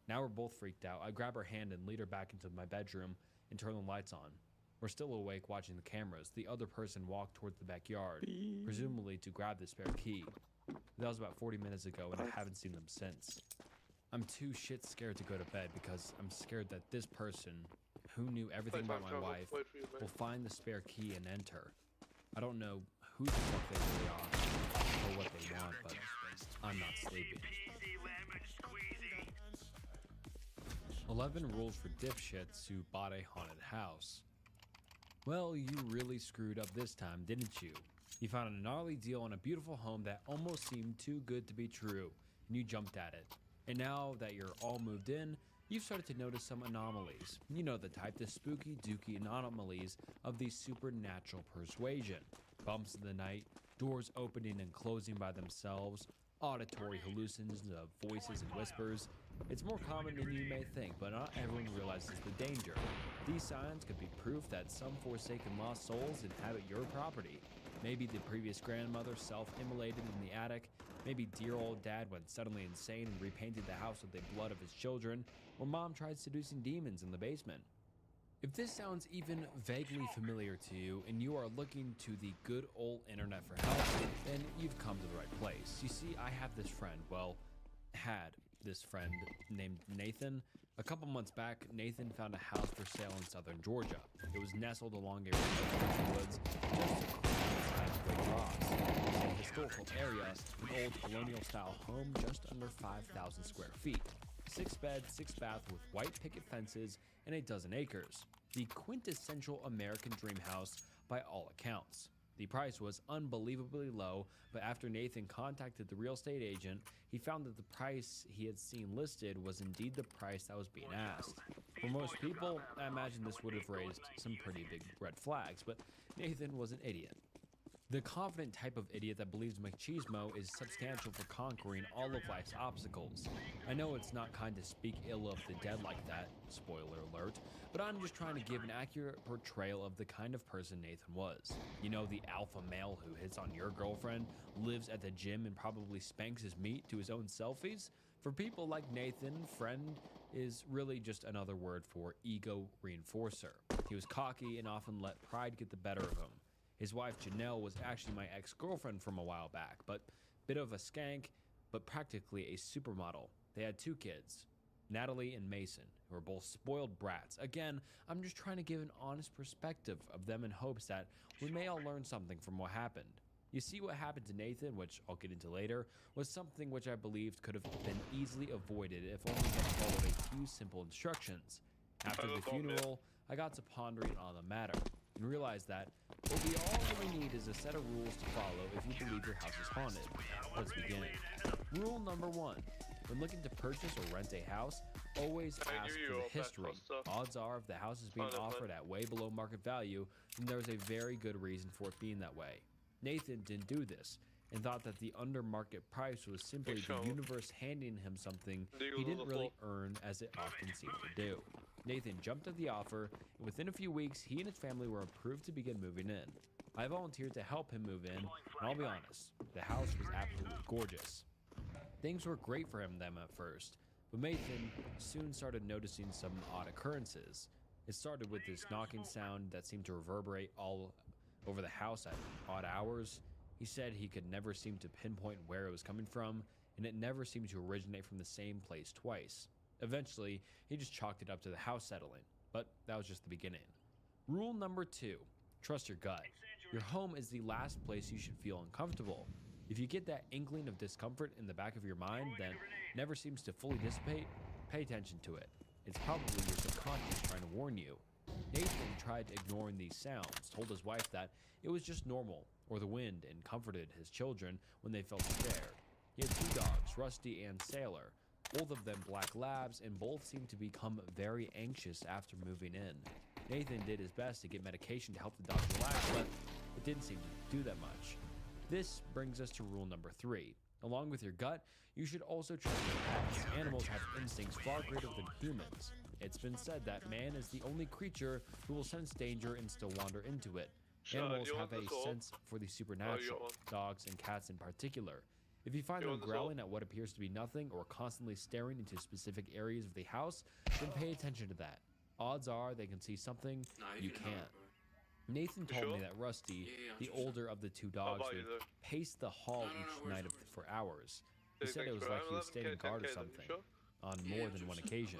Now we're both freaked out. I grab her hand and lead her back into my bedroom and turn the lights on. We're still awake watching the cameras. The other person walked towards the backyard, presumably to grab the spare key. That was about 40 minutes ago, and I haven't seen them since. I'm too shit scared to go to bed because I'm scared that this person, who knew everything about my wife, will find the spare key and enter. I don't know who the fuck they really are or what they want, but I'm not sleeping. 11 rules for dipshits who bought a haunted house. Well, you really screwed up this time, didn't you? You found a gnarly deal on a beautiful home that almost seemed too good to be true, and you jumped at it. And now that you're all moved in, you've started to notice some anomalies. You know the type, the spooky dooky anomalies of the supernatural persuasion. Bumps in the night, doors opening and closing by themselves, auditory hallucinations of voices and whispers. It's more common than you may think, but not everyone realizes the danger. These signs could be proof that some forsaken lost souls inhabit your property. Maybe the previous grandmother self-immolated in the attic. Maybe dear old dad went suddenly insane and repainted the house with the blood of his children. Or mom tried seducing demons in the basement. If this sounds even vaguely familiar to you and you are looking to the good old internet for help, then you've come to the right place. You see, I have this friend, had this friend named Nathan. A couple months back, Nathan found a house for sale in southern Georgia. It was nestled along a remote woods just across Great Cross. It was a historical area, an old colonial-style home just under 5,000 square feet. 6 beds, 6 bath with white picket fences and a dozen acres. The quintessential American dream house by all accounts. The price was unbelievably low, but after Nathan contacted the real estate agent, he found that the price he had seen listed was indeed the price that was being asked. For most people, I imagine this would have raised some pretty big red flags, but Nathan was an idiot. The confident type of idiot that believes machismo is substantial for conquering all of life's obstacles. I know it's not kind to speak ill of the dead like that, spoiler alert, but I'm just trying to give an accurate portrayal of the kind of person Nathan was. You know, the alpha male who hits on your girlfriend, lives at the gym, and probably spanks his meat to his own selfies? For people like Nathan, friend is really just another word for ego reinforcer. He was cocky and often let pride get the better of him. His wife Janelle was actually my ex-girlfriend from a while back, but bit of a skank, but practically a supermodel. They had 2 kids, Natalie and Mason, who were both spoiled brats. Again, I'm just trying to give an honest perspective of them in hopes that we may all learn something from what happened. You see, what happened to Nathan, which I'll get into later, was something which I believed could have been easily avoided if only he had followed a few simple instructions. After the funeral, I got to pondering on the matter and realized that what we all really need is a set of rules to follow if you believe your house is haunted. Let's begin. Rule number 1. When looking to purchase or rent a house, always ask for the history. Odds are if the house is being offered at way below market value, then there's a very good reason for it being that way. Nathan didn't do this and thought that the under market price was simply the universe handing him something he didn't really earn, as it often seemed to do. Nathan jumped at the offer, and within a few weeks, he and his family were approved to begin moving in. I volunteered to help him move in, and I'll be honest, the house was absolutely gorgeous. Things were great for him then at first, but Nathan soon started noticing some odd occurrences. It started with this knocking sound that seemed to reverberate all over the house at odd hours. He said he could never seem to pinpoint where it was coming from, and it never seemed to originate from the same place twice. Eventually, he just chalked it up to the house settling, but that was just the beginning. Rule number 2, trust your gut. Your home is the last place you should feel uncomfortable. If you get that inkling of discomfort in the back of your mind that never seems to fully dissipate, pay attention to it. It's probably your subconscious trying to warn you. Nathan tried ignoring these sounds, told his wife that it was just normal, or the wind, and comforted his children when they felt scared. He had 2 dogs, Rusty and Sailor, both of them black labs, and both seemed to become very anxious after moving in. Nathan did his best to get medication to help the dogs relax, but it didn't seem to do that much. This brings us to rule number 3. Along with your gut, you should also trust your pets. Animals have instincts far greater than humans. It's been said that man is the only creature who will sense danger and still wander into it. Animals have a sense for the supernatural, dogs and cats in particular. If you find them growling at what appears to be nothing or constantly staring into specific areas of the house, then pay attention to that. Odds are they can see something you can't. Nathan told me that Rusty, the older of the 2 dogs, would pace the hall each night for hours. He said it was like he was standing guard or something, on more than one occasion.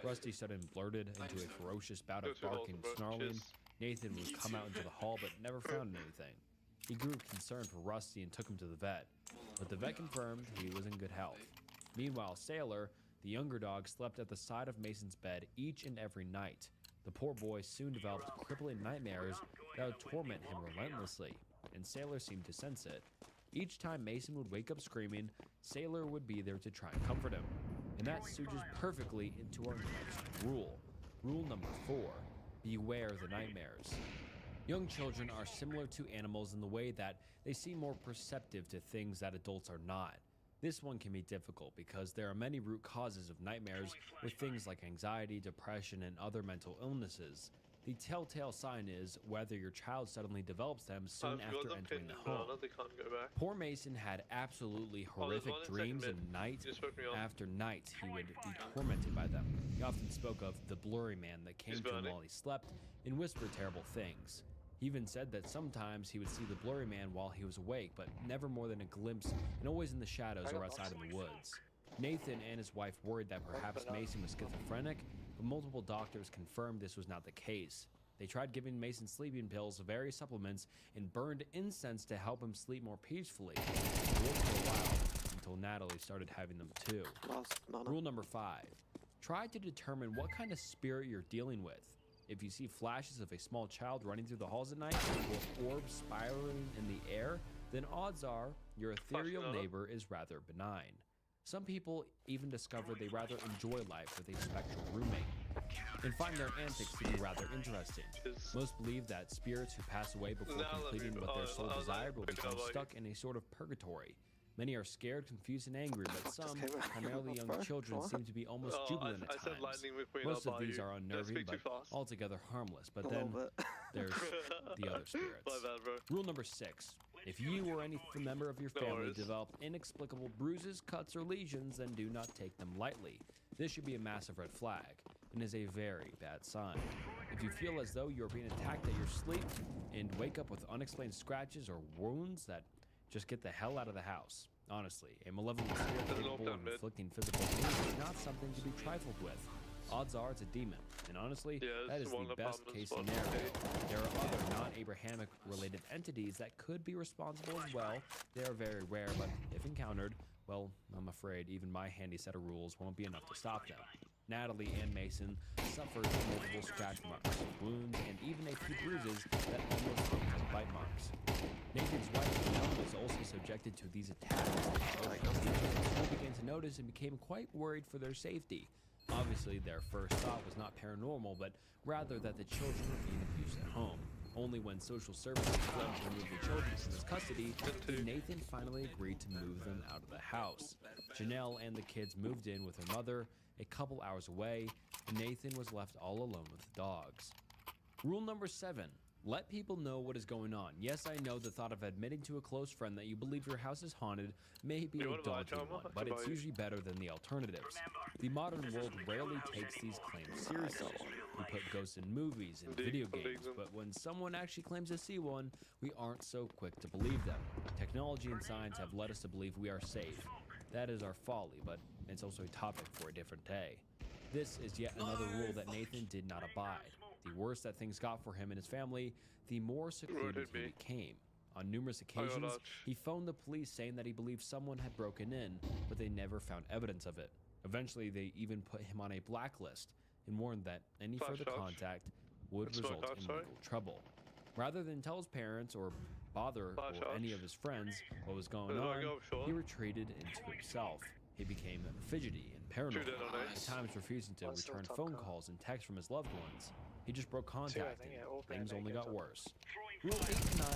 Rusty suddenly blurted into a ferocious bout of barking and snarling. Nathan would come out into the hall but never found anything. He grew concerned for Rusty and took him to the vet, but the vet confirmed he was in good health. Meanwhile, Sailor, the younger dog, slept at the side of Mason's bed each and every night. The poor boy soon developed crippling nightmares that would torment him relentlessly, and Sailor seemed to sense it. Each time Mason would wake up screaming, Sailor would be there to try and comfort him. And that suits perfectly into our next rule. Rule number 4, beware the nightmares. Young children are similar to animals in the way that they seem more perceptive to things that adults are not. This one can be difficult because there are many root causes of nightmares with things like anxiety, depression, and other mental illnesses. The telltale sign is whether your child suddenly develops them soon after entering the home. Poor Mason had absolutely horrific dreams, and night after night he would be tormented by them. He often spoke of the blurry man that came to him while he slept and whispered terrible things. He even said that sometimes he would see the blurry man while he was awake, but never more than a glimpse, and always in the shadows or outside in the woods. Nathan and his wife worried that perhaps Mason was schizophrenic, but multiple doctors confirmed this was not the case. They tried giving Mason sleeping pills, various supplements, and burned incense to help him sleep more peacefully. It worked for a while, until Natalie started having them too. Rule number 5. Try to determine what kind of spirit you're dealing with. If you see flashes of a small child running through the halls at night, or orbs spiraling in the air, then odds are your ethereal neighbor is rather benign. Some people even discover they rather enjoy life with a spectral roommate, and find their antics to be rather interesting. Most believe that spirits who pass away before completing what their soul desired will become stuck in a sort of purgatory. Many are scared, confused, and angry, but some, primarily young children, seem to be almost jubilant at times. Most of these are unnerving, but altogether harmless. But then there's the other spirits. Rule number 6. If you or any member of your family developed inexplicable bruises, cuts, or lesions, then do not take them lightly. This should be a massive red flag and is a very bad sign. If you feel as though you are being attacked at your sleep and wake up with unexplained scratches or wounds, that just get the hell out of the house. Honestly, a malevolent spirit capable of inflicting physical wounds is not something to be trifled with. Odds are it's a demon, and honestly, that is the best case scenario. There are other non-Abrahamic related entities that could be responsible as well. They are very rare, but if encountered, well, I'm afraid even my handy set of rules won't be enough to stop them. Natalie and Mason suffered multiple scratch marks, wounds, and even a few bruises that almost looked like bite marks. Nathan's wife, Janelle, was also subjected to these attacks. They began to notice and became quite worried for their safety. Obviously, their first thought was not paranormal, but rather that the children were being abused at home. Only when social services threatened to remove the children from his custody did Nathan finally agree to move them out of the house. Janelle and the kids moved in with her mother a couple hours away, and Nathan was left all alone with the dogs. Rule number 7. Let people know what is going on. Yes, I know the thought of admitting to a close friend that you believe your house is haunted may be a daunting one, but it's usually better than the alternatives. The modern world rarely takes these claims seriously. We put ghosts in movies and video games, but when someone actually claims to see one, we aren't so quick to believe them. Technology and science have led us to believe we are safe. That is our folly, but it's also a topic for a different day. This is yet another rule that Nathan did not abide. The worse that things got for him and his family, the more secluded he became. On numerous occasions, he phoned the police saying that he believed someone had broken in, but they never found evidence of it. Eventually, they even put him on a blacklist and warned that any further contact would result in legal trouble. Rather than tell his parents or bother or any of his friends what was going on, he retreated into himself. He became fidgety and paranoid, at times refusing to return phone calls and texts from his loved ones. He just broke contact, and things only got worse. Rule 8 and 9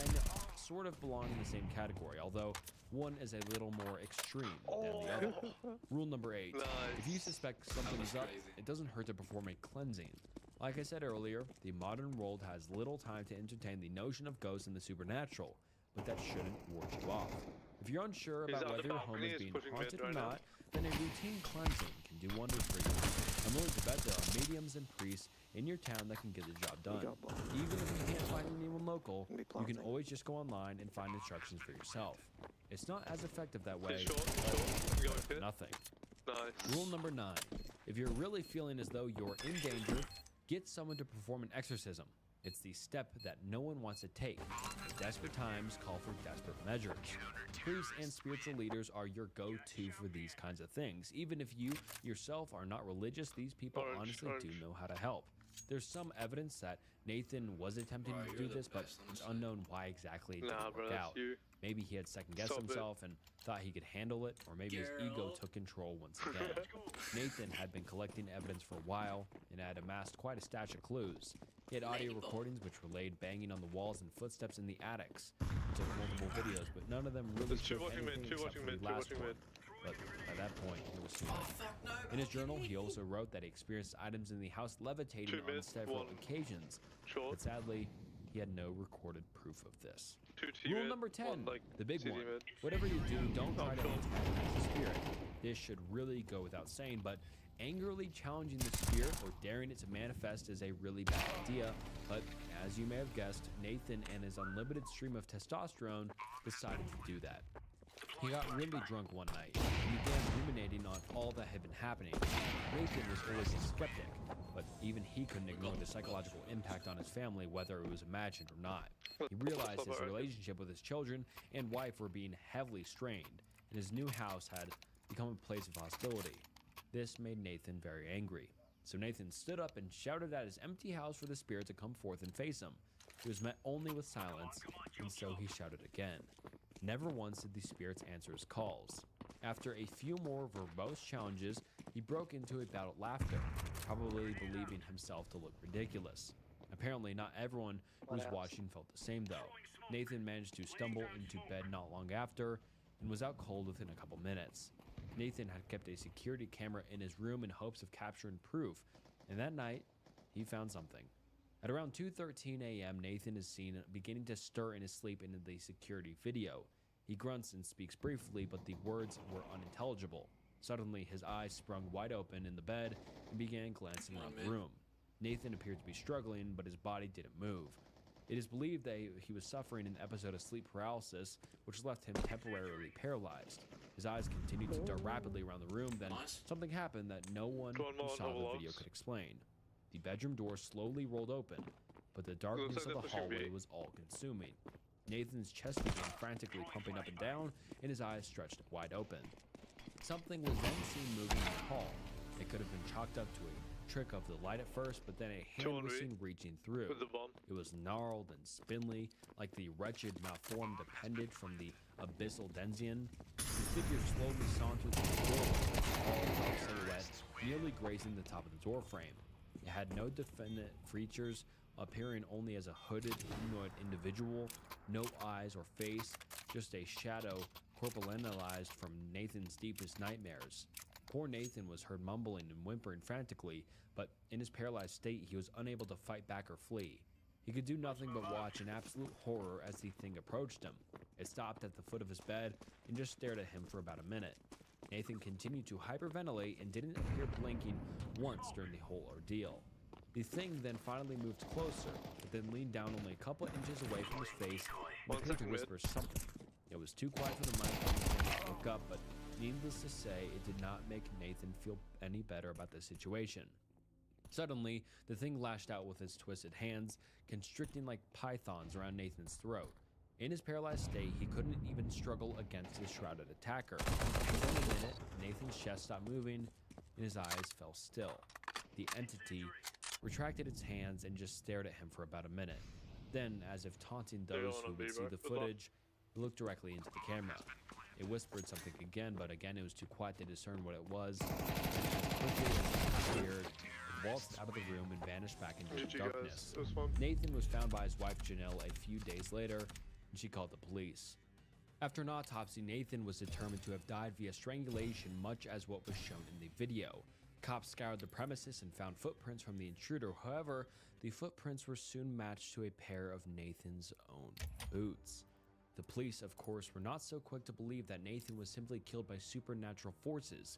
sort of belong in the same category, although one is a little more extreme than the other. Rule number 8, if you suspect something's up, it doesn't hurt to perform a cleansing. Like I said earlier, the modern world has little time to entertain the notion of ghosts and the supernatural, but that shouldn't ward you off. If you're unsure about whether your home is being haunted or not, then a routine cleansing can do wonders for you. I'm willing to bet there are mediums and priests in your town that can get the job done. Even if you can't find anyone local, you can always just go online and find instructions for yourself. It's not as effective that way, but nothing. Rule number 9. If you're really feeling as though you're in danger, get someone to perform an exorcism. It's the step that no one wants to take. Desperate times call for desperate measures. Priests and spiritual leaders are your go-to for these kinds of things. Even if you yourself are not religious, these people honestly do know how to help. There's some evidence that Nathan was attempting to do this, but it's unknown why exactly it didn't work out. Maybe he had second-guessed himself and thought he could handle it, or maybe his ego took control once again. Nathan had been collecting evidence for a while and had amassed quite a stash of clues. He had audio recordings which relayed banging on the walls and footsteps in the attics. He took multiple videos, but none of them really showed anything except for the last one. But by that point, it was too late. In his journal, he also wrote that he experienced items in the house levitating on several occasions, but sadly, he had no recorded proof of this. Rule number 10, the big one. Whatever you do, don't try to antagonize the spirit. This should really go without saying, but angrily challenging the spirit or daring it to manifest is a really bad idea. But as you may have guessed, Nathan and his unlimited stream of testosterone decided to do that. He got really drunk one night and began ruminating on all that had been happening. Nathan was always a skeptic, but even he couldn't ignore the psychological impact on his family, whether it was imagined or not. He realized his relationship with his children and wife were being heavily strained, and his new house had become a place of hostility. This made Nathan very angry. So Nathan stood up and shouted at his empty house for the spirit to come forth and face him. He was met only with silence, and so he shouted again. Never once did the spirits answer his calls. After a few more verbose challenges, he broke into a bout of laughter, probably believing himself to look ridiculous. Apparently, not everyone who was watching felt the same, though. Nathan managed to stumble into bed not long after and was out cold within a couple minutes. Nathan had kept a security camera in his room in hopes of capturing proof, and that night, he found something. At around 2:13 a.m., Nathan is seen beginning to stir in his sleep in the security video. He grunts and speaks briefly, but the words were unintelligible. Suddenly, his eyes sprung wide open in the bed and began glancing around the room. Nathan appeared to be struggling, but his body didn't move. It is believed that he was suffering an episode of sleep paralysis, which left him temporarily paralyzed. His eyes continued to dart rapidly around the room, then something happened that no one who saw the video could explain. The bedroom door slowly rolled open, but the darkness of the hallway was all-consuming. Nathan's chest began frantically pumping up and down, and his eyes stretched wide open. Something was then seen moving in the hall. It could have been chalked up to a trick of the light at first, but then a hand was seen reaching through. It was gnarled and spindly, like the wretched malformed appendage from the abyssal Denzian. The figure slowly sauntered through the doorway, all dark silhouette, nearly grazing the top of the door frame. It had no definite features, appearing only as a hooded humanoid individual, no eyes or face, just a shadow corpulentalized from Nathan's deepest nightmares. Poor Nathan was heard mumbling and whimpering frantically, but in his paralyzed state, he was unable to fight back or flee. He could do nothing but watch in absolute horror as the thing approached him. It stopped at the foot of his bed and just stared at him for about a minute. Nathan continued to hyperventilate and didn't appear blinking once during the whole ordeal. The thing then finally moved closer, but then leaned down only a couple inches away from his face and appeared to whisper something. It was too quiet for the mic to look up, but needless to say, it did not make Nathan feel any better about the situation. Suddenly, the thing lashed out with its twisted hands, constricting like pythons around Nathan's throat. In his paralyzed state, he couldn't even struggle against the shrouded attacker. Within a minute, Nathan's chest stopped moving and his eyes fell still. The entity retracted its hands and just stared at him for about a minute. Then, as if taunting those who would see the footage, it looked directly into the camera. It whispered something again, but again it was too quiet to discern what it was. And as quickly as it appeared, it waltzed out of the room and vanished back into the darkness. Nathan was found by his wife Janelle a few days later, and she called the police. After an autopsy, Nathan was determined to have died via strangulation, much as what was shown in the video. Cops scoured the premises and found footprints from the intruder. However, the footprints were soon matched to a pair of Nathan's own boots. The police, of course, were not so quick to believe that Nathan was simply killed by supernatural forces.